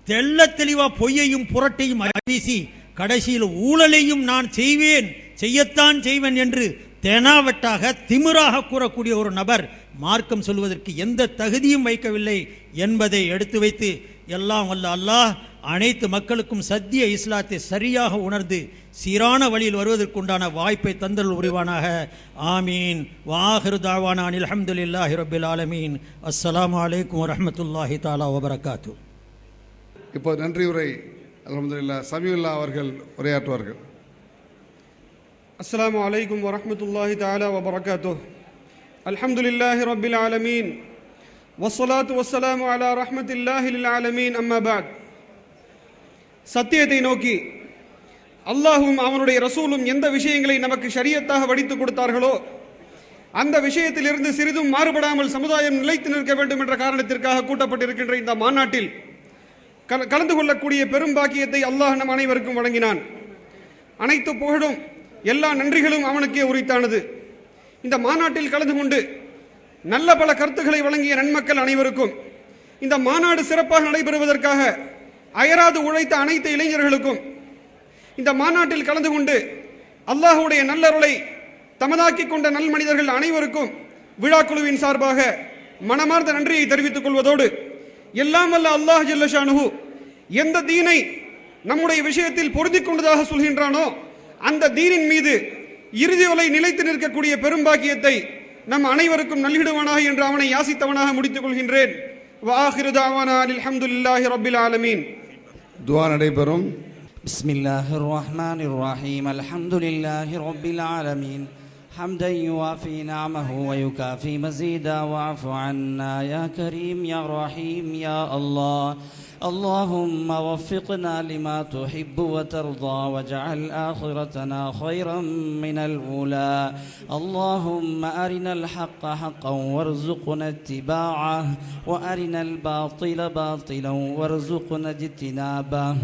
தெள்ள தெளிவா பொய்யையும் புரட்டையும் வீசி கடைசியில் ஊழலையும் நான் செய்வேன், செய்யத்தான் செய்வேன் என்று தெனாவட்டாக திமிராக கூறக்கூடிய ஒரு நபர் மார்க்கம் சொல்வதற்கு எந்த தகுதியும் வைக்கவில்லை என்பதை எடுத்து வைத்து எல்லாம் வல்ல அல்லாஹ் அனைத்து மக்களுக்கும் சத்திய இஸ்லாத்தை சரியாக உணர்ந்து சீரான வழியில் வருவதற்குண்டான வாய்ப்பை தந்தல் புரிவானாக. ஆமீன். வாஹிரு தாவானா அல்ஹம்துலில்லாஹி ரப்பில் ஆலமீன். அஸ்ஸலாமு அலைக்கும் வரஹ்மத்துல்லாஹி தஆலா வபரகாத்து. இப்போ நன்றியுரை அல்ஹம்துலில்லாஹ் சமீஉல்லா அவர்கள் உரையாற்றுவார்கள். அஸ்ஸலாமு அலைக்கும் வரஹ்மத்துல்லாஹி தஆலா வபரகாத்துஹ். அல்ஹம்துலில்லாஹி ரப்பில் ஆலமீன் வஸ்ஸலாத்து வஸ்ஸலாமு அலா ரஹ்மத்தில்லாஹி லில் ஆலமீன். அம்மா பஅத். சத்தியத்தை நோக்கி அல்லாஹும் அவனுடைய ரசூலும் எந்த விஷயங்களை நமக்கு ஷரியத்தாக வடித்துக் கொடுத்தார்களோ அந்த விஷயத்திலிருந்து சிறிதும் மாறுபடாமல் சமுதாயம் நிலைத்து நிற்க வேண்டும் என்ற காரணத்திற்காக கூட்டப்பட்டிருக்கின்ற இந்த மாநாட்டில் கலந்து கொள்ளக்கூடிய பெரும் பாக்கியத்தை அல்லாஹ் நம் அனைவருக்கும் வழங்கினான். அனைத்து புகழும் எல்லா நன்றிகளும் அவனுக்கே உரித்தானது. இந்த மாநாட்டில் கலந்து கொண்டு நல்ல பல கருத்துக்களை வழங்கிய நன்மக்கள் அனைவருக்கும், இந்த மாநாடு சிறப்பாக நடைபெறுவதற்காக அயராது உழைத்த அனைத்து இளைஞர்களுக்கும், இந்த மாநாட்டில் கலந்து கொண்டு அல்லாஹுடைய நல்லருளை தமதாக்கி கொண்ட நல் மனிதர்கள் அனைவருக்கும் விழாக்குழுவின் சார்பாக மனமார்ந்த நன்றியை தெரிவித்துக் கொள்வதோடு, எல்லாம் வல்ல அல்லாஹ் ஜல்ல ஷானுஹு எந்த தீனை நம்முடைய விஷயத்தில் பொருந்திக் கொண்டதாக சொல்கின்றானோ அந்த தீனின் மீது இறுதி வரை நிலைத்து நிற்கக்கூடிய பெரும்பாக்கியத்தை நம் அனைவருக்கும் நல்கிடுவானாக என்று அவனை யாசித்தவனாக முடித்துக் கொள்கின்றேன். வாஹிரு தஅவானா அல்ஹம்துலில்லாஹி ரப்பில் ஆலமீன். துஆ நடைபெறும். பிஸ்மில்லாஹிர் ரஹ்மானிர் ரஹீம். அல்ஹம்துலில்லாஹி ரப்பில் ஆலமீன். حمدا يوافي نعمه ويكافي مزيدا واعف عنا يا كريم يا رحيم يا الله. اللهم وفقنا لما تحب وترضى واجعل آخرتنا خيرا من الأولى. اللهم أرنا الحق حقا وارزقنا اتباعه وأرنا الباطل باطلا وارزقنا اجتنابه.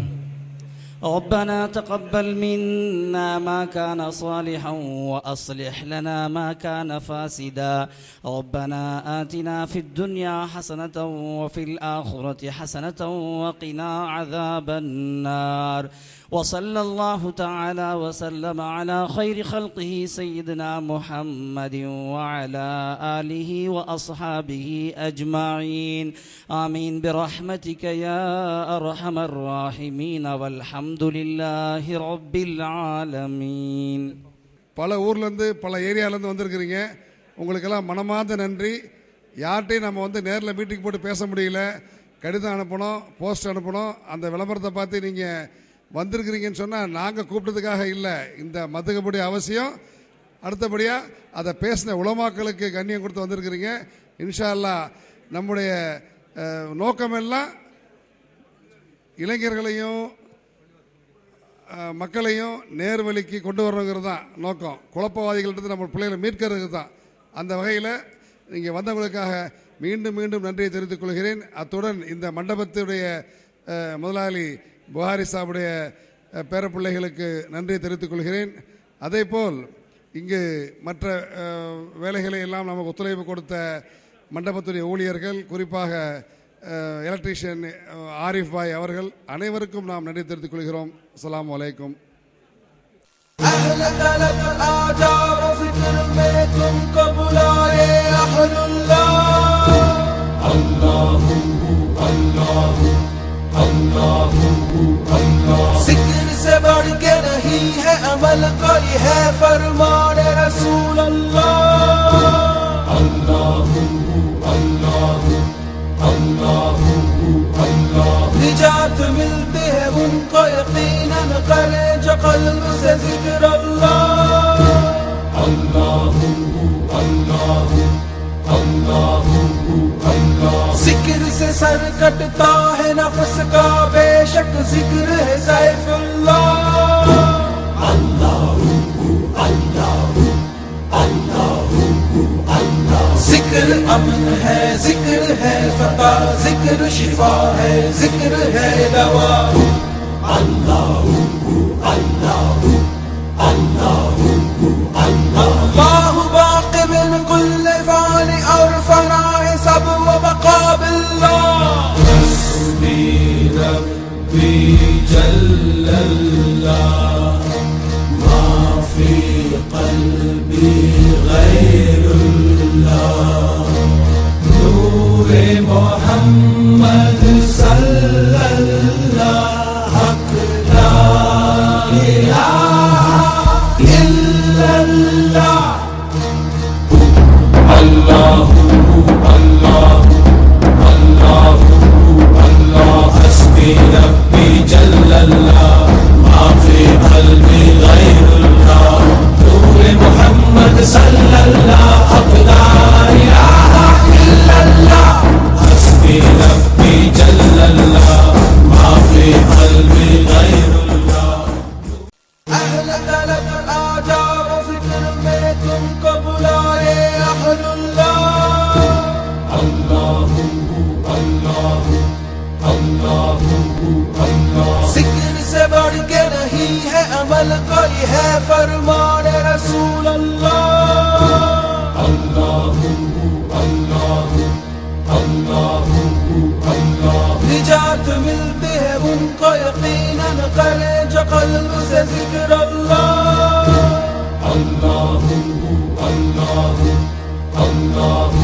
ربنا تقبل منا ما كان صالحا وأصلح لنا ما كان فاسدا. ربنا آتنا في الدنيا حسنة وفي الآخرة حسنة وقنا عذاب النار. وصلى الله تعالى وسلم على خير خلقه سيدنا محمد وعلى آله وأصحابه أجمعين. آمين برحمتك يا أرحم الراحمين والحمد لله رب العالمين. பல ஊர்லேருந்து பல ஏரியாவிலேருந்து வந்திருக்கிறீங்க. உங்களுக்கெல்லாம் மனமார்ந்த நன்றி. யார்கிட்டையும் நம்ம நேரில் மீட்டிங் போட்டு பேச முடியல, கடிதம் அனுப்பணும், போஸ்ட் அனுப்பணும். அந்த விளம்பரத்தை பார்த்து நீங்கள் வந்திருக்கிறீங்கன்னு சொன்னால் நாங்கள் கூப்பிட்டதுக்காக இல்லை, இந்த மதுகபுடைய அவசியம். அடுத்தபடியாக அதை பேசின உலமாக்களுக்கு கண்ணியம் கொடுத்து வந்திருக்கிறீங்க. இன்ஷா அல்லாஹ் நம்முடைய நோக்கமெல்லாம் இளைஞர்களையும் மக்களையும் நேர்வழிக்கு கொண்டு வரணுங்கிறது தான் நோக்கம். குழப்பவாதிகள்கிட்ட நம்ம பிள்ளைகளை மீட்கிறது தான். அந்த வகையில் நீங்கள் வந்தவங்களுக்காக மீண்டும் மீண்டும் நன்றியை தெரிவித்துக் கொள்கிறேன். அத்துடன் இந்த மண்டபத்துடைய முதலாளி புகாரி சாவுடைய பேரப்பிள்ளைகளுக்கு நன்றியை தெரிவித்துக் கொள்கிறேன். அதேபோல் இங்கு மற்ற வேலைகளை எல்லாம் நமக்கு ஒத்துழைப்பு கொடுத்த மண்டபத்துடைய ஊழியர்கள், குறிப்பாக எலக்ட்ரீஷியன் ஆரிஃப் பாய் அவர்கள் அனைவருக்கும் நாம் நன்றி தெரிவித்துக் கொள்கிறோம். அஸ்ஸலாமு அலைக்கும். जिक्र से बढ़ के नहीं है अमल, कोई है फरमान रसूल अल्लाह। निजात मिलती है उनको यकीनन, करे जो قلب سے ذکر اللہ ذکر سے سر کٹتا ہے نفس کا بے شک ذکر ہے سیف اللہ ذکر امن ہے ذکر ہے فتح ذکر شفا ہے ذکر ہے دوا اللہ باقی من کل فان اور فنا ہے سب و بقا باللہ حسبی ربی جل اللہ ما فی قلبی غیر اللہ نور محمد صلی اللہ حق لا الہ الا اللہ اللہ اللہ اللہ اللہ حسبی ربی جل اللہ ما فی قلبی غیر اللہ نور محمد صلی اللہ حق لا الہ الا اللہ حسبی ربی جل اللہ ما فی قلبی غیر اللہ اہل طلب آجاب ذکر میں تم کو بلائے اہل اللہ اللہ اللہ اللہ اللہ ذکر سے بڑھ کے نہیں ہے عمل کوئی ہے فرمان رسول اللہ اللہ اللہ اللہ اللہ نجات ملتی ہے ان کو یقیناً کرے جو قلب سے ذکر اللہ اللہ اللہ اللہ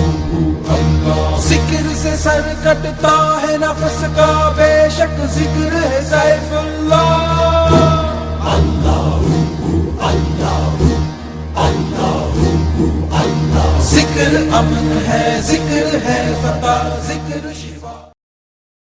اللہ ذکر سے سر کٹتا ہے نفس کا بے شک ذکر ہے سیف اللہ اللہ اللہ اللہ اللہ ذکر امن ہے ذکر ہے فتح ذکر شفا